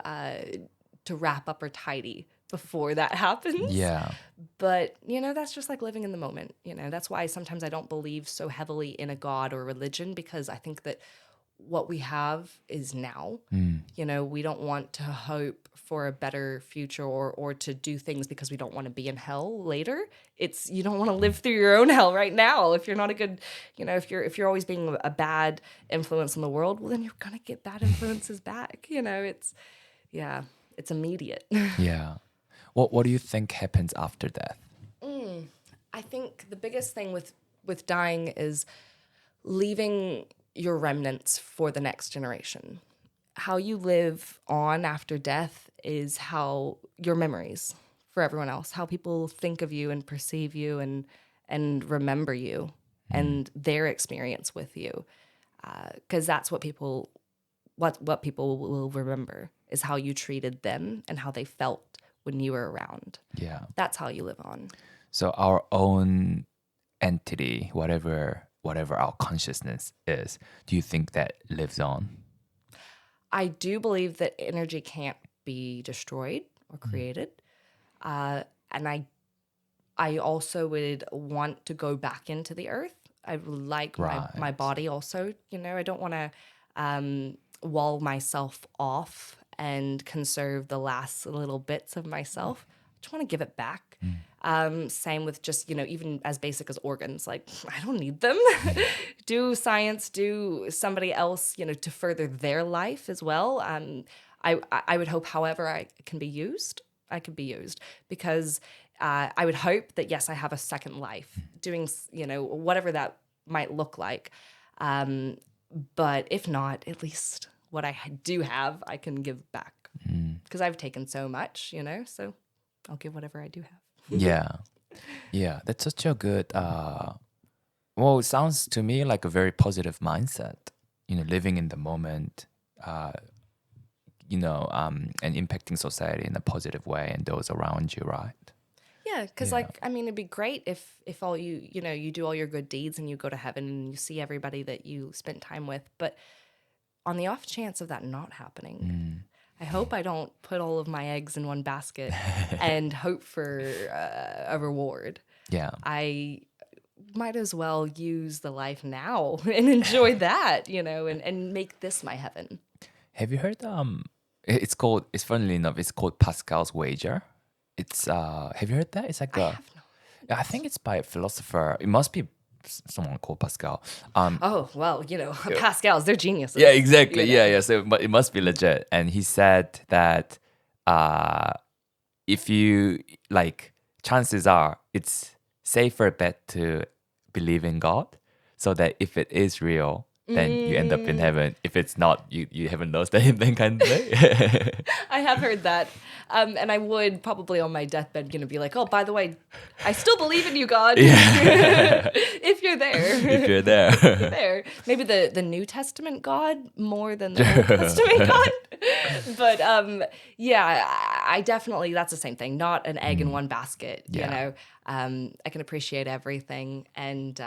wrap up or tidy before that happens. Yeah. But, that's just like living in the moment. That's why sometimes I don't believe so heavily in a God or religion, because I think that what we have is now. We don't want to hope for a better future or to do things because we don't want to be in hell later. It's, you don't want to live through your own hell right now. If you're not a good, if you're always being a bad influence in the world, well, then you're going to get bad influences back. It's immediate. Yeah. What do you think happens after death? I think the biggest thing with dying is leaving your remnants for the next generation. How you live on after death is how your memories for everyone else, how people think of you and perceive you and remember you and their experience with you. Because that's what people will remember, is how you treated them and how they felt when you were around. Yeah. That's how you live on. So our own entity, whatever our consciousness is, do you think that lives on? I do believe that energy can't be destroyed or created. And I also would want to go back into the earth. I would like my body also. I don't want to wall myself off and conserve the last little bits of myself. I just want to give it back. Same with just, even as basic as organs. Like, I don't need them. Do science, do somebody else, to further their life as well. I would hope, however, I could be used, because I would hope that, yes, I have a second life doing, whatever that might look like. But if not, at least what I do have, I can give back. Because I've taken so much, so I'll give whatever I do have. Yeah, that's such a good, it sounds to me like a very positive mindset, living in the moment, and impacting society in a positive way and those around you, right? Yeah, because I mean, it'd be great if all you do all your good deeds and you go to heaven and you see everybody that you spent time with. But on the off chance of that not happening, I hope I don't put all of my eggs in one basket and hope for a reward. Yeah. I might as well use the life now and enjoy that, and make this my heaven. Have you heard it's funnily enough, it's called Pascal's wager. It's have you heard that? It's like I have no. I think it's by a philosopher. It must be someone called Pascal. Oh, well, Pascals, they're geniuses. Yeah, exactly. Yeah. So, but it must be legit. And he said that if you chances are it's safer bet to believe in God, so that if it is real, then you end up in heaven. If it's not, you haven't lost anything, kind of thing. I have heard that. And I would probably on my deathbed be like, oh, by the way, I still believe in you, God. If you're there. If you're there. There. Maybe the New Testament God more than the Old Testament God. But I definitely, that's the same thing. Not an egg in one basket, I can appreciate everything and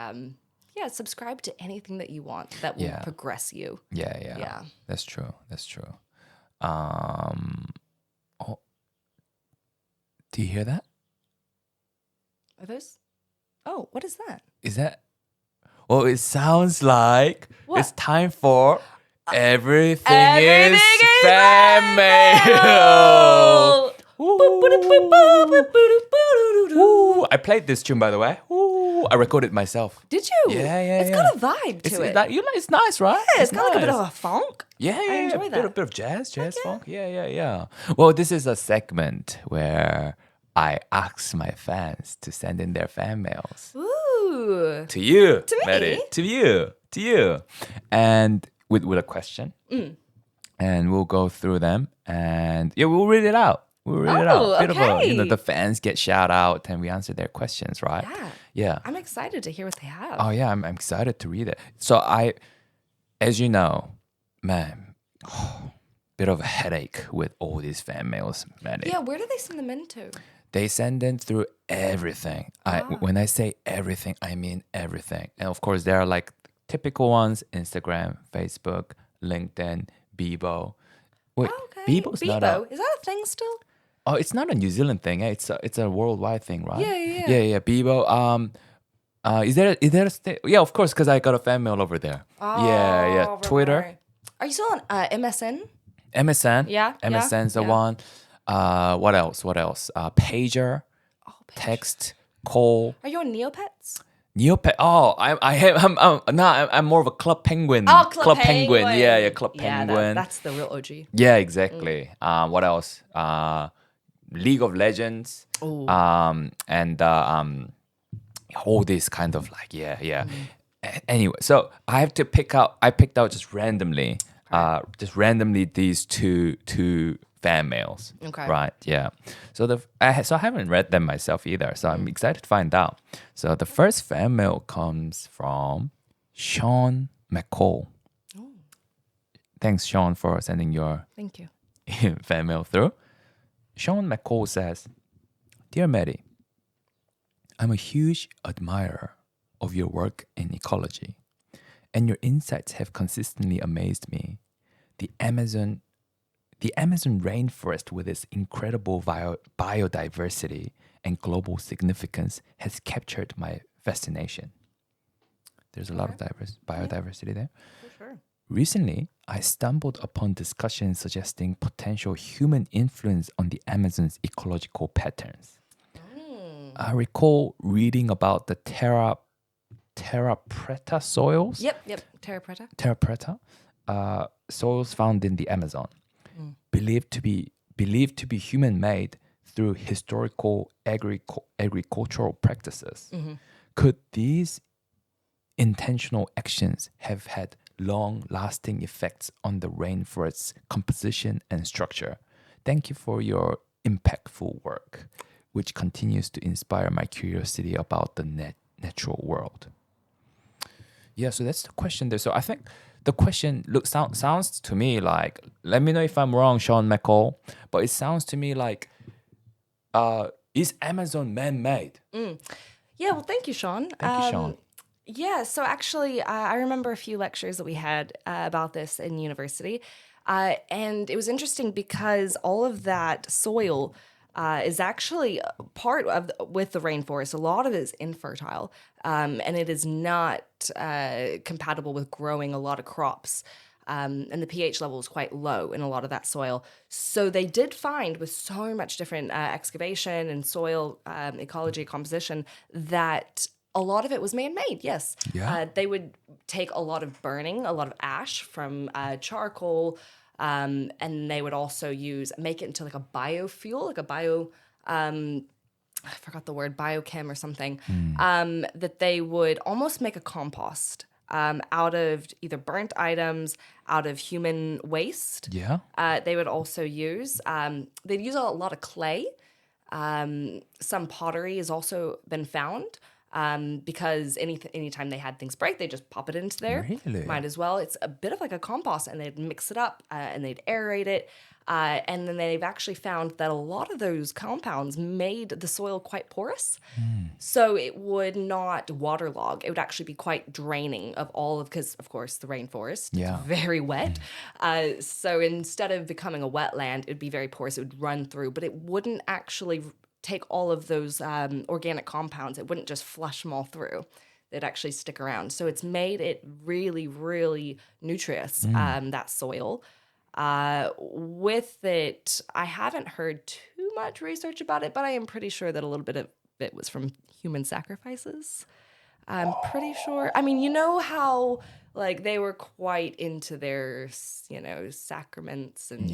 subscribe to anything that you want that will progress you. Yeah. That's true. Do you hear that? Are those? Oh, what is that? Is that? Well, it sounds like What? it's time for Everything is Fan Mail. Ooh, I played this tune, by the way. Ooh, I recorded myself. Did you? Yeah. It's got a vibe to it. It's nice, right? Yeah, it's got like a bit of a funk. Yeah, I enjoy that. A bit of jazz funk. Yeah. Well, this is a segment where I ask my fans to send in their fan mails. Ooh. To you. To me? Maddy. To you. And with a question. And we'll go through them and we'll read it out. Bit okay. of the fans get shout out and we answer their questions, right? Yeah. I'm excited to hear what they have. Oh yeah, I'm excited to read it. So as you know, man, bit of a headache with all these fan mails, Maddy. Yeah, where do they send them into? They send in through everything. When I say everything, I mean everything. And of course, there are like typical ones: Instagram, Facebook, LinkedIn, Bebo. Wait, Okay. Bebo's not Is that a thing still? Oh, it's not a New Zealand thing. It's a worldwide thing, right? Yeah. Bebo. Is there yeah, of course, because I got a fan mail over there. Yeah. Twitter. Right. Are you still on MSN? MSN. Yeah. MSN's the one. What else? Pager. Text. Call. Are you on Neopets? Neopet. Oh, I'm more of a Club Penguin. Oh, Club Penguin. Penguin. Yeah, Club Penguin. That's the real OG. Yeah, exactly. What else? League of Legends. Ooh. And all this kind of Anyway, so I picked out just randomly these two fan mails. Okay. Right. Yeah. So I haven't read them myself either. So I'm excited to find out. So the first fan mail comes from Sean McCall. Oh. Thanks, Sean, for sending your Thank you. fan mail through. Sean McCall says, "Dear Maddy, I'm a huge admirer of your work in ecology, and your insights have consistently amazed me. The Amazon rainforest with its incredible biodiversity and global significance has captured my fascination." There's a lot of biodiversity there. For sure. Recently, I stumbled upon discussions suggesting potential human influence on the Amazon's ecological patterns. I recall reading about the terra preta soils. Yep. Terra preta. Terra preta soils found in the Amazon, believed to be human-made through historical agricultural practices. Could these intentional actions have had long-lasting effects on the rainforest's composition and structure? Thank you for your impactful work, which continues to inspire my curiosity about the natural world. Yeah, so that's the question there. So I think the question sounds to me like, let me know if I'm wrong, Sean McCall, but it sounds to me like Is Amazon man-made? Yeah, well, thank you, Sean. Thank you, Sean. Yeah, so actually, I remember a few lectures that we had about this in university. And it was interesting because all of that soil is actually part of with the rainforest. A lot of it is infertile, and it is not compatible with growing a lot of crops. And the pH level is quite low in a lot of that soil. So they did find, with so much different excavation and soil ecology composition, that a lot of it was man-made. Yes, Yeah. they would take a lot of burning, a lot of ash from charcoal, and they would also make it into like a biofuel, like a bio. I forgot the word, biochem or something. That they would almost make a compost. Out of either burnt items, out of human waste. Yeah. They would also they'd use a lot of clay. Some pottery has also been found because anytime they had things break, they just pop it into there. Really? Might as well. It's a bit of like a compost, and they'd mix it up and they'd aerate it. And then they've actually found that a lot of those compounds made the soil quite porous. So it would not waterlog. It would actually be quite draining because, of course, the rainforest Yeah. is very wet. So instead of becoming a wetland, it would be very porous. It would run through, but it wouldn't actually take all of those organic compounds. It wouldn't just flush them all through. They'd actually stick around. So it's made it really, really nutritious, that soil. With it, I haven't heard too much research about it, but I am pretty sure that a little bit of it was from human sacrifices. I'm pretty sure. I mean, you know how like they were quite into their, sacraments and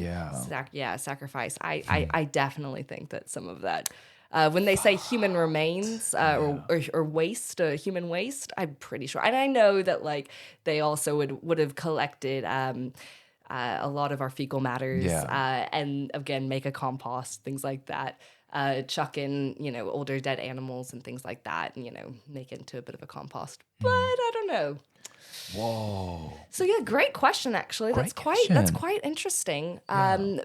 sacrifice. I definitely think that some of that. When they say human remains or waste, human waste, I'm pretty sure. And I know that like they also would have collected a lot of our fecal matters and again make a compost, things like that. Chuck in, older dead animals and things like that, and make it into a bit of a compost. But I don't know. Whoa. So yeah, great question. Actually, Great that's question. quite interesting.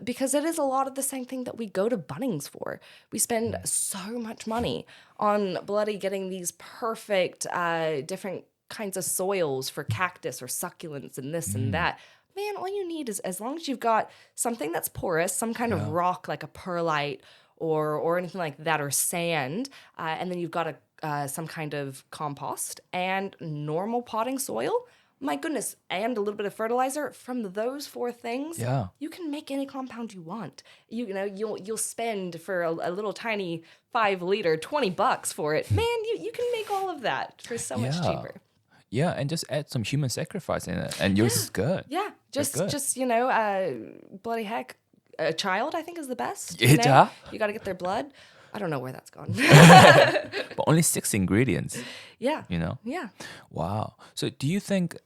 Because it is a lot of the same thing that we go to Bunnings for. We spend so much money on bloody getting these perfect different kinds of soils for cactus or succulents and this and that. Man, all you need is, as long as you've got something that's porous, some kind of rock like a perlite or anything like that, or sand, and then you've got some kind of compost and normal potting soil. My goodness, and a little bit of fertilizer. From those four things, you can make any compound you want. You'll spend for a little tiny 5 liter $20 for it. Man, you can make all of that for so much cheaper. Yeah, and just add some human sacrifice in it, and yours is good. Yeah, just bloody heck, a child I think is the best. Yeah. You got to get their blood. I don't know where that's gone. But only 6 ingredients. Yeah. Yeah. Wow. So do you think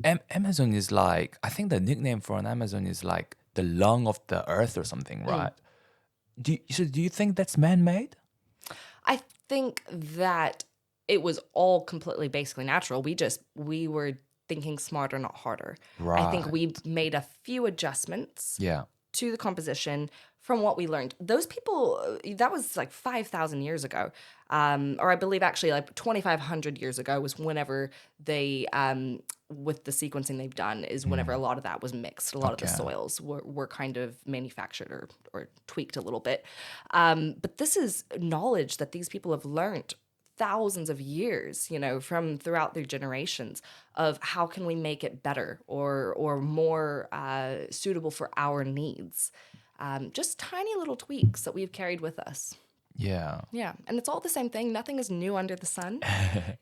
Amazon is like? I think the nickname for an Amazon is like the lung of the earth or something, right? Do you think that's man-made? I think that it was all completely basically natural. We were thinking smarter, not harder. Right. I think we made a few adjustments to the composition from what we learned. Those people, that was like 5,000 years ago. Or I believe actually like 2,500 years ago was whenever they, with the sequencing they've done, is whenever a lot of that was mixed. A lot of the soils were kind of manufactured or tweaked a little bit. But this is knowledge that these people have learned thousands of years, from throughout their generations, of how can we make it better or more suitable for our needs. Just tiny little tweaks that we've carried with us. Yeah. Yeah, and it's all the same thing. Nothing is new under the sun,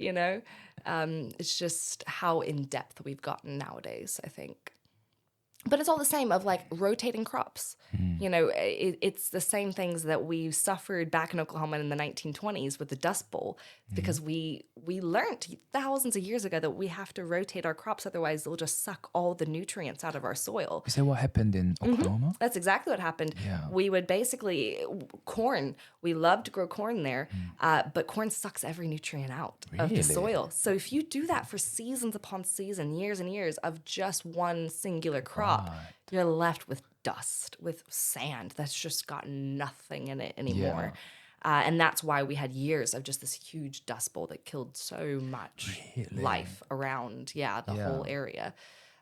It's just how in-depth we've gotten nowadays, I think. But it's all the same of like rotating crops. It's the same things that we suffered back in Oklahoma in the 1920s with the Dust Bowl, because we learned thousands of years ago that we have to rotate our crops, otherwise they'll just suck all the nutrients out of our soil. Is that what happened in Oklahoma? That's exactly what happened. Yeah. We would basically, corn, we love to grow corn there, but corn sucks every nutrient out of the soil. So if you do that for seasons upon season, years and years of just one singular crop, you're left with dust, with sand that's just got nothing in it anymore. And that's why we had years of just this huge dust bowl that killed so much life around, the whole area.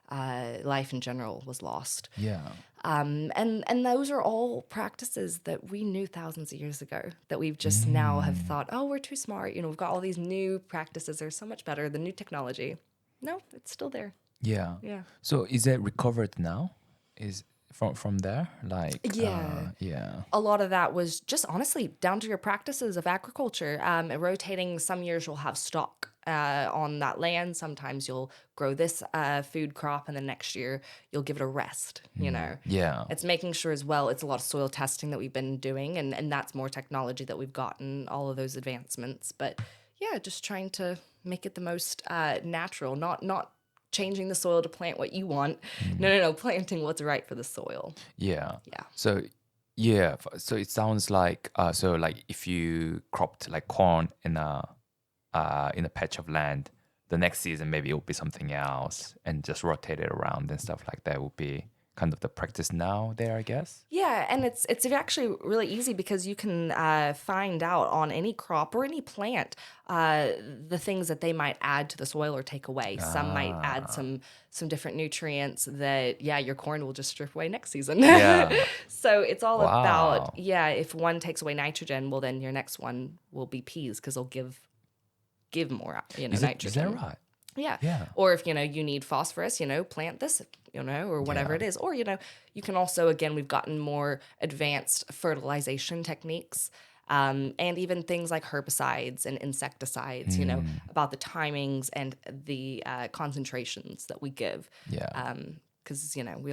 Life in general was lost. Yeah. And those are all practices that we knew thousands of years ago that we've just now have thought, oh, we're too smart. We've got all these new practices. They're so much better. The new technology. No, it's still there. Yeah. Yeah. So is it recovered now? Is from there? Like yeah. A lot of that was just honestly down to your practices of agriculture. Rotating, some years you'll have stock on that land. Sometimes you'll grow this food crop and the next year you'll give it a rest, Yeah. It's making sure as well, it's a lot of soil testing that we've been doing and that's more technology that we've gotten, all of those advancements. But yeah, just trying to make it the most natural, not changing the soil to plant what you want. No, planting what's right for the soil. Yeah. Yeah. So so it sounds like so like if you cropped like corn in a patch of land, the next season maybe it will be something else and just rotate it around and stuff like that would be kind of the practice now there, I guess. Yeah, and it's actually really easy because you can find out on any crop or any plant the things that they might add to the soil or take away. Some might add some different nutrients that your corn will just strip away next season. Yeah. So it's all Wow. about if one takes away nitrogen, well then your next one will be peas because they'll give more nitrogen. Is that right? Yeah. Yeah. Or if, you need phosphorus, plant this, or whatever it is. Or, you can also, again, we've gotten more advanced fertilization techniques and even things like herbicides and insecticides, about the timings and the concentrations that we give. Yeah. Because, we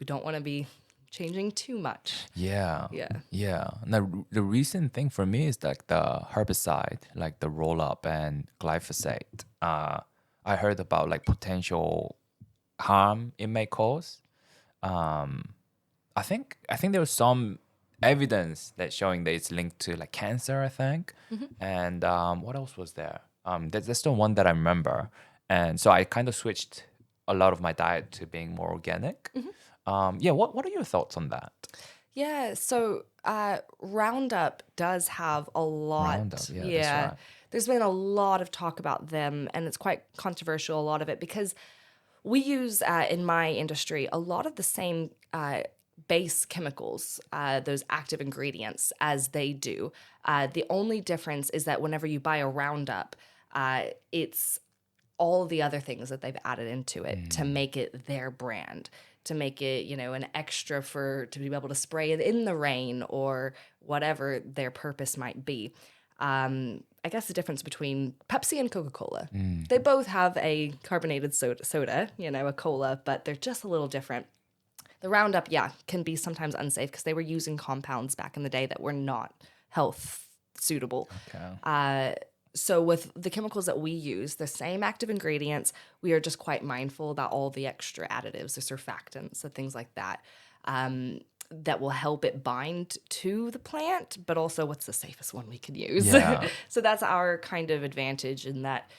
don't want to be changing too much. Yeah. Yeah. Yeah. Now, the recent thing for me is like the herbicide, like the roll up and glyphosate. I heard about like potential harm it may cause. I think there was some evidence that showing that it's linked to like cancer, I think. And what else was there? That's the one that I remember. And so I kind of switched a lot of my diet to being more organic. What are your thoughts on that? Yeah, so Roundup does have a lot. Roundup, that's right. There's been a lot of talk about them, and it's quite controversial, a lot of it, because we use, in my industry, a lot of the same base chemicals, those active ingredients, as they do. The only difference is that whenever you buy a Roundup, it's all the other things that they've added into it to make it their brand, to make it, an extra to be able to spray it in the rain or whatever their purpose might be. I guess the difference between Pepsi and Coca-Cola, they both have a carbonated soda, a cola, but they're just a little different. The Roundup, can be sometimes unsafe because they were using compounds back in the day that were not health suitable. Okay. So with the chemicals that we use, the same active ingredients, we are just quite mindful about all the extra additives, the surfactants, the things like that, that will help it bind to the plant, but also what's the safest one we can use. Yeah. So that's our kind of advantage in that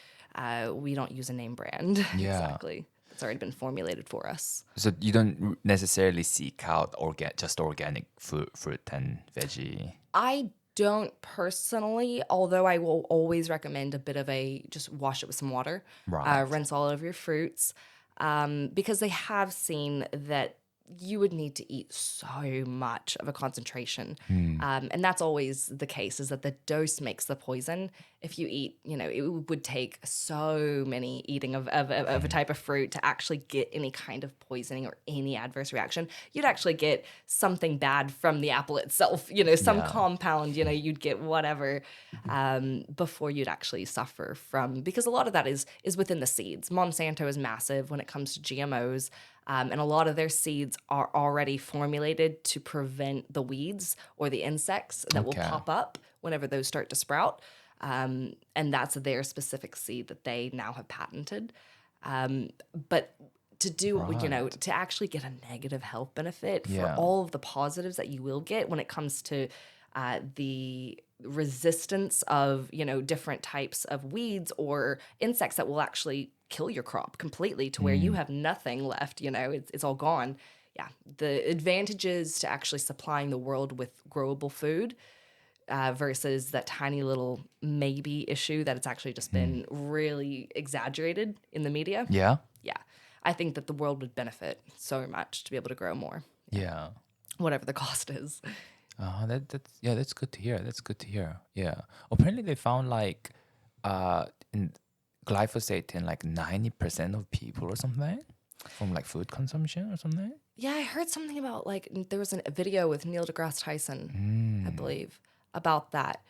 we don't use a name brand. Yeah. Exactly. It's already been formulated for us. So you don't necessarily seek out just organic fruit and veggie. I don't personally, although I will always recommend a bit of just wash it with some water, Right. rinse all of your fruits, because they have seen that you would need to eat so much of a concentration. And that's always the case, is that the dose makes the poison. If you eat, it would take so many eating of a type of fruit to actually get any kind of poisoning or any adverse reaction. You'd actually get something bad from the apple itself, some compound, you'd get whatever before you'd actually suffer from, because a lot of that is within the seeds. Monsanto is massive when it comes to GMOs. And a lot of their seeds are already formulated to prevent the weeds or the insects that will pop up whenever those start to sprout. And that's their specific seed that they now have patented. But to do, to actually get a negative health benefit for all of the positives that you will get when it comes to the resistance of, different types of weeds or insects that will actually kill your crop completely to where you have nothing left, it's all gone. Yeah, the advantages to actually supplying the world with growable food versus that tiny little maybe issue that it's actually just been really exaggerated in the media. Yeah. Yeah. I think that the world would benefit so much to be able to grow more, Yeah. whatever the cost is. That's good to hear. That's good to hear. Yeah. Apparently they found like in glyphosate in like 90% of people or something from like food consumption or something. Yeah, I heard something about like there was a video with Neil deGrasse Tyson, I believe, about that.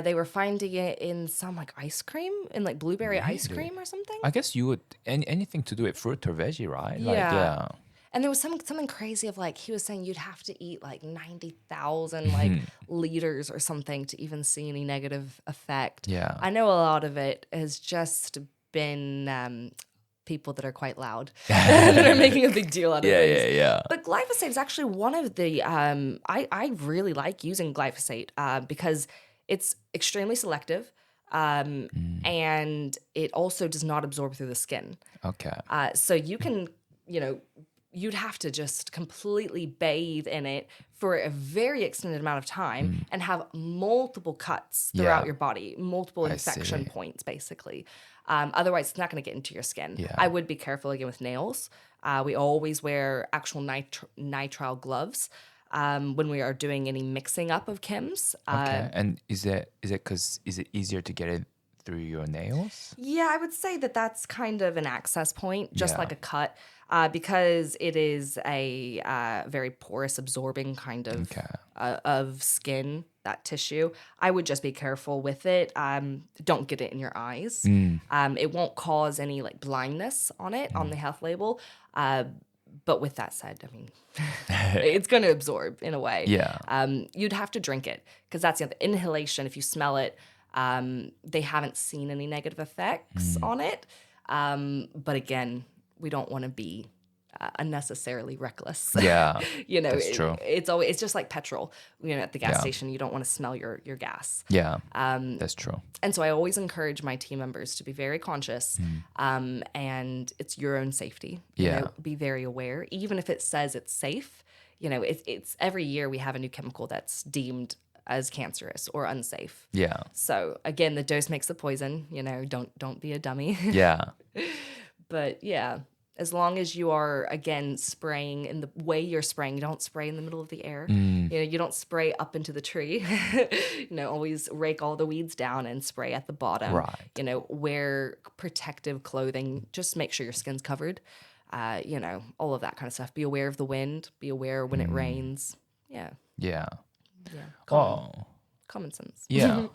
They were finding it in some like ice cream, in like blueberry ice cream or something. I guess you would anything to do with fruit or veggie, right? Like, Yeah. yeah. And there was something crazy of like he was saying you'd have to eat like 90,000 like liters or something to even see any negative effect. Yeah. I know a lot of it has just been people that are quite loud that are making a big deal out of things. Yeah. But glyphosate is actually one of the I really like using glyphosate because it's extremely selective. And it also does not absorb through the skin. Okay. So you can, you'd have to just completely bathe in it for a very extended amount of time and have multiple cuts throughout your body, multiple infection points, basically. Otherwise, it's not going to get into your skin. Yeah. I would be careful again with nails. We always wear actual nitrile gloves when we are doing any mixing up of chems. Okay. And is it easier to get it through your nails? Yeah, I would say that that's kind of an access point, just Yeah. like a cut, because it is a very porous, absorbing kind of skin, that tissue. I would just be careful with it. Don't get it in your eyes. It won't cause any like blindness on it on the health label. But with that said, I mean, it's going to absorb in a way. Yeah. You'd have to drink it because that's the other inhalation. If you smell it, they haven't seen any negative effects on it. But again, we don't want to be unnecessarily reckless. Yeah. That's true. It's just like petrol. At the gas station, you don't want to smell your gas. Yeah. That's true. And so I always encourage my team members to be very conscious, and it's your own safety. Be very aware. Even if it says it's safe, it's every year we have a new chemical that's deemed as cancerous or unsafe. Yeah. So again, the dose makes the poison. Don't be a dummy. Yeah. But yeah, as long as you are, again, spraying in the way you're spraying, you don't spray in the middle of the air. You don't spray up into the tree. Always rake all the weeds down and spray at the bottom. Right. Wear protective clothing. Just make sure your skin's covered. All of that kind of stuff. Be aware of the wind. Be aware when it rains. Yeah. Yeah. Common sense. Yeah.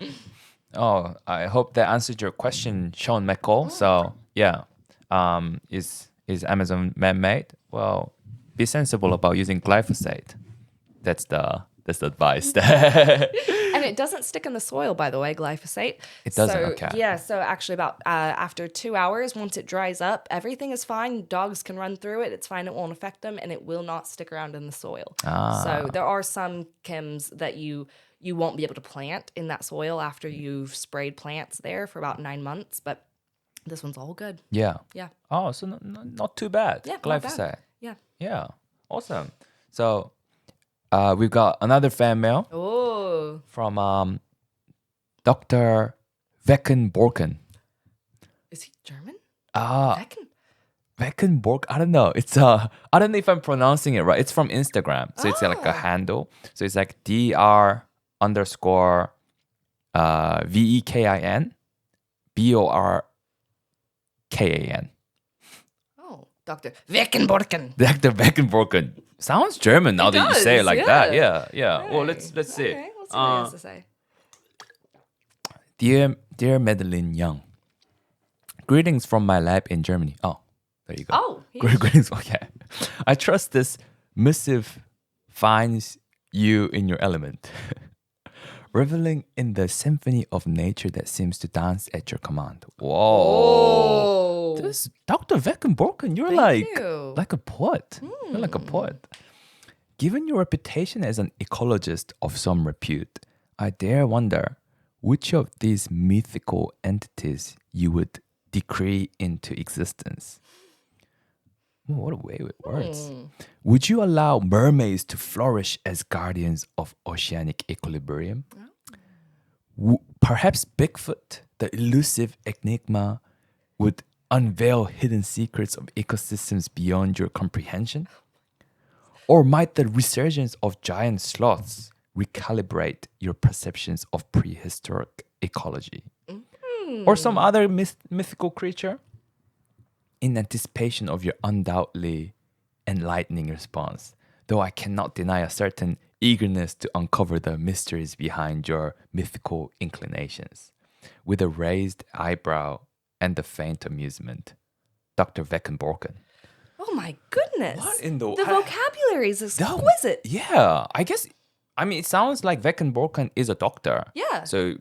I hope that answered your question, Sean McCall. So yeah, is Amazon man-made? Well, be sensible about using glyphosate. That's the advice. And it doesn't stick in the soil, by the way, glyphosate. It doesn't, so, okay. Yeah, so actually about after 2 hours, once it dries up, everything is fine. Dogs can run through it. It's fine. It won't affect them, and it will not stick around in the soil. So there are some chems that you won't be able to plant in that soil after you've sprayed plants there for about 9 months, but this one's all good. Yeah. Yeah. Oh, so not too bad. Yeah, Glyphosate. not bad. Yeah. Yeah. Awesome. So we've got another fan mail from Dr. Veckenborken. Is he German? Veckenborg. I don't know. It's I don't know if I'm pronouncing it right. It's from Instagram. So it's like a handle. So it's like Dr_VEKIN_BORKAN. Oh, Dr. Veckenborken. Dr. Veckenborken. Sounds German now that you say it like that. Yeah. Right. Well, let's see. Okay, let's see what he has to say. Dear Madeline Young, greetings from my lab in Germany. Oh, there you go. Oh, Greetings. Okay. I trust this missive finds you in your element, reveling in the symphony of nature that seems to dance at your command. Whoa. This Dr. Veckenborken, you're Thank you. like a poet. You're like a poet. Given your reputation as an ecologist of some repute, I dare wonder which of these mythical entities you would decree into existence. Oh, what a way with words. Would you allow mermaids to flourish as guardians of oceanic equilibrium? Perhaps Bigfoot, the elusive enigma, would unveil hidden secrets of ecosystems beyond your comprehension? Or might the resurgence of giant sloths recalibrate your perceptions of prehistoric ecology? Or some other mythical creature? In anticipation of your undoubtedly enlightening response, though I cannot deny a certain eagerness to uncover the mysteries behind your mythical inclinations. With a raised eyebrow and a faint amusement, Dr. Veckenborken. Oh my goodness. What in the- The I- vocabulary is exquisite. Yeah, I guess, I mean, it sounds like Veckenborken is a doctor. Yeah. So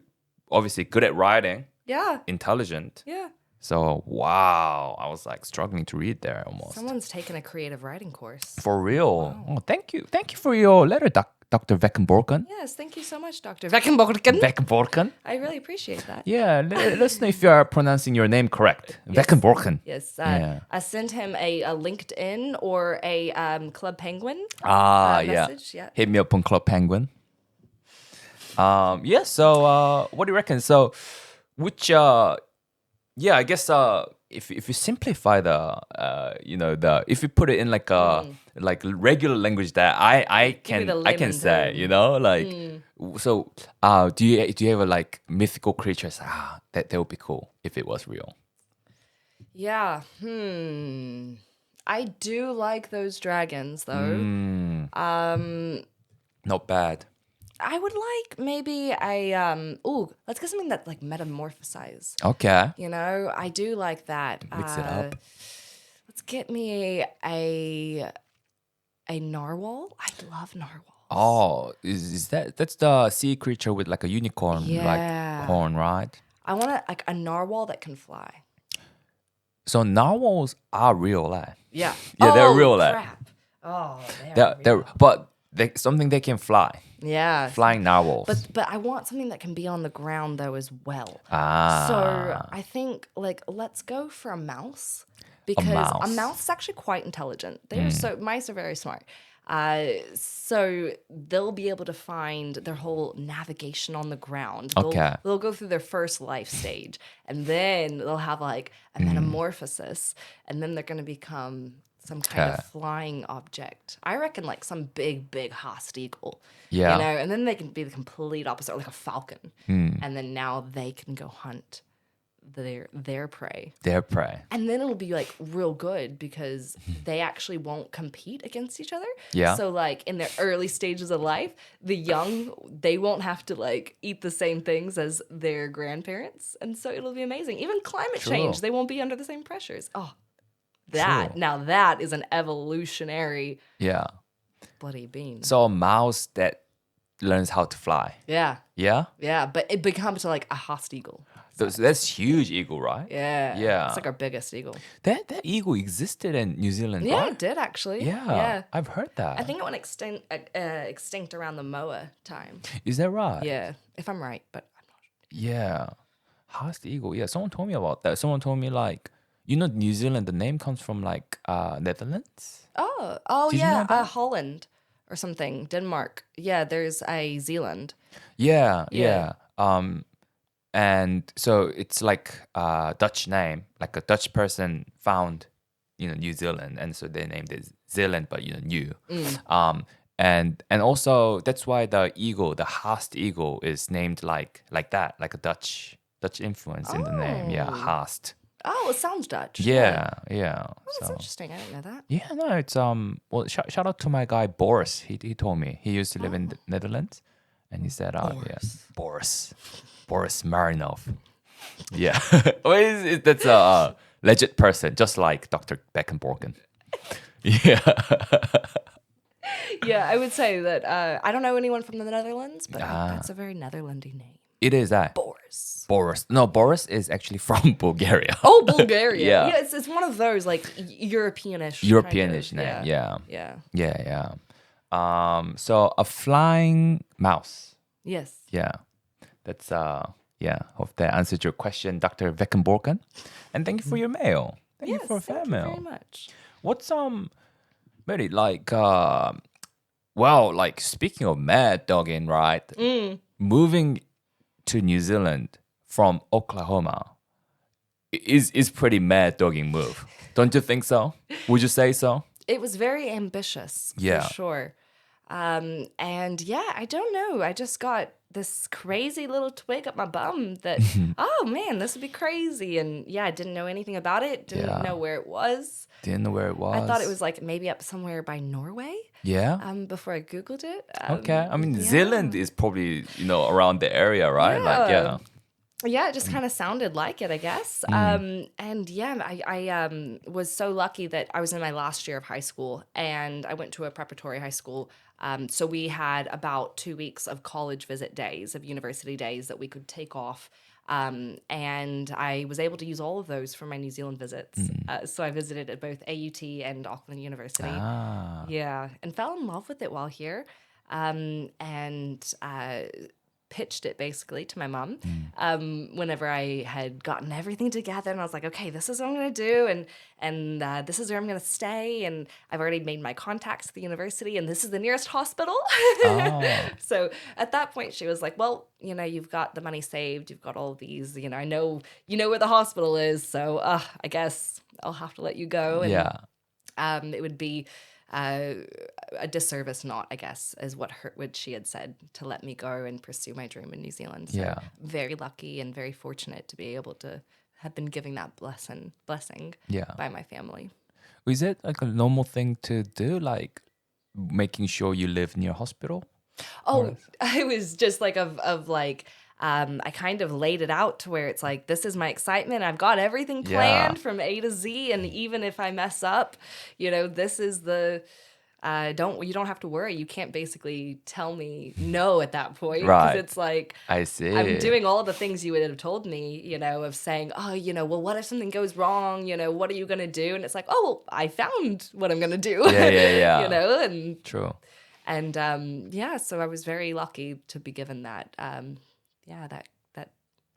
obviously good at writing, Yeah. intelligent. Yeah. So, wow, I was like struggling to read there almost. Someone's taken a creative writing course. For real. Oh, thank you. Thank you for your letter, Dr. Veckenborken. Yes, thank you so much, Dr. Veckenborken. Veckenborken? I really appreciate that. Yeah, let us know if you are pronouncing your name correct. Veckenborken. Yes, Yeah. I sent him a LinkedIn or a Club Penguin Yeah. message. Yeah. Hit me up on Club Penguin. Yeah, so what do you reckon? So, which, yeah, I guess if you simplify the, if you put it in like a like regular language that I Give me can the I can lemon say, tone. like, so do you have a like mythical creatures that would be cool if it was real? Yeah. I do like those dragons though. Not bad. I would like maybe a let's get something that like metamorphosize. Okay. You know, I do like that. Mix it up. Let's get me a narwhal. I love narwhals. Oh, is that's the sea creature with like a unicorn Yeah. like horn, right? I want like a narwhal that can fly. So narwhals are real, like. Yeah. Yeah, they're real, crap. Oh, they're real. But something they can fly. Yeah. Flying narwhals. But I want something that can be on the ground though as well. Ah. So I think like let's go for a mouse because a mouse. mouse is actually quite intelligent. They're mice are very smart. So they'll be able to find their whole navigation on the ground. Okay. They'll go through their first life stage and then they'll have like a metamorphosis and then they're going to become some kind of flying object. I reckon like some big Haast eagle. Yeah. You know, and then they can be the complete opposite, like a falcon. And then now they can go hunt their prey. Their prey. And then it'll be like real good because they actually won't compete against each other. Yeah. So like in their early stages of life, the young, they won't have to like eat the same things as their grandparents. And so it'll be amazing. Even climate change, they won't be under the same pressures. Oh, now that is an evolutionary Yeah. bloody bean. So a mouse that learns how to fly. Yeah. Yeah? Yeah. But it becomes like a Haast eagle. That's huge eagle, right? Yeah. Yeah. It's like our biggest eagle. That eagle existed in New Zealand, Yeah, right? it did actually. Yeah. Yeah. I've heard that. I think it went extinct around the Moa time. Is that right? Yeah, if I'm right, but I'm not sure. Yeah. Haast eagle. Yeah, someone told me about that. Someone told me like, New Zealand, the name comes from like Netherlands. Oh Did you know yeah, that? Holland or something, Denmark. Yeah, there's a Zealand. Yeah. Yeah. And so it's like a Dutch name, like a Dutch person found, New Zealand, and so they named it Zealand, but new. And also that's why the eagle, the Haast eagle, is named like that, like a Dutch influence in the name. Yeah, Haast. Oh, it sounds Dutch. Yeah. Oh, that's So interesting. I didn't know that. yeah, no, it's well, shout out to my guy Boris. He told me he used to live in the Netherlands, and he said, Boris Marinov. Yeah, well, that's a legit person, just like Dr. Beckenborgen. Yeah. Yeah, I would say that I don't know anyone from the Netherlands, but that's a very Netherlandy name. It is that. Boris. No, Boris is actually from Bulgaria. Oh, Bulgaria. Yeah. Yeah, it's one of those like Europeanish. Europeanish kind of, name. Yeah. Yeah. So a flying mouse. Yes. Yeah. That's hope that answered your question, Dr. Veckenborken. And thank you for your mail. Thank you for fan mail. Thank you very much. What's Mary, like well, like speaking of mad dogging, right? Moving to New Zealand from Oklahoma is pretty mad dogging move. Don't you think so? Would you say so? It was very ambitious, Yeah. for sure. And yeah, I don't know. I just got this crazy little twig up my bum that, oh man, this would be crazy. And yeah, I didn't know anything about it. Didn't know where it was. Didn't know where it was. I thought it was like maybe up somewhere by Norway. Yeah. Before I Googled it. Okay. I mean, yeah. Zealand is probably, around the area, right? Like, yeah. Yeah, it just kind of sounded like it, I guess. And yeah, I was so lucky that I was in my last year of high school and I went to a preparatory high school. So we had about 2 weeks of college visit days, of university days that we could take off. And I was able to use all of those for my New Zealand visits. So I visited at both AUT and Auckland University. Ah. Yeah, and fell in love with it while here. And pitched it basically to my mom whenever I had gotten everything together, and I was like, okay, this is what I'm going to do, and this is where I'm going to stay, and I've already made my contacts at the university, and this is the nearest hospital. Oh. So at that point, she was like, well, you've got the money saved, you've got all of these, I know where the hospital is, so I guess I'll have to let you go. And, Yeah. it would be a disservice not, I guess, is what she had said, to let me go and pursue my dream in New Zealand. So Yeah. very lucky and very fortunate to be able to have been given that blessing Yeah. by my family. Is it like a normal thing to do, like making sure you live near hospital? Oh, I was just like of like, I kind of laid it out to where it's like, this is my excitement. I've got everything planned from A to Z. And even if I mess up, this is the, you don't have to worry. You can't basically tell me no at that point. Right. Because it's like, I see. I'm doing all the things you would have told me, of saying, oh, well, what if something goes wrong? What are you going to do? And it's like, oh, well, I found what I'm going to do. Yeah. And True. and yeah, so I was very lucky to be given that, that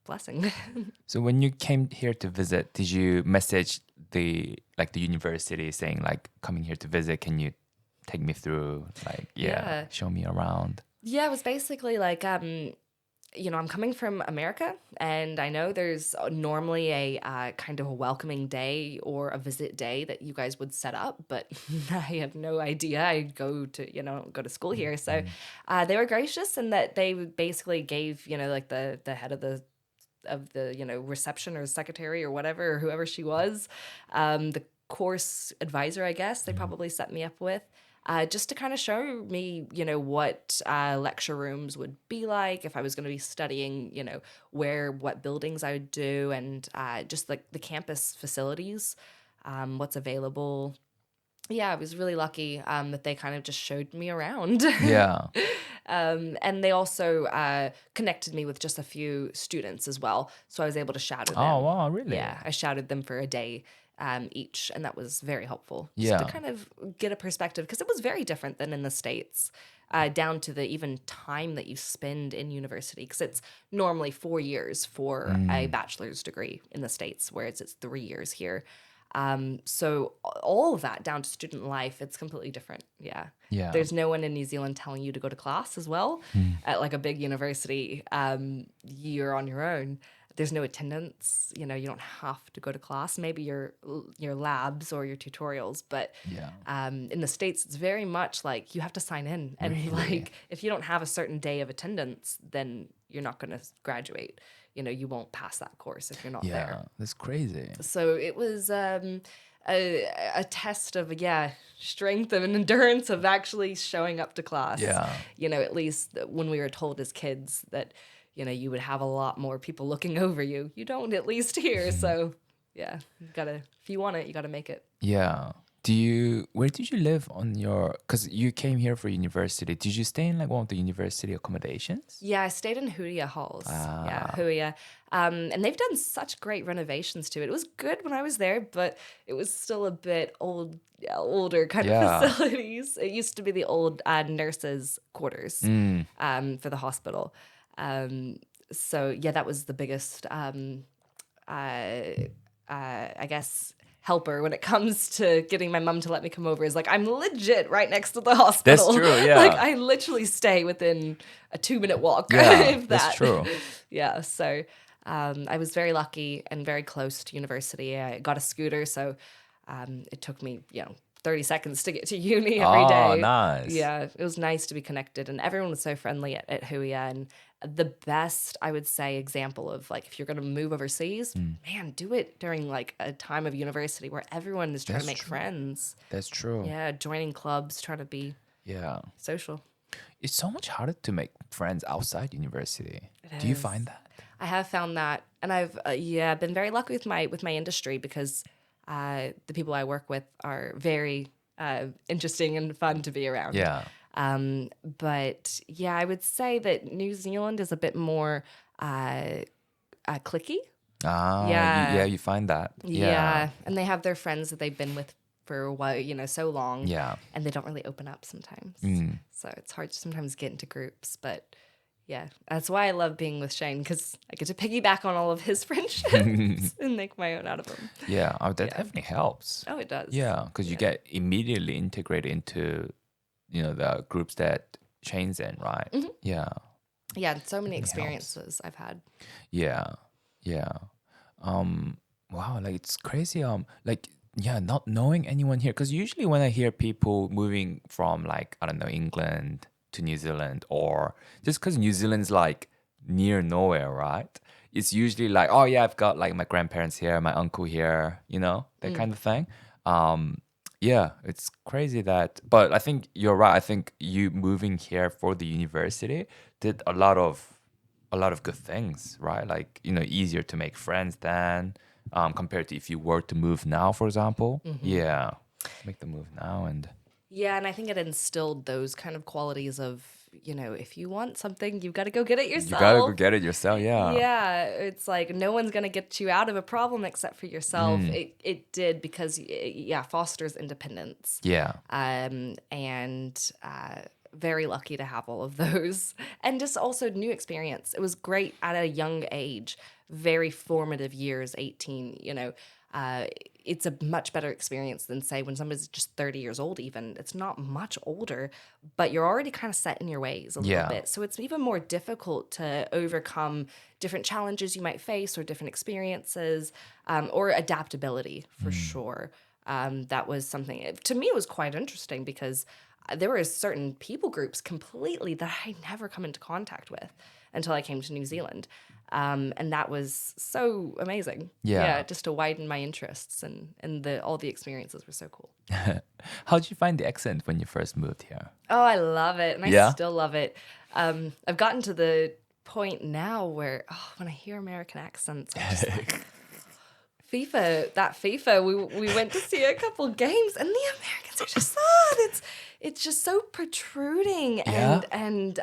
blessing. So when you came here to visit, did you message the university saying like, coming here to visit, can you take me through, like, Yeah. show me around? Yeah, it was basically like, I'm coming from America, and I know there's normally a kind of a welcoming day or a visit day that you guys would set up, but I had no idea. I go to school here, so they were gracious in that they basically gave like the head of the reception or secretary or whatever, or whoever she was, the course advisor, I guess they probably set me up with. Just to kind of show me, what lecture rooms would be like if I was going to be studying, what buildings I would do, and just like the campus facilities, what's available. Yeah, I was really lucky that they kind of just showed me around. Yeah. And they also connected me with just a few students as well. So I was able to shadow them. Oh, wow, really? Yeah, I shadowed them for a day each, and that was very helpful. Yeah. Just to kind of get a perspective, because it was very different than in the States, down to the even time that you spend in university, because it's normally 4 years for a bachelor's degree in the States, whereas it's 3 years here. So all of that down to student life, it's completely different. Yeah. Yeah. There's no one in New Zealand telling you to go to class as well. At like a big university, you're on your own. There's no attendance. You don't have to go to class. Maybe your labs or your tutorials, but in the States, it's very much like you have to sign in, and like if you don't have a certain day of attendance, then you're not going to graduate. You won't pass that course if you're not there. Yeah, that's crazy. So it was a test of strength and endurance of actually showing up to class. Yeah. At least when we were told as kids that you would have a lot more people looking over you. You don't, at least here. So yeah, if you want it, you gotta make it. Yeah. Where did you live because you came here for university. Did you stay in like one of the university accommodations? Yeah, I stayed in Huia Halls. Yeah, Huia. And they've done such great renovations to it. It was good when I was there, but it was still a bit older kind of facilities. It used to be the old nurses' quarters for the hospital. So yeah, that was the biggest, I guess, helper when it comes to getting my mum to let me come over. Is like I'm legit right next to the hospital. That's true, yeah. Like I literally stay within a 2-minute walk. Yeah, if that. that's true. Yeah, so I was very lucky and very close to university. I got a scooter, so it took me 30 seconds to get to uni every day. Oh, nice. Yeah, it was nice to be connected, and everyone was so friendly at Huia. And the best, I would say, example of like if you're going to move overseas, man, do it during like a time of university where everyone is trying to make friends. That's true. Yeah, joining clubs, trying to be social. It's so much harder to make friends outside university. Do you find that? I have found that, and I've been very lucky with my industry because the people I work with are very interesting and fun to be around. Yeah. But yeah, I would say that New Zealand is a bit more cliquey. Ah, Yeah. you find that. Yeah, and they have their friends that they've been with for a while, so long. Yeah. And they don't really open up sometimes. So it's hard to sometimes get into groups, but yeah, that's why I love being with Shane, because I get to piggyback on all of his friendships and make my own out of them. Yeah. Oh, that definitely helps. Oh, it does. Yeah, because you get immediately integrated into, the groups that Shane's in, right? Mm-hmm. Yeah. Yeah, so many experiences I've had. Yeah. Yeah. Wow, like it's crazy. Not knowing anyone here, because usually when I hear people moving from like, I don't know, England to New Zealand, or just because New Zealand's like near nowhere, right? It's usually like, oh yeah, I've got like my grandparents here, my uncle here, that kind of thing. Yeah, it's crazy that, but I think you're right. I think you moving here for the university did a lot of good things, right? Like, easier to make friends than compared to if you were to move now, for example. Yeah, make the move now and. Yeah, and I think it instilled those kind of qualities of, if you want something, you've got to go get it yourself. You gotta go get it yourself, yeah. Yeah, it's like no one's going to get you out of a problem except for yourself. It did because, fosters independence. Yeah. And very lucky to have all of those. And just also new experience. It was great at a young age, very formative years, 18, it's a much better experience than, say, when somebody's just 30 years old even. It's not much older, but you're already kind of set in your ways a little bit. So it's even more difficult to overcome different challenges you might face or different experiences or adaptability for sure. That was something, to me, it was quite interesting because there were certain people groups completely that I never come into contact with until I came to New Zealand. And that was so amazing. Yeah. Just to widen my interests and all the experiences were so cool. How did you find the accent when you first moved here? Oh, I love it. And I Yeah? still love it. I've gotten to the point now where when I hear American accents, I'm just like, FIFA, we went to see a couple games and the Americans are just, it's just so protruding and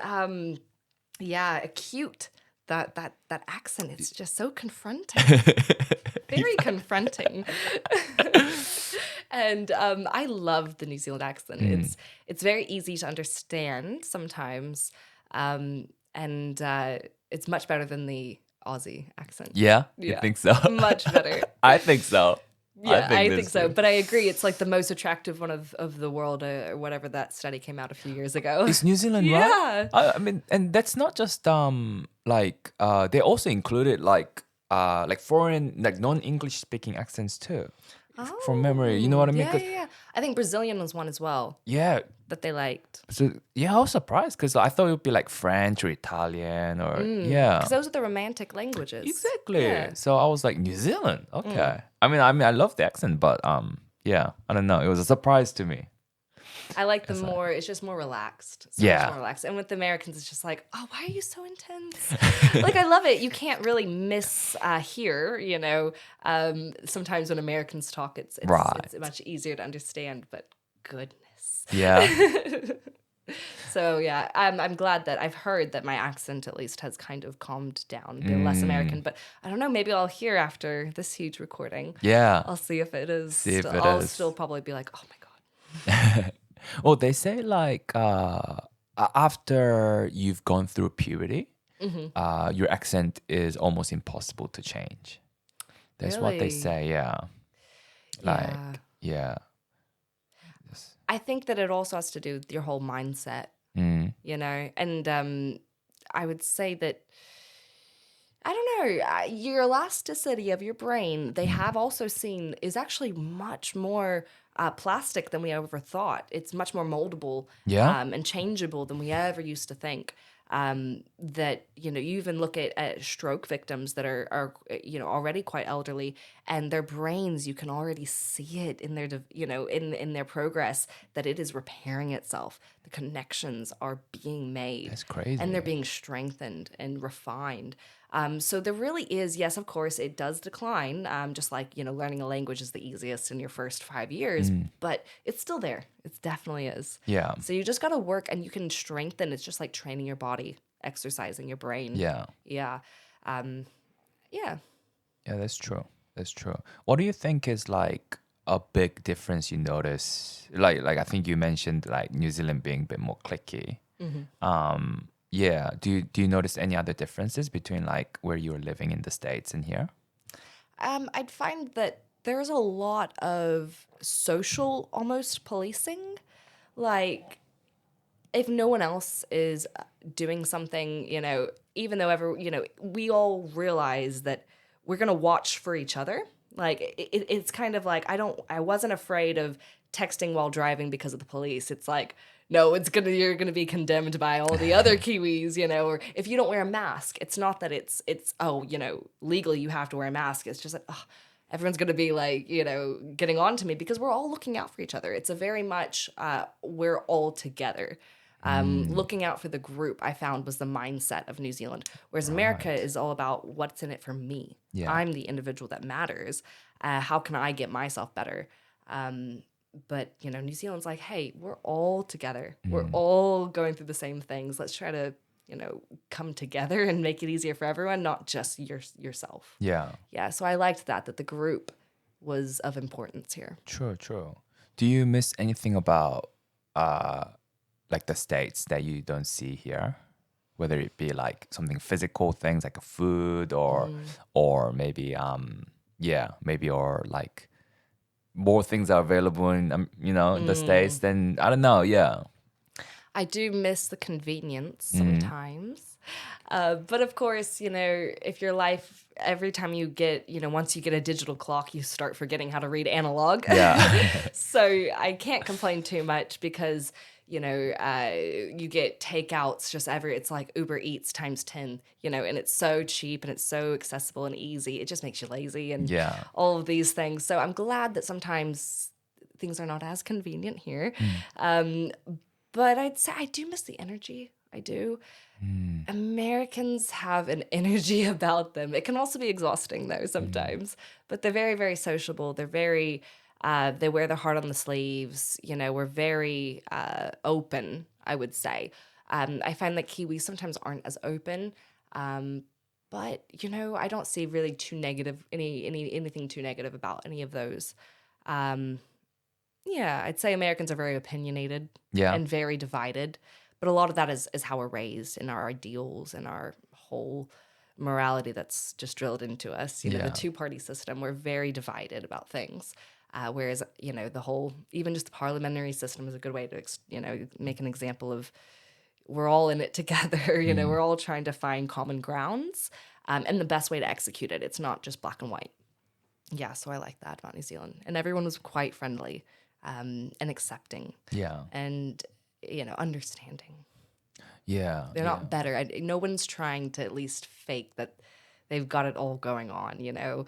acute. That accent, it's just so confronting. Very confronting. And I love the New Zealand accent. It's very easy to understand sometimes. And it's much better than the Aussie accent. Yeah? You think so? Much better. I think so. Yeah, I think so. But I agree. It's like the most attractive one of the world or whatever that study came out a few years ago. It's New Zealand, right? I mean, and that's not just they also included like foreign, like non-English speaking accents too. From memory, you know what I mean? Yeah. I think Brazilian was one as well. Yeah. That they liked. So I was surprised because I thought it would be like French or Italian or Because those are the romantic languages. Exactly. Yeah. So I was like, New Zealand, okay. I mean, I love the accent, but I don't know. It was a surprise to me. I like the more, it's just more relaxed. So much more relaxed. And with the Americans, it's just like, oh, why are you so intense? Like, I love it. You can't really miss hear, sometimes when Americans talk, it's much easier to understand, but goodness. Yeah. So, I'm glad that I've heard that my accent at least has kind of calmed down, been less American. But I don't know, maybe I'll hear after this huge recording. Yeah. I'll see if it is. I'll still probably be like, oh my God. Well, they say like after you've gone through puberty, your accent is almost impossible to change. That's what they say, yeah. Like, yeah. Yes. I think that it also has to do with your whole mindset, you know? And I would say that, I don't know, your elasticity of your brain, they have also seen, is actually much more plastic than we ever thought. It's much more moldable Yeah? and changeable than we ever used to think. That, you know, you even look at stroke victims that are you know, already quite elderly, and their brains, you can already see it in their, you know, in their progress, that it is repairing itself. The connections are being made. That's crazy. And they're being strengthened and refined. So there really is, yes, of course, it does decline. Just like, you know, learning a language is the easiest in your first 5 years, but it's still there. It definitely is. Yeah. So you just got to work, and you can strengthen. It's just like training your body, exercising your brain. Yeah. Yeah. Yeah. Yeah, that's true. That's true. What do you think is like a big difference you notice? Like I think you mentioned like New Zealand being a bit more cliquey. Yeah. Do you notice any other differences between like where you were living in the States and here? I'd find that there's a lot of social almost policing. Like, if no one else is doing something, you know, even though you know, we all realize that we're gonna watch for each other. Like, it's kind of like, I wasn't afraid of texting while driving because of the police. It's like, no, you're gonna be condemned by all the other Kiwis, you know. Or if you don't wear a mask, it's not that it's oh, you know, legally you have to wear a mask. It's just like, oh, everyone's gonna be like, you know, getting on to me, because we're all looking out for each other. It's a very much we're all together. Looking out for the group, I found, was the mindset of New Zealand. Whereas America is all about what's in it for me. Yeah. I'm the individual that matters. How can I get myself better? But, you know, New Zealand's like, hey, we're all together. We're all going through the same things. Let's try to, you know, come together and make it easier for everyone, not just yourself. Yeah. Yeah, so I liked that the group was of importance here. True, true. Do you miss anything about like the States that you don't see here? Whether it be like something physical things like a food or maybe maybe or like more things are available in you know, in the States than I don't know, yeah. I do miss the convenience sometimes. But of course, you know, if your life, every time you get, you know, once you get a digital clock, you start forgetting how to read analog. Yeah. So I can't complain too much, because, you know, you get takeouts it's like Uber Eats times 10, you know, and it's so cheap and it's so accessible and easy. It just makes you lazy and Yeah. all of these things. So I'm glad that sometimes things are not as convenient here. But I'd say I do miss the energy. I do. Americans have an energy about them. It can also be exhausting, though, sometimes. But they're very, very sociable. They're very, they wear their heart on the sleeves. You know, we're very open, I would say. I find that Kiwis sometimes aren't as open. But, you know, I don't see really anything too negative about any of those. Yeah, I'd say Americans are very opinionated and very divided. But a lot of that is how we're raised, and our ideals and our whole morality that's just drilled into us. You know, the two-party system, we're very divided about things. Whereas, you know, even just the parliamentary system is a good way to, you know, make an example of we're all in it together. You know, we're all trying to find common grounds and the best way to execute it. It's not just black and white. Yeah, so I like that about New Zealand. And everyone was quite friendly and accepting. Yeah. And, you know, understanding. Yeah. They're not better. No one's trying to at least fake that they've got it all going on, you know.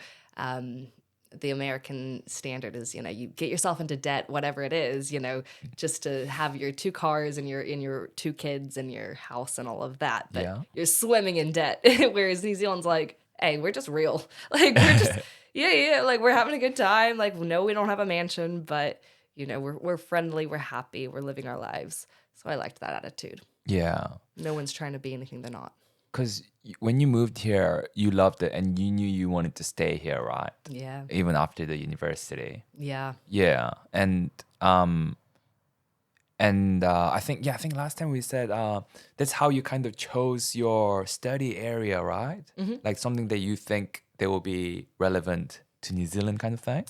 The American standard is, you know, you get yourself into debt, whatever it is, you know, just to have your 2 cars and your 2 kids and your house and all of that. But you're swimming in debt. Whereas New Zealand's like, hey, we're just real. Like, we're just, like, we're having a good time. Like, no, we don't have a mansion, but, you know, we're friendly, we're happy, we're living our lives. So I liked that attitude. Yeah. No one's trying to be anything they're not. Because when you moved here, you loved it and you knew you wanted to stay here, right? Yeah. Even after the university. Yeah. Yeah. And I think last time we said that's how you kind of chose your study area, right? Like something that you think they will be relevant to New Zealand kind of thing?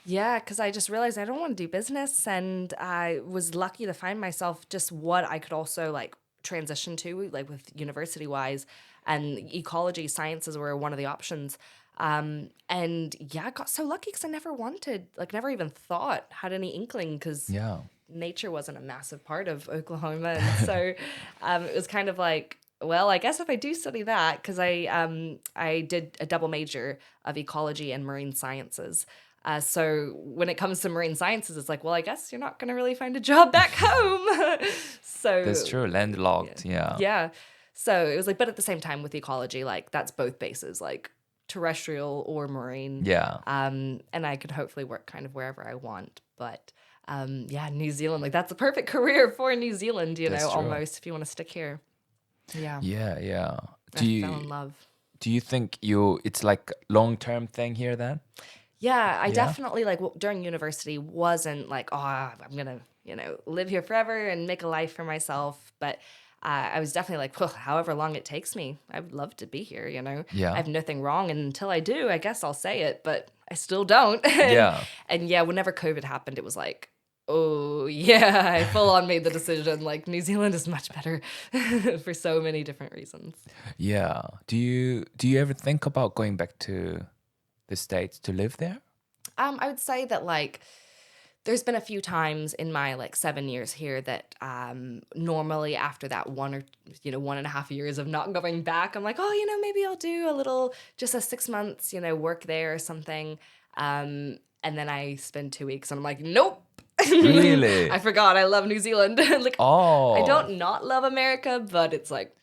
Yeah, because I just realized I don't want to do business, and I was lucky to find myself just what I could also like transition to, like with university wise, and ecology sciences were one of the options. And yeah, I got so lucky because I never wanted, like, never even thought, had any inkling, because Yeah. nature wasn't a massive part of Oklahoma, and so it was kind of like, well, I guess if I do study that, because I did a double major of ecology and marine sciences. So when it comes to marine sciences, it's like, well, I guess you're not going to really find a job back home. That's So true. Landlocked. Yeah. yeah. So it was like, but at the same time with ecology, like that's both bases, like terrestrial or marine. Yeah. And I could hopefully work kind of wherever I want. But yeah, New Zealand, like that's a perfect career for New Zealand, you That's know, true. almost if you want to stick here. Yeah. Yeah. Yeah. I Do fell in you love. do you think it's like long-term thing here then? Yeah, I Yeah. definitely like during university wasn't like, oh, I'm gonna, you know, live here forever and make a life for myself. But I was definitely like, well, however long it takes me, I would love to be here. You know, Yeah. I have nothing wrong, and until I do, I guess I'll say it. But I still don't. Yeah. And yeah, whenever COVID happened, it was like, oh yeah, I full on made the decision. Like New Zealand is much better for so many different reasons. Yeah. Do you ever think about going back to the States to live there? I would say that like there's been a few times in my like 7 years here that normally after that 1.5 years of not going back, I'm like, oh, you know, maybe I'll do a little, just a 6 months, you know, work there or something. And then I spend 2 weeks and I'm like, nope. Really? I forgot I love New Zealand. Like Oh. I don't not love America, but it's like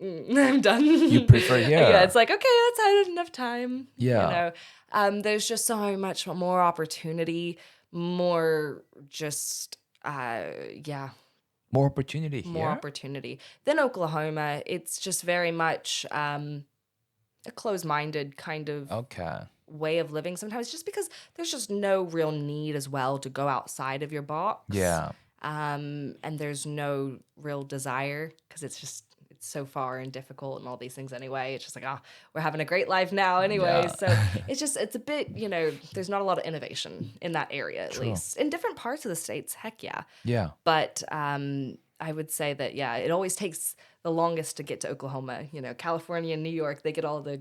I'm done. You prefer here? Yeah, it's like, okay, that's had enough time. Yeah. You know, there's just so much more opportunity, more just, yeah, More opportunity more here? opportunity than Oklahoma. It's just very much a closed-minded kind of Okay. way of living sometimes, just because there's just no real need as well to go outside of your box. Yeah. And there's no real desire because it's so far and difficult and all these things anyway. It's just like, we're having a great life now anyway. Yeah. So it's a bit, you know, there's not a lot of innovation in that area, at True. least. In different parts of the States, heck yeah. Yeah. But I would say that, yeah, it always takes the longest to get to Oklahoma. You know, California and New York, they get all the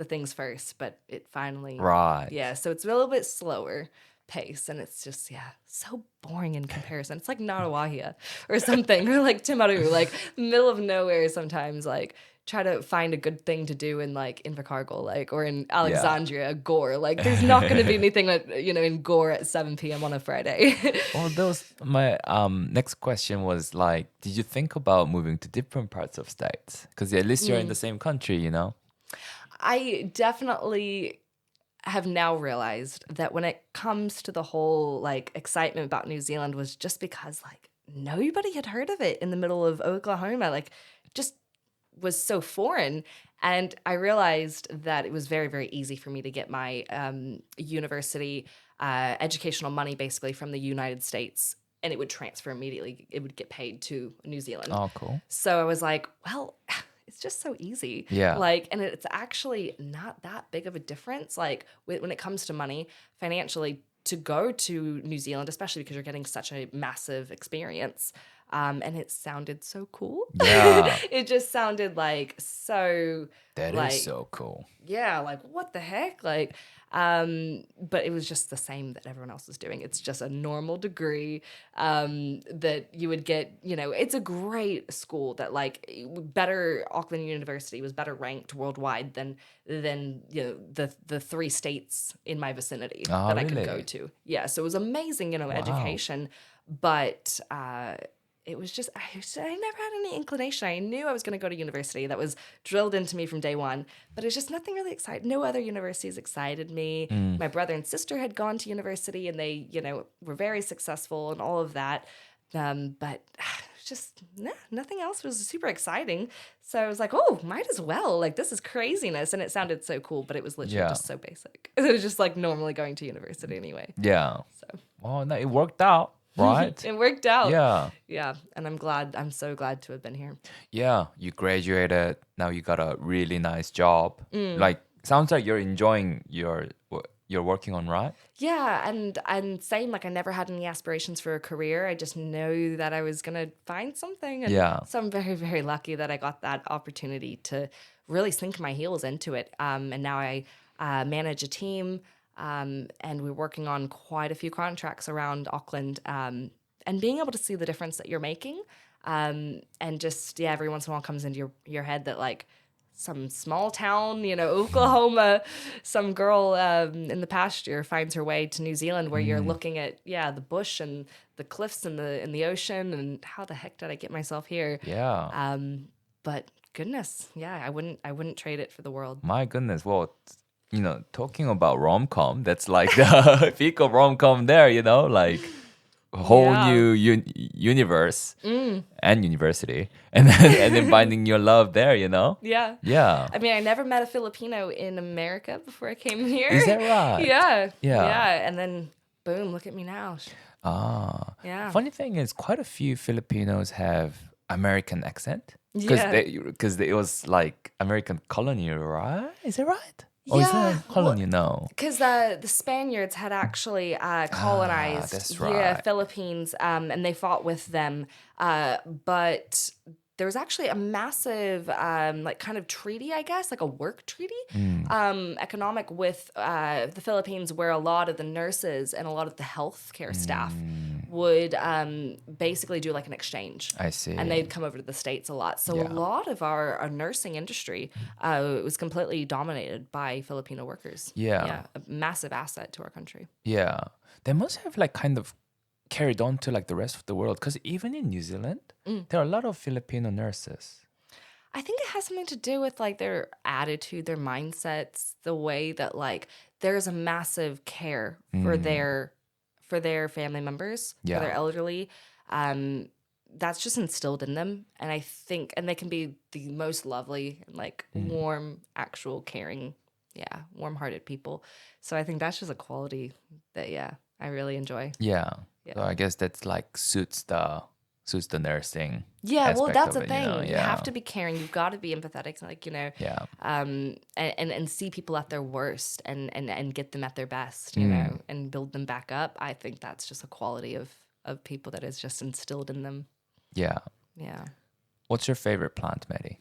things first, but it finally, Right. yeah, so it's a little bit slower pace, and it's just, yeah, so boring in comparison. It's like Narawahia or something, or like Timaru, like middle of nowhere sometimes, like try to find a good thing to do in like Invercargill, like, or in Alexandria, Gore. Like there's not going to be anything that, you know, in Gore at 7 p.m. on a Friday. Well, my next question was like, did you think about moving to different parts of states? Because at least you're in the same country, you know? I definitely have now realized that when it comes to the whole like excitement about New Zealand was just because like nobody had heard of it in the middle of Oklahoma, like just was so foreign. And I realized that it was very, very easy for me to get my university educational money basically from the United States, and it would transfer immediately. It would get paid to New Zealand. Oh, cool. So I was like, well, it's just so easy. Yeah. Like, and it's actually not that big of a difference. Like when it comes to money financially to go to New Zealand, especially because you're getting such a massive experience. And it sounded so cool. Yeah. It just sounded like so. That like, is so cool. Yeah, like what the heck? Like, but it was just the same that everyone else was doing. It's just a normal degree that you would get, you know, it's a great school that like better, Auckland University was better ranked worldwide than you know, the 3 states in my vicinity that I could go really? to. Yeah, so it was amazing, you know, education, but it was just, I never had any inclination. I knew I was going to go to university. That was drilled into me from day one. But it's just nothing really exciting. No other universities excited me. My brother and sister had gone to university and they, you know, were very successful and all of that. But just nothing else was super exciting. So I was like, oh, might as well. Like, this is craziness. And it sounded so cool, but it was literally just so basic. It was just like normally going to university anyway. Yeah. So Well, no, it worked out, right? it worked out. Yeah. Yeah. And I'm so glad to have been here. Yeah. You graduated. Now you got a really nice job. Like, sounds like you're enjoying your you're working on, right? Yeah, and same, like I never had any aspirations for a career. I just know that I was gonna find something. And Yeah. so I'm very, very lucky that I got that opportunity to really sink my heels into it. And now I manage a team, and we're working on quite a few contracts around Auckland. And being able to see the difference that you're making, and just every once in a while comes into your head that like some small town, Oklahoma, some girl in the pasture finds her way to New Zealand, where you're looking at the bush and the cliffs and the ocean, and how the heck did I get myself here? Yeah. But goodness, I wouldn't trade it for the world. My goodness. Well, talking about rom-com, that's like the peak of rom-com there, like a whole Yeah. new universe and university. And then finding your love there, Yeah. Yeah. I mean, I never met a Filipino in America before I came here. Is that right? Yeah. Yeah. Yeah. And then boom, look at me now. Ah. Yeah. Funny thing is, quite a few Filipinos have American accent. Because Yeah. it was like American colony, right? Is that right? Or is Yeah, that colony? No. Because the Spaniards had actually colonized that's right. Philippines, and they fought with them. But there was actually a massive like kind of treaty, I guess, like a work treaty, economic with the Philippines, where a lot of the nurses and a lot of the healthcare staff would basically do like an exchange. I see. And they'd come over to the States a lot. So a lot of our nursing industry was completely dominated by Filipino workers. Yeah. Yeah, a massive asset to our country. Yeah. They must have like kind of carried on to like the rest of the world, because even in New Zealand, there are a lot of Filipino nurses. I think it has something to do with like their attitude, their mindsets, the way that like there's a massive care for their family members, Yeah. for their elderly. That's just instilled in them, and I think, and they can be the most lovely and like warm, actual, caring, warm-hearted people. So I think that's just a quality that I really enjoy. Yeah. Yeah. So I guess that's like suits the nursing. Yeah, well, aspect that's of the it, thing. You Yeah. have to be caring. You've got to be empathetic, like, Yeah. and see people at their worst and get them at their best, and build them back up. I think that's just a quality of people that is just instilled in them. Yeah. Yeah. What's your favorite plant, Maddy?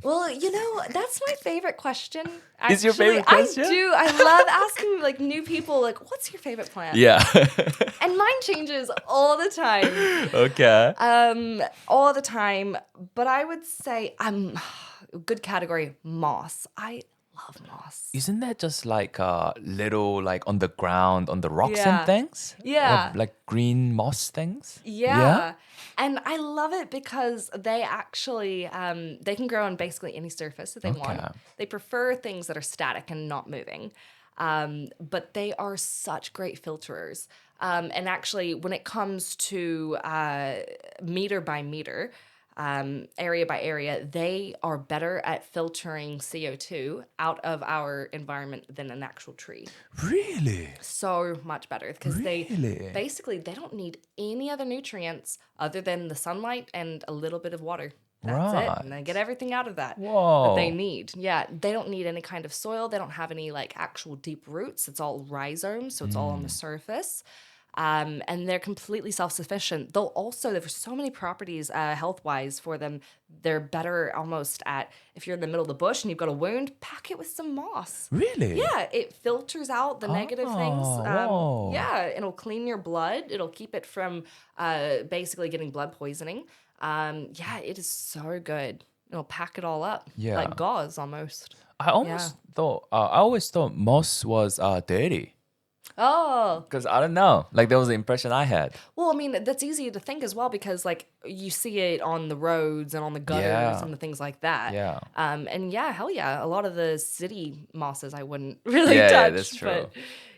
Well, that's my favorite question. Is your favorite question? I do. I love asking like new people, like, what's your favorite plant? Yeah. And mine changes all the time. Okay. All the time. But I would say good category, moss. I love moss. Isn't that just like little like on the ground, on the rocks Yeah. and things? Yeah. Like green moss things? Yeah. And I love it because they actually, they can grow on basically any surface that they want. Okay. They prefer things that are static and not moving. But they are such great filterers. And actually, when it comes to meter by meter, area by area, they are better at filtering CO2 out of our environment than an actual tree. Really? So much better because Really? they don't need any other nutrients other than the sunlight and a little bit of water. That's Right. it. And they get everything out of that Whoa. that they need. Yeah, they don't need any kind of soil. They don't have any like actual deep roots. It's all rhizomes, so it's all on the surface. And they're completely self-sufficient. There's so many properties health-wise for them. They're better almost at, if you're in the middle of the bush and you've got a wound, pack it with some moss. Really? Yeah, it filters out the negative things. whoa. Yeah, it'll clean your blood. It'll keep it from basically getting blood poisoning. Yeah, it is so good. It'll pack it all up. Yeah. Like gauze almost. I always thought moss was dirty. Oh, Because I don't know. Like, that was the impression I had. well, I mean, that's easy to think as well because, like, you see it on the roads and on the gutters Yeah. and the things like that. Yeah. And yeah, hell yeah. A lot of the city mosses I wouldn't really Yeah, touch. that's true. But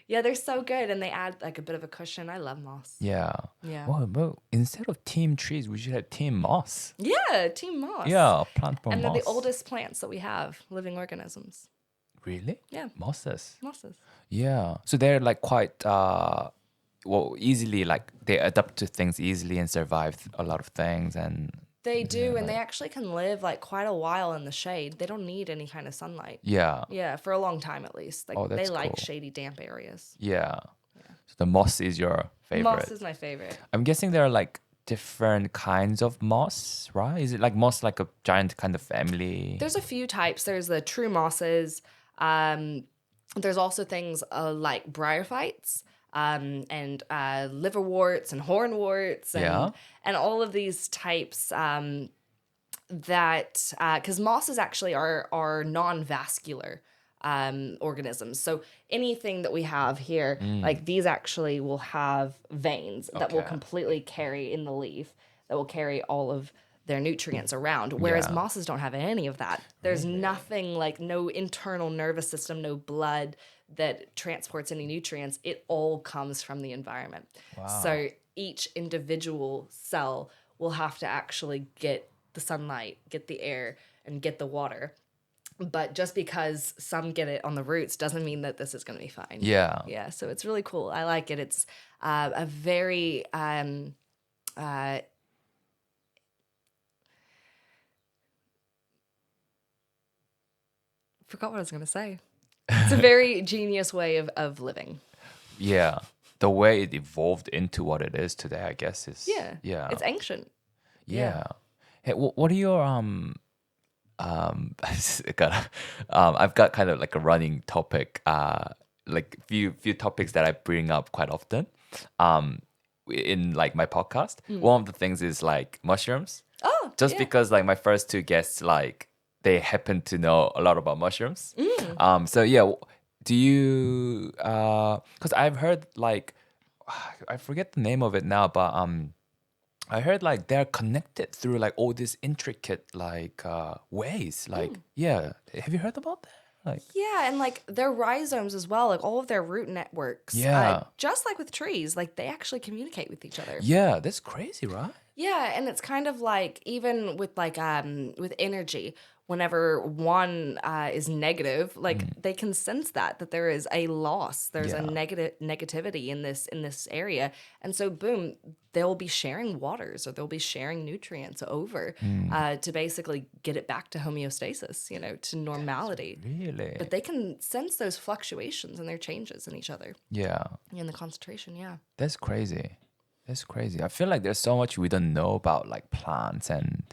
yeah, they're so good and they add, like, a bit of a cushion. I love moss. Yeah. Yeah. Well, instead of team trees, we should have team moss. Yeah, team moss. Yeah, plant for And moss. they're the oldest plants that we have, living organisms. Really? Yeah. Mosses. Mosses. Yeah. So they're like quite easily, like they adapt to things easily and survive a lot of things, and They do, and they actually can live like quite a while in the shade. They don't need any kind of sunlight. Yeah. Yeah, for a long time at least. Like Oh, they that's like cool. shady, damp areas. Yeah. So the moss is your favorite. Moss is my favorite. I'm guessing there are like different kinds of moss, right? Is it like moss like a giant kind of family? There's a few types. There's the true mosses. There's also things like bryophytes. And liverworts and hornworts and all of these types that because mosses actually are non-vascular organisms. So anything that we have here, like these actually will have veins that will completely carry in the leaf, that will carry all of their nutrients around, whereas mosses don't have any of that. There's nothing like no internal nervous system, no blood that transports any nutrients. It all comes from the environment. Wow. So each individual cell will have to actually get the sunlight, get the air, and get the water. But just because some get it on the roots doesn't mean that this is going to be fine. Yeah. Yeah, so it's really cool. I like it. It's a very... forgot what I was going to say. It's a very genius way of living. Yeah. The way it evolved into what it is today, I guess, is... Yeah. It's ancient. Yeah. Hey, what are your... I've got kind of like a running topic, like few topics that I bring up quite often in like my podcast. One of the things is like mushrooms. Oh, Just because like my first two guests, like they happen to know a lot about mushrooms. So yeah, do you? Because I've heard like I forget the name of it now, but I heard like they're connected through like all these intricate like ways. Like yeah, have you heard about that? Like yeah, and like their rhizomes as well, like all of their root networks. Yeah. Just like with trees, like they actually communicate with each other. yeah, that's crazy, right? Yeah, and it's kind of like even with like with energy, whenever one is negative, like they can sense that there is a loss, there's a negativity in this area, and so boom, they'll be sharing waters or they'll be sharing nutrients over to basically get it back to homeostasis, to normality. Really? But they can sense those fluctuations and their changes in each other Yeah, in the concentration. Yeah. that's crazy. That's crazy. I feel like there's so much we don't know about like plants and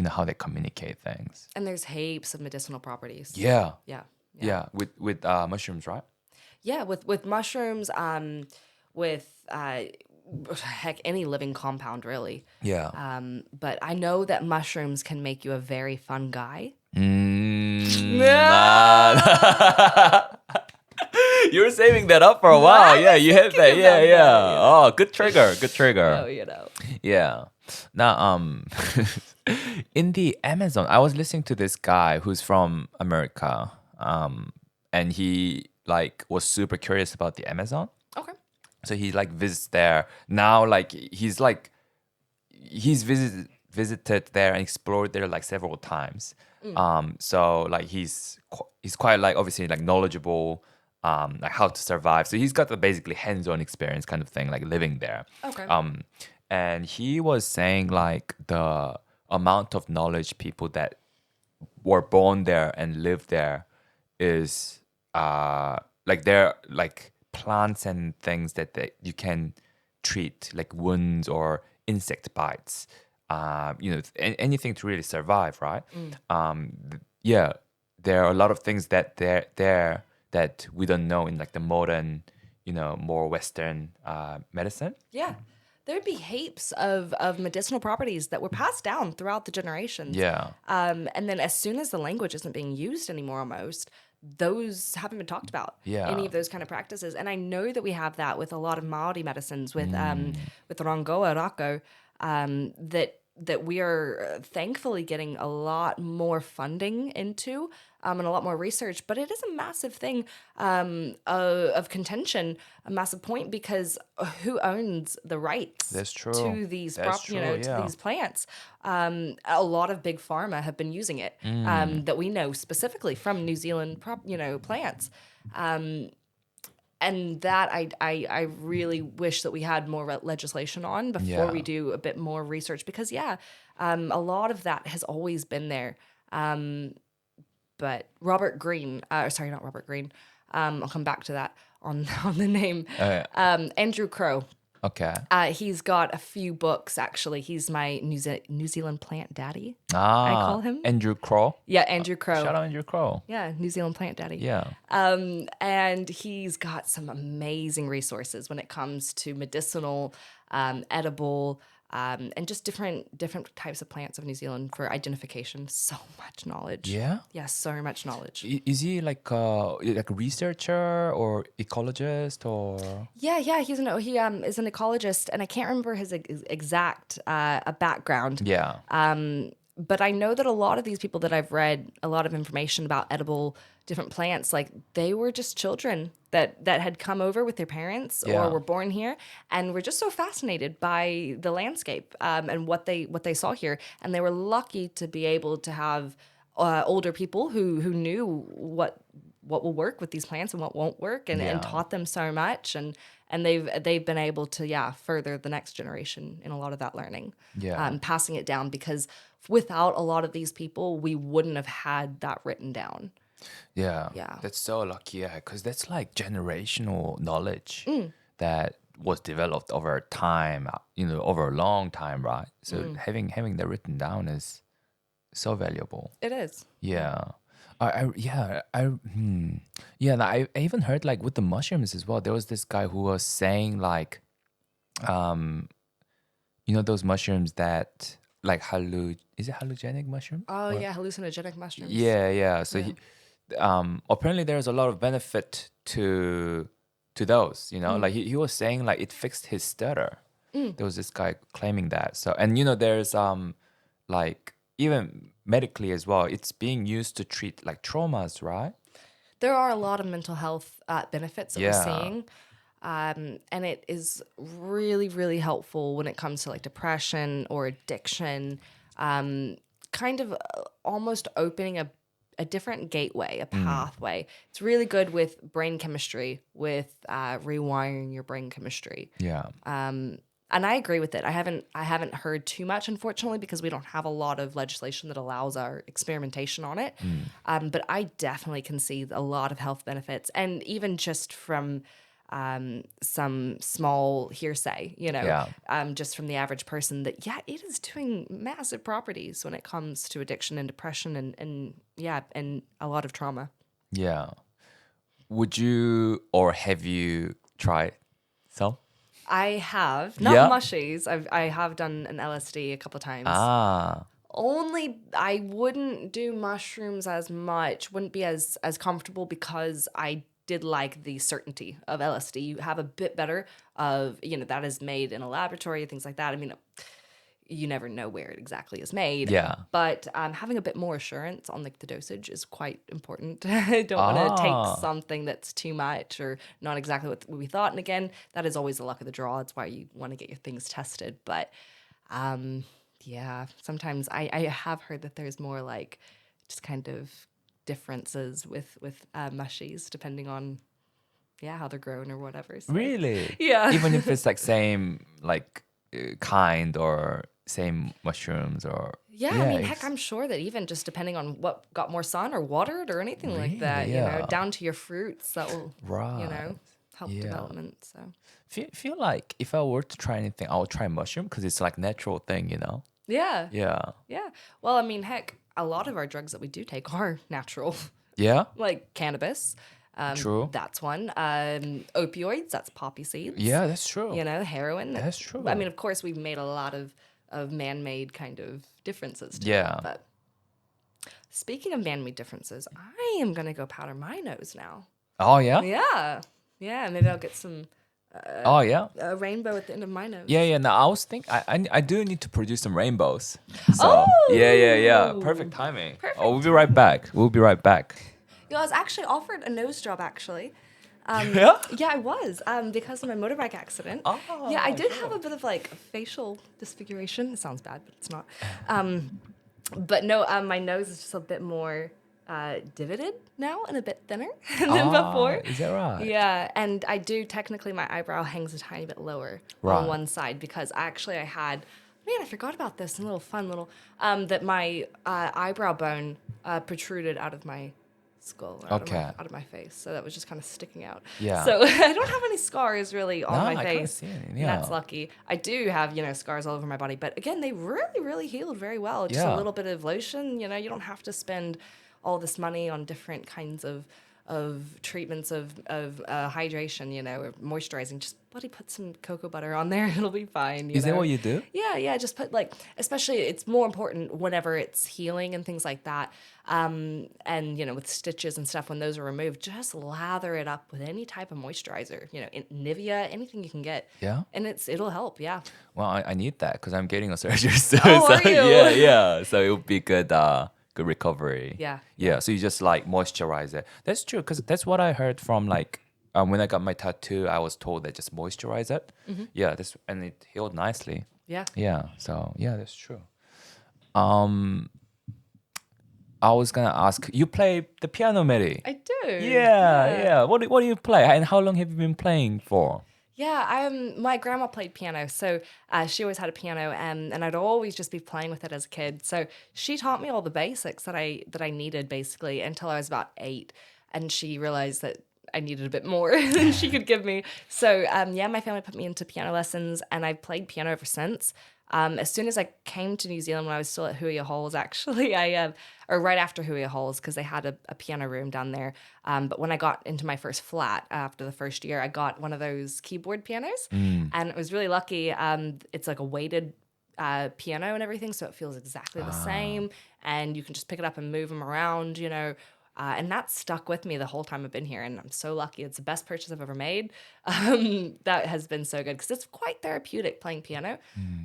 how they communicate things. And there's heaps of medicinal properties. Yeah. Yeah. With mushrooms, right? Yeah, with mushrooms, with heck, any living compound really. Yeah. But I know that mushrooms can make you a very fun guy. You were saving that up for a while. Yeah, you had that. Yeah. Oh, good trigger. Good trigger. Oh, Yeah. Now, in the Amazon, I was listening to this guy who's from America, and he like was super curious about the Amazon. Okay. So he like visits there now. Like he's visited there and explored there like several times. So like he's quite like obviously like knowledgeable. Like how to survive. So he's got the basically hands-on experience kind of thing, like living there. Okay. And he was saying like the amount of knowledge people that were born there and live there is like they're like plants and things that you can treat, like wounds or insect bites. Anything to really survive, right? Yeah, there are a lot of things that there that we don't know in like the modern, more Western medicine. Yeah. There'd be heaps of medicinal properties that were passed down throughout the generations. Yeah. And then as soon as the language isn't being used anymore almost, those haven't been talked about. Yeah. Any of those kind of practices. And I know that we have that with a lot of Maori medicines, with Rongoa Rako, that we are thankfully getting a lot more funding into and a lot more research. But it is a massive thing of contention, a massive point, because who owns the rights That's true. to these to these plants? A lot of big pharma have been using it that we know specifically from New Zealand plants. and that I really wish that we had more legislation on before we Yeah. do a bit more research, because a lot of that has always been there. But Robert Greene, sorry, not Robert Greene. I'll come back to that on on the name. Andrew Crow. Okay. He's got a few books, actually. He's my New Zealand plant daddy. Ah, I call him. Andrew Crow. Yeah, Andrew Crow. Shout out Andrew Crow. Yeah, New Zealand plant daddy. Yeah. And he's got some amazing resources when it comes to medicinal, edible, and just different types of plants of New Zealand for identification. So much knowledge. Yeah. Yeah, so much knowledge. Is he like a researcher or ecologist or? Yeah, he is an ecologist, and I can't remember his exact background. Yeah. But I know that a lot of these people that I've read a lot of information about edible different plants, like they were just children that had come over with their parents Yeah. or were born here and were just so fascinated by the landscape and what they saw here. And they were lucky to be able to have older people who knew what will work with these plants and what won't work, and taught them so much. And they've been able to further the next generation in a lot of that learning, passing it down, because without a lot of these people, we wouldn't have had that written down. Yeah. Yeah. That's so lucky, because that's like generational knowledge Mm. that was developed over time, over a long time, right? So having that written down is so valuable. It is. Yeah. And I even heard like with the mushrooms as well. There was this guy who was saying like, those mushrooms that like is it hallucinogenic mushroom? Oh, yeah, hallucinogenic mushrooms. Yeah. So he, apparently there's a lot of benefit to those. Like he was saying like it fixed his stutter. There was this guy claiming that. So and there's like even medically as well, it's being used to treat like traumas, right? There are a lot of mental health benefits that we're Yeah. seeing. And it is really, really helpful when it comes to like depression or addiction, kind of almost opening a different gateway, a pathway. It's really good with brain chemistry, with rewiring your brain chemistry. Yeah. And I agree with it. I haven't heard too much, unfortunately, because we don't have a lot of legislation that allows our experimentation on it. But I definitely can see a lot of health benefits, and even just from some small hearsay, just from the average person, that it is doing massive properties when it comes to addiction and depression and a lot of trauma. Yeah. Would you or have you tried some? I have not mushies. I have done an LSD a couple of times. Only I wouldn't do mushrooms as much. Wouldn't be as comfortable, because I did like the certainty of LSD. You have a bit better of that is made in a laboratory, things like that. I mean, you never know where it exactly is made. Yeah. But having a bit more assurance on like the dosage is quite important. I don't want to take something that's too much or not exactly what we thought. And again, that is always the luck of the draw. It's why you want to get your things tested. But sometimes I have heard that there's more like just kind of differences with mushies depending on how they're grown or whatever. So, Really? yeah. Even if it's like same like kind or same mushrooms or I mean, heck, I'm sure that even just depending on what got more sun or watered or anything like that, yeah. down to your fruits, that will help Yeah. development. So feel like if I were to try anything, I would try mushroom because it's like natural thing, yeah. Yeah. Well, I mean, heck, a lot of our drugs that we do take are natural, Yeah. like cannabis. True. That's one. Opioids, that's poppy seeds. Yeah, that's true. Heroin. That's true. I mean, of course, we've made a lot of man-made kind of differences to Yeah. it. But speaking of man-made differences, I am going to go powder my nose now. Oh yeah. Yeah. Maybe I'll get some Oh yeah. rainbow at the end of my nose. Yeah. Now I was thinking, I do need to produce some rainbows. So yeah. Perfect timing. Perfect Oh, we'll be right back. I was actually offered a nose job, actually. Yeah? Yeah, I was, because of my motorbike accident. Oh, yeah, I did have a bit of like facial disfiguration. It sounds bad, but it's not. But no, my nose is just a bit more divoted now and a bit thinner than before. Is that right? Yeah, and I do technically my eyebrow hangs a tiny bit lower Right. on one side because I had, man, I forgot about this. A little fun little that my eyebrow bone protruded out of my skull, or out of my face. So that was just kind of sticking out. Yeah. So I don't have any scars really on my I can't face. see any, And yeah. that's lucky. I do have, scars all over my body, but again, they really, really healed very well. Just Yeah. a little bit of lotion, you don't have to spend all this money on different kinds of treatments of hydration, or moisturizing. Just bloody put some cocoa butter on there. It'll be fine. Is that what you do? Yeah. Just put especially it's more important whenever it's healing and things like that. And with stitches and stuff, when those are removed, just lather it up with any type of moisturizer. Nivea, anything you can get. Yeah. And it'll help. Yeah. Well, I need that because I'm getting a surgery soon. Oh, are you? Yeah. So it would be good recovery. Yeah. Yeah. So you just moisturize it. That's true because that's what I heard from when I got my tattoo. I was told that just moisturize it. Mm-hmm. Yeah. And it healed nicely. Yeah. Yeah. So yeah, that's true. I was gonna ask. You play the piano, Maddy? I do. Yeah. What do you play? And how long have you been playing for? Yeah, my grandma played piano, so she always had a piano, and I'd always just be playing with it as a kid. So she taught me all the basics that I needed basically until I was about 8, and she realized that I needed a bit more than she could give me. So my family put me into piano lessons, and I've played piano ever since. As soon as I came to New Zealand when I was still at Huia Halls, actually, or right after Huia Halls, because they had a piano room down there. But when I got into my first flat after the first year, I got one of those keyboard pianos, and it was really lucky. It's like a weighted piano and everything, so it feels exactly the same, and you can just pick it up and move them around, and that stuck with me the whole time I've been here, and I'm so lucky. It's the best purchase I've ever made. That has been so good because it's quite therapeutic playing piano.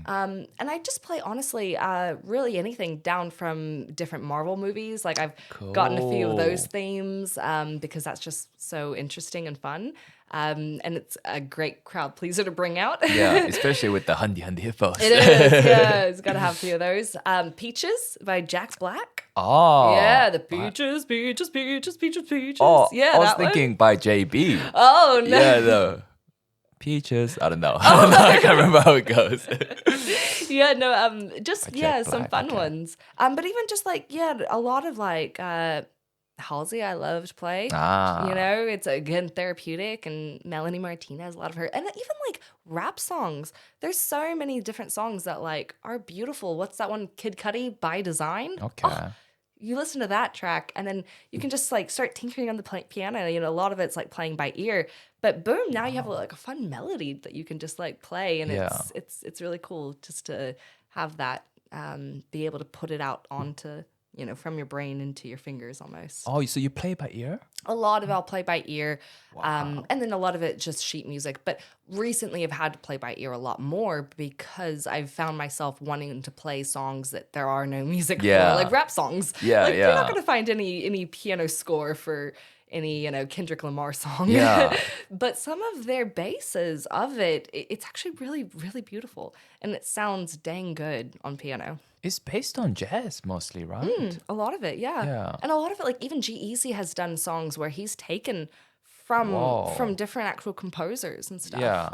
And I just play, honestly, really anything down from different Marvel movies. Like I've gotten a few of those themes because that's just so interesting and fun. And it's a great crowd pleaser to bring out. Yeah, especially with the handy hippos. It is, yeah. It's got to have a few of those. Peaches by Jack Black. Oh. Yeah, the peaches. Oh, Yeah, I was that one. thinking by JB. Oh, no. Yeah, the peaches. I don't know. I can't remember how it goes. Yeah, no, just, By yeah, Jack some Black, fun okay. ones. But even just a lot of Halsey I love to play. It's again therapeutic, and Melanie Martinez, a lot of her, and even rap songs. There's so many different songs that are beautiful. What's that one? Kid Cudi, By Design. Okay. Oh, you listen to that track, and then you can just start tinkering on the piano. A lot of it's playing by ear, but boom, now you have a fun melody that you can just play, and Yeah. it's really cool just to have that, be able to put it out onto from your brain into your fingers almost. Oh, so you play by ear? A lot of it I'll play by ear, and then a lot of it just sheet music. But recently I've had to play by ear a lot more because I've found myself wanting to play songs that there are no music for, like rap songs. Yeah, You're not going to find any piano score for any Kendrick Lamar song. Yeah. But some of their bases of it's actually really, really beautiful, and it sounds dang good on piano. It's based on jazz mostly, right? A lot of it, yeah. Yeah. And a lot of it, even G-Eazy has done songs where he's taken from different actual composers and stuff. Yeah.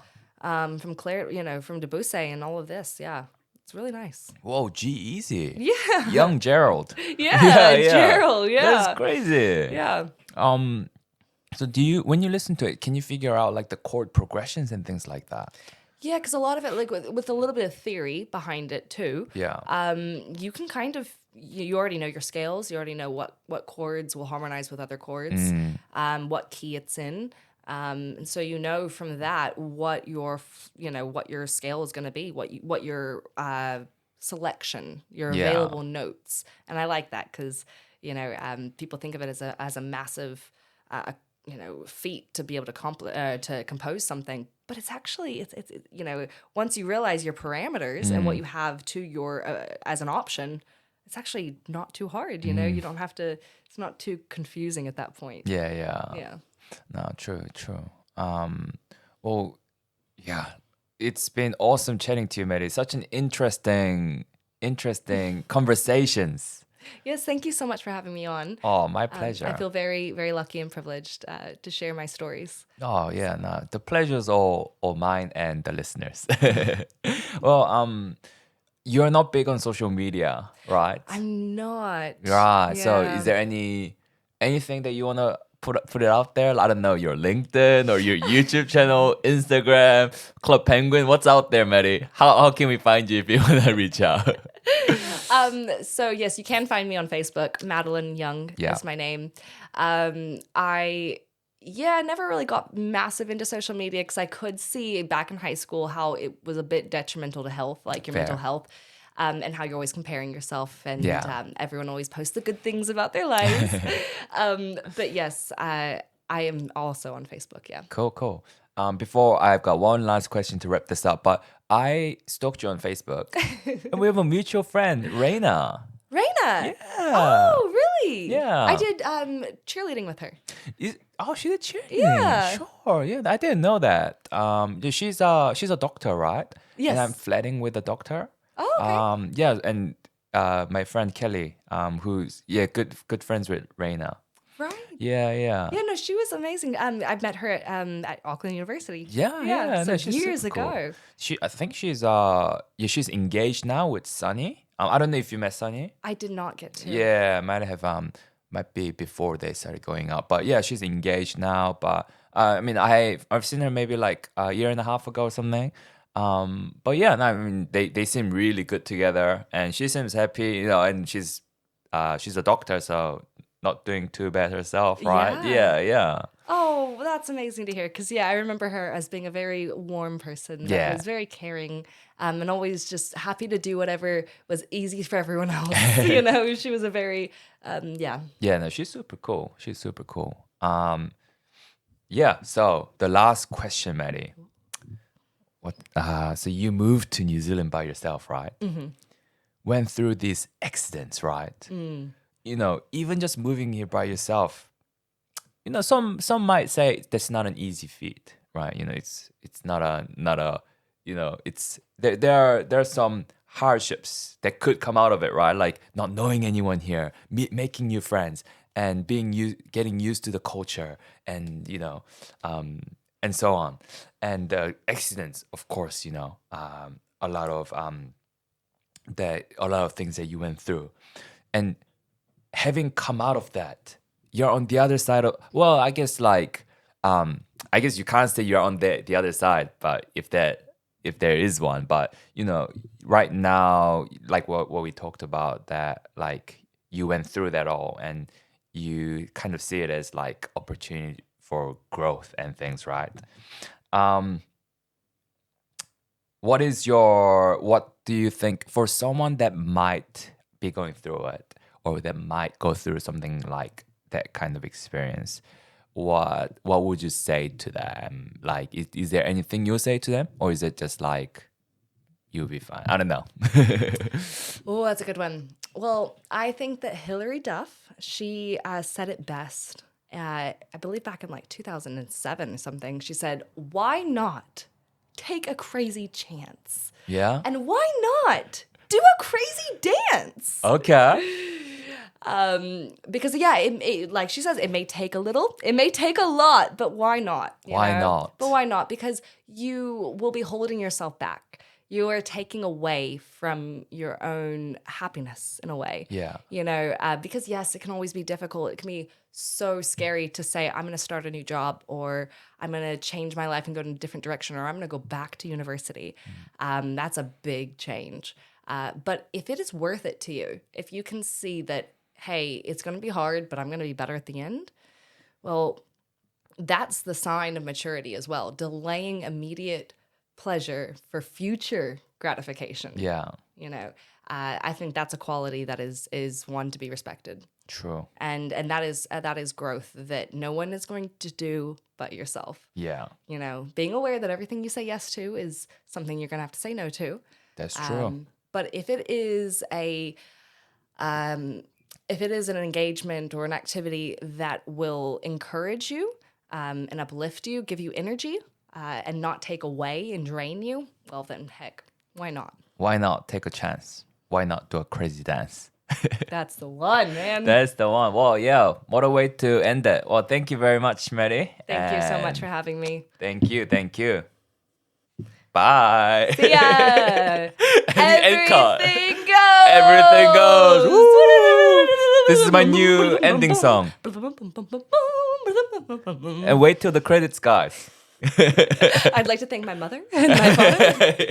From Claire, from Debussy and all of this. Yeah. It's really nice. Whoa, G-Eazy. Yeah. Young Gerald. Yeah, Gerald, yeah. That's crazy. Yeah. So when you listen to it, can you figure out the chord progressions and things like that? Yeah, because a lot of it, with a little bit of theory behind it too. Yeah. You can kind of, you already know your scales. You already know what chords will harmonize with other chords, what key it's in. And so from that what your scale is going to be, what your selection, your available notes. And I like that because people think of it as a massive feat to be able to compose something, but it's actually it's once you realize your parameters and what you have to your as an option, it's actually not too hard. You don't have to. It's not too confusing at that point. Yeah. No, true. Well, yeah, it's been awesome chatting to you, Maddy. Such an interesting conversations. Yes, thank you so much for having me on. Oh, my pleasure. I feel very, very lucky and privileged to share my stories. Oh yeah, no, the pleasure's all mine and the listeners. Well, you're not big on social media, right? I'm not. Right. So, is Yeah. there anything that you wanna put it out there? I don't know, your LinkedIn or your YouTube channel, Instagram, Club Penguin. What's out there, Maddy? How can we find you if you wanna reach out? So yes, you can find me on Facebook. Madeline Young Yeah. is my name. I never really got massive into social media because I could see back in high school how it was a bit detrimental to health, like your mental Fair. health, and how you're always comparing yourself, and Yeah. everyone always posts the good things about their lives. But yes, I am also on Facebook. Yeah. Cool. Before I've got one last question to wrap this up, but I stalked you on Facebook, and we have a mutual friend, Reina. Raina. Yeah. Oh, really? Yeah. I did cheerleading with her. She did cheerleading. Yeah. Sure. Yeah, I didn't know that. Yeah, she's a doctor, right? Yes. And I'm flirting with a doctor. Oh, okay. Yeah, and my friend Kelly, who's good friends with Reina. Right. Yeah. Yeah, no, she was amazing. I've met her at Auckland University. Yeah. So No, she's years super cool. ago. I think she's engaged now with Sunny. I don't know if you met Sunny. I did not get to. Yeah, might be before they started going out. But yeah, she's engaged now. But I mean, I've seen her maybe like a year and a half ago or something. But yeah, no, I mean, they seem really good together, and she seems happy, and she's a doctor, so not doing too bad herself, right? Yeah. Yeah. Oh, well, that's amazing to hear. Because I remember her as being a very warm person that Yeah. was very caring, and always just happy to do whatever was easy for everyone else. She was a very yeah. Yeah, no, she's super cool. She's super cool. Yeah. So the last question, Maddy. What? So you moved to New Zealand by yourself, right? Went through these accidents, right? Even just moving here by yourself. Some might say that's not an easy feat, right? It's not a it's there are some hardships that could come out of it, right? Like not knowing anyone here, making new friends, and getting used to the culture, and and so on, and accidents, of course. A lot of things that you went through, and having come out of that, you're on the other side of, well, I guess you can't say you're on the other side, but if there is one, but right now, like what we talked about, that like you went through that all, and you kind of see it as like opportunity for growth and things, right? What do you think for someone that might be going through it, or that might go through something like that kind of experience? What would you say to them? Like, is there anything you'll say to them, or is it just like you'll be fine? I don't know. Oh, that's a good one. Well, I think that Hilary Duff, she said it best. I believe back in like 2007 or something. She said, "Why not take a crazy chance? Yeah. And why not do a crazy dance?" Okay. Because like she says, it may take a little, it may take a lot, but why not? Why not? But why not? Because you will be holding yourself back. You are taking away from your own happiness in a way. Yeah. Because yes, it can always be difficult. It can be so scary to say, I'm going to start a new job, or I'm going to change my life and go in a different direction, or I'm going to go back to university. That's a big change. But if it is worth it to you, if you can see that, hey, it's going to be hard, but I'm going to be better at the end, well, that's the sign of maturity as well. Delaying immediate pleasure for future gratification. Yeah. I think that's a quality that is one to be respected. True. And that is growth that no one is going to do but yourself. Yeah. Being aware that everything you say yes to is something you're going to have to say no to. That's true. But if it is an engagement or an activity that will encourage you and uplift you, give you energy, and not take away and drain you, well then, heck, why not? Why not take a chance? Why not do a crazy dance? That's the one, man. That's the one. Well, yeah, what a way to end it. Well, thank you very much, Maddy. Thank you so much And for having me. Thank you. Bye. See ya. Cut. Everything goes. Everything goes. Woo! This is my new ending song. And wait till the credits, guys. I'd like to thank my mother and my father.